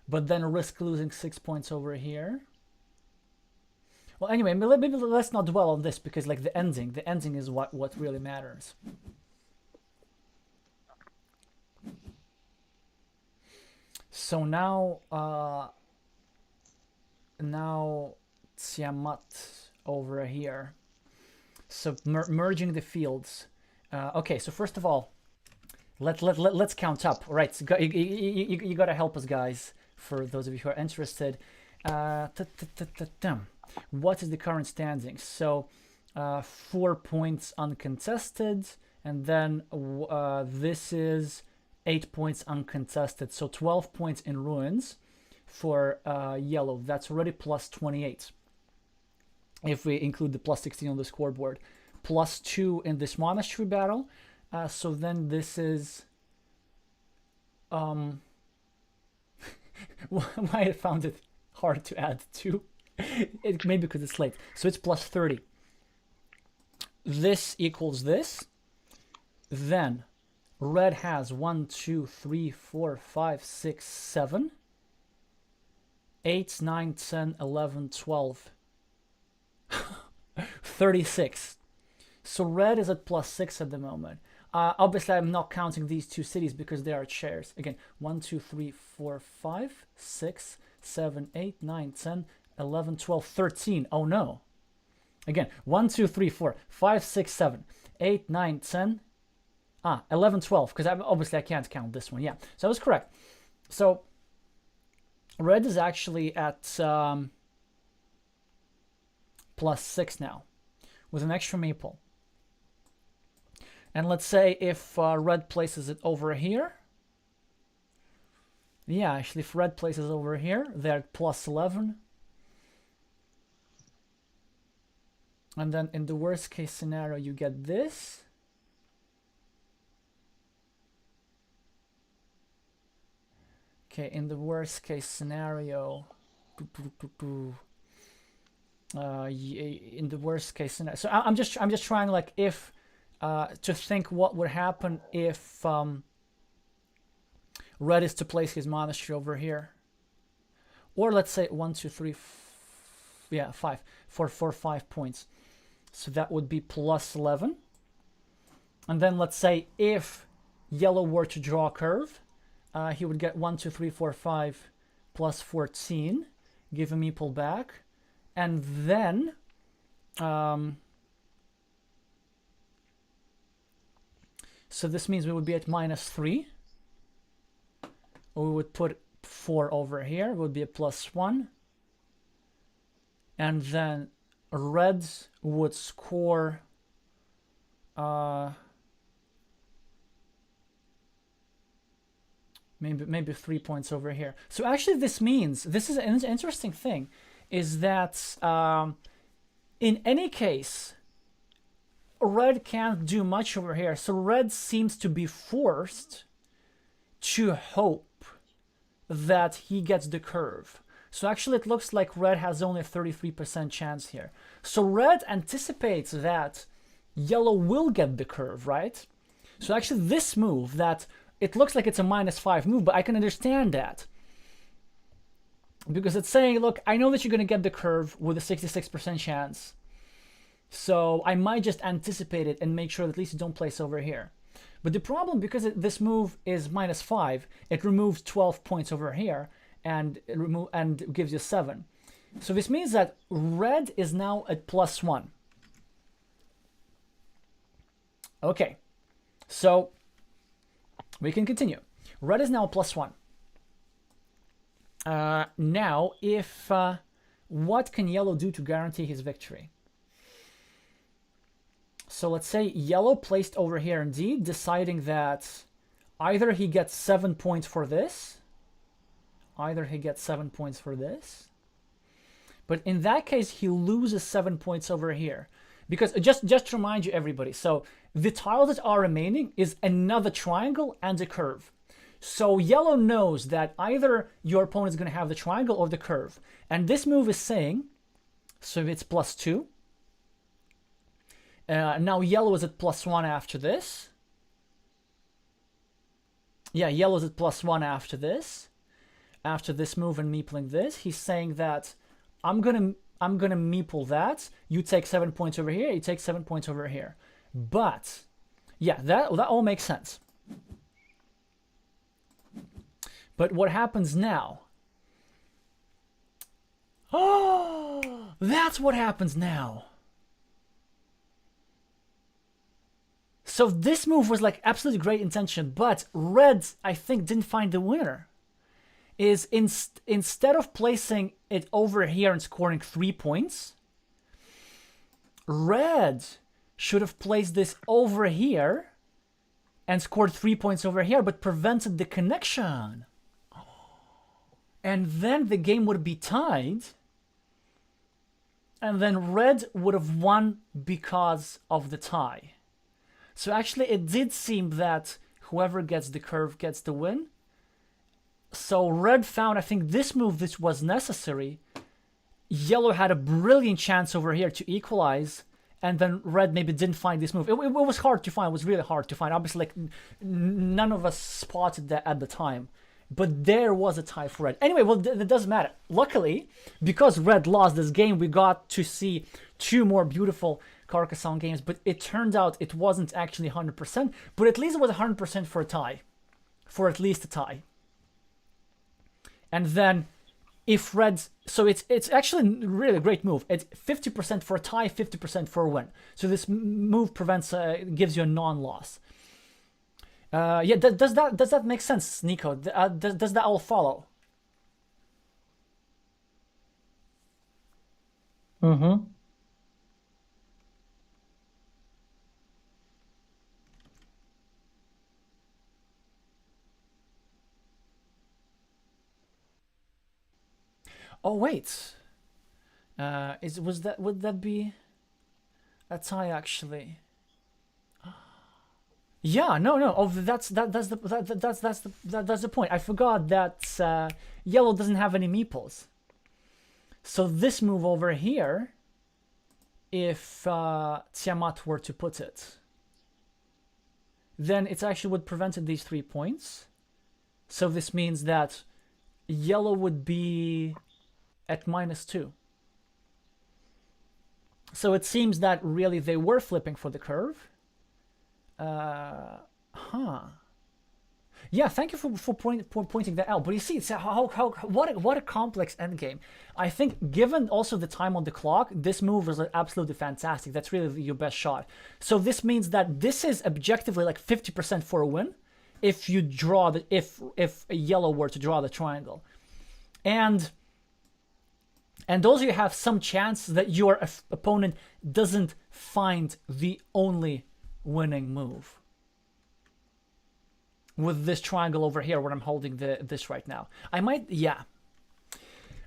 S1: but then risk losing 6 points over here. Well, anyway, maybe let's not dwell on this, because like the ending is what really matters. So now Tiamat over here. So merging the fields. Okay, so first of all, let's count up. All right, so you gotta help us, guys. For those of you who are interested, what is the current standings? So 4 points uncontested, and then this is 8 points uncontested. So 12 points in ruins for yellow. That's already plus 28. If we include the plus 16 on the scoreboard, plus 2 in this monastery battle. So then this is why I found it hard to add 2. Maybe because it's late. So it's plus 30. This equals this. Then red has 1, 2, 3, 4, 5, 6, 7, 8, 9, 10, 11, 12, 36. So red is at plus 6 at the moment. Obviously, I'm not counting these two cities because they are shares. Again, 1, 2, 3, 4, 5, 6, 7, 8, 9, 10, 11, 12, 13. Oh no. Again, 1, 2, 3, 4, 5, 6, 7, 8, 9, 10. 11, 12, because obviously I can't count this one. Yeah, so I was correct. So red is actually at plus 6 now with an extra maple. And let's say if red places it over here. Yeah, actually if red places over here, they're at plus 11. And then in the worst case scenario, you get this. Okay, in the worst case scenario, in the worst case scenario, so I'm just trying like if to think what would happen if red is to place his monastery over here, or let's say 1, 2, 3, yeah, 5 for 5 points. So that would be plus 11, and then let's say if yellow were to draw a curve. He would get 1, 2, 3, 4, 5 plus 14, give him meeple back, and then so this means we would be at minus 3. We would put 4 over here, it would be a plus 1, and then reds would score maybe 3 points over here. So actually this means, this is an interesting thing, is that in any case, red can't do much over here. So red seems to be forced to hope that he gets the curve. So actually it looks like red has only a 33% chance here. So red anticipates that yellow will get the curve, right? So actually this move, that it looks like it's a -5 move, but I can understand that. Because it's saying, look, I know that you're going to get the curve with a 66% chance. So I might just anticipate it and make sure that at least you don't place over here. But the problem, because this move is -5, it removes 12 points over here and gives you 7. So this means that red is now at +1. Okay, so we can continue. Red is now +1. Now, if what can yellow do to guarantee his victory? So let's say yellow placed over here indeed, deciding that either he gets 7 points for this, but in that case he loses 7 points over here. Because just to remind you, everybody, so the tiles that are remaining is another triangle and a curve. So yellow knows that either your opponent is going to have the triangle or the curve. And this move is saying, so it's +2. Now yellow is at +1 after this. Yeah, yellow is at +1 after this. After this move and meepling this, he's saying that I'm gonna meeple that. You take 7 points over here. You take 7 points over here. But yeah, that all makes sense. But what happens now? Oh, that's what happens now. So this move was like absolutely great intention, but red, I think, didn't find the winner. Is instead of placing it over here and scoring 3 points, red should have placed this over here and scored 3 points over here, but prevented the connection. And then the game would be tied, and then red would have won because of the tie. So actually it did seem that whoever gets the curve gets the win. So red found, I think, this move, this was necessary. Yellow had a brilliant chance over here to equalize, and then red maybe didn't find this move. It was hard to find. It was really hard to find. Obviously, like, none of us spotted that at the time. But there was a tie for red. Anyway, well, that doesn't matter. Luckily, because red lost this game, we got to see 2 more beautiful Carcassonne games. But it turned out it wasn't actually 100%. But at least it was 100% for a tie. For at least a tie. And then if red... So it's actually a really great move. It's 50% for a tie, 50% for a win. So this move gives you a non-loss. Yeah, does that make sense, Nico? Does that all follow?
S2: Mm-hmm.
S1: Oh wait, would that be a tie actually? Yeah, no. Oh, that's the point. I forgot that yellow doesn't have any meeples. So this move over here, if Tiamat were to put it, then it actually would prevent these 3 points. So this means that yellow would be at -2. So it seems that really they were flipping for the curve. Yeah, thank you for pointing that out. But you see, it's what a complex endgame. I think, given also the time on the clock, this move is absolutely fantastic. That's really your best shot. So this means that this is objectively like 50% for a win, if you draw if yellow were to draw the triangle, and also you have some chance that your opponent doesn't find the only winning move with this triangle over here where I'm holding this right now. I might, yeah.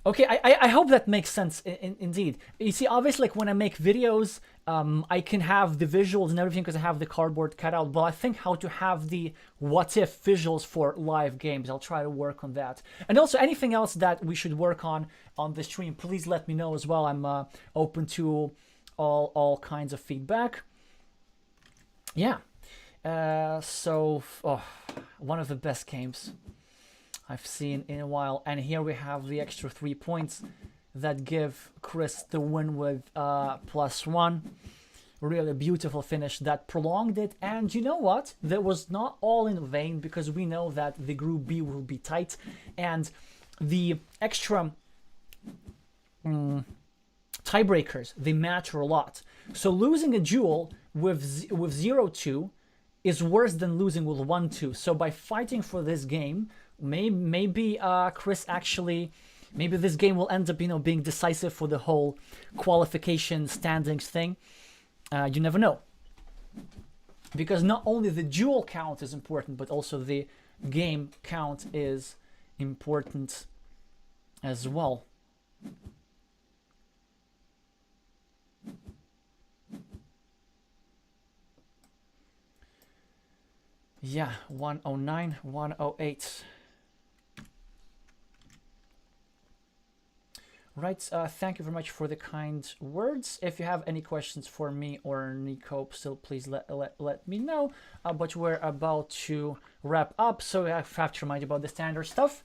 S1: Okay, I hope that makes sense indeed. You see, obviously, like when I make videos, I can have the visuals and everything because I have the cardboard cut out, but I think how to have the what if visuals for live games. I'll try to work on that. And also anything else that we should work on the stream, please let me know as well. I'm open to all kinds of feedback. Yeah. One of the best games I've seen in a while, and here we have the extra 3 points that give Chris the win with +1. Really beautiful finish that prolonged it, and you know what? That was not all in vain, because we know that the Group B will be tight, and the extra tiebreakers, they matter a lot. So losing a duel with 0-2 is worse than losing with 1-2. So by fighting for this game, maybe Chris actually, maybe this game will end up, being decisive for the whole qualification standings thing. You never know, because not only the duel count is important, but also the game count is important as well. Yeah, 109, 108. Right, thank you very much for the kind words. If you have any questions for me or Nico, still please let me know. But we're about to wrap up, so I have to remind you about the standard stuff.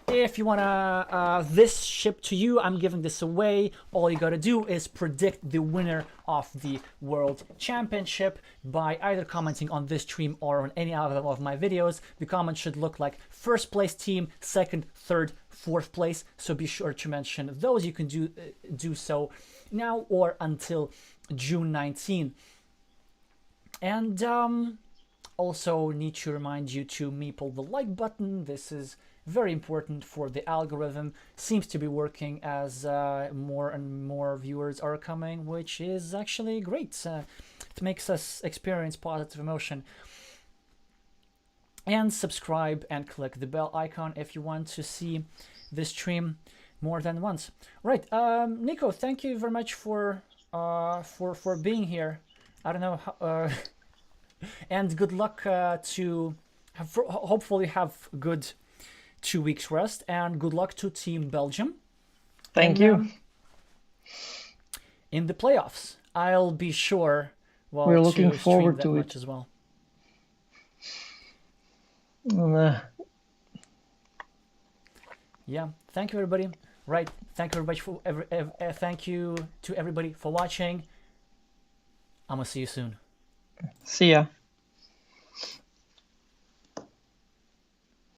S1: If you wanna this ship to you, I'm giving this away. All you gotta do is predict the winner of the World Championship by either commenting on this stream or on any other of my videos. The comment should look like first place team, second, third, fourth place. So be sure to mention those. You can do so now or until June 19. And also need to remind you to meeple the like button. This is very important for the algorithm. Seems to be working as more and more viewers are coming, which is actually great. It makes us experience positive emotion. And subscribe and click the bell icon if you want to see this stream more than once. Right, Nico, thank you very much for being here. I don't know how, and good luck to hopefully have good 2 weeks rest, and good luck to Team Belgium.
S2: Thank you.
S1: In the playoffs, I'll be sure. Well,
S2: we're looking forward to it
S1: as well. Yeah, thank you everybody. Right, thank you everybody for thank you to everybody for watching. I'm gonna see you soon.
S2: See ya.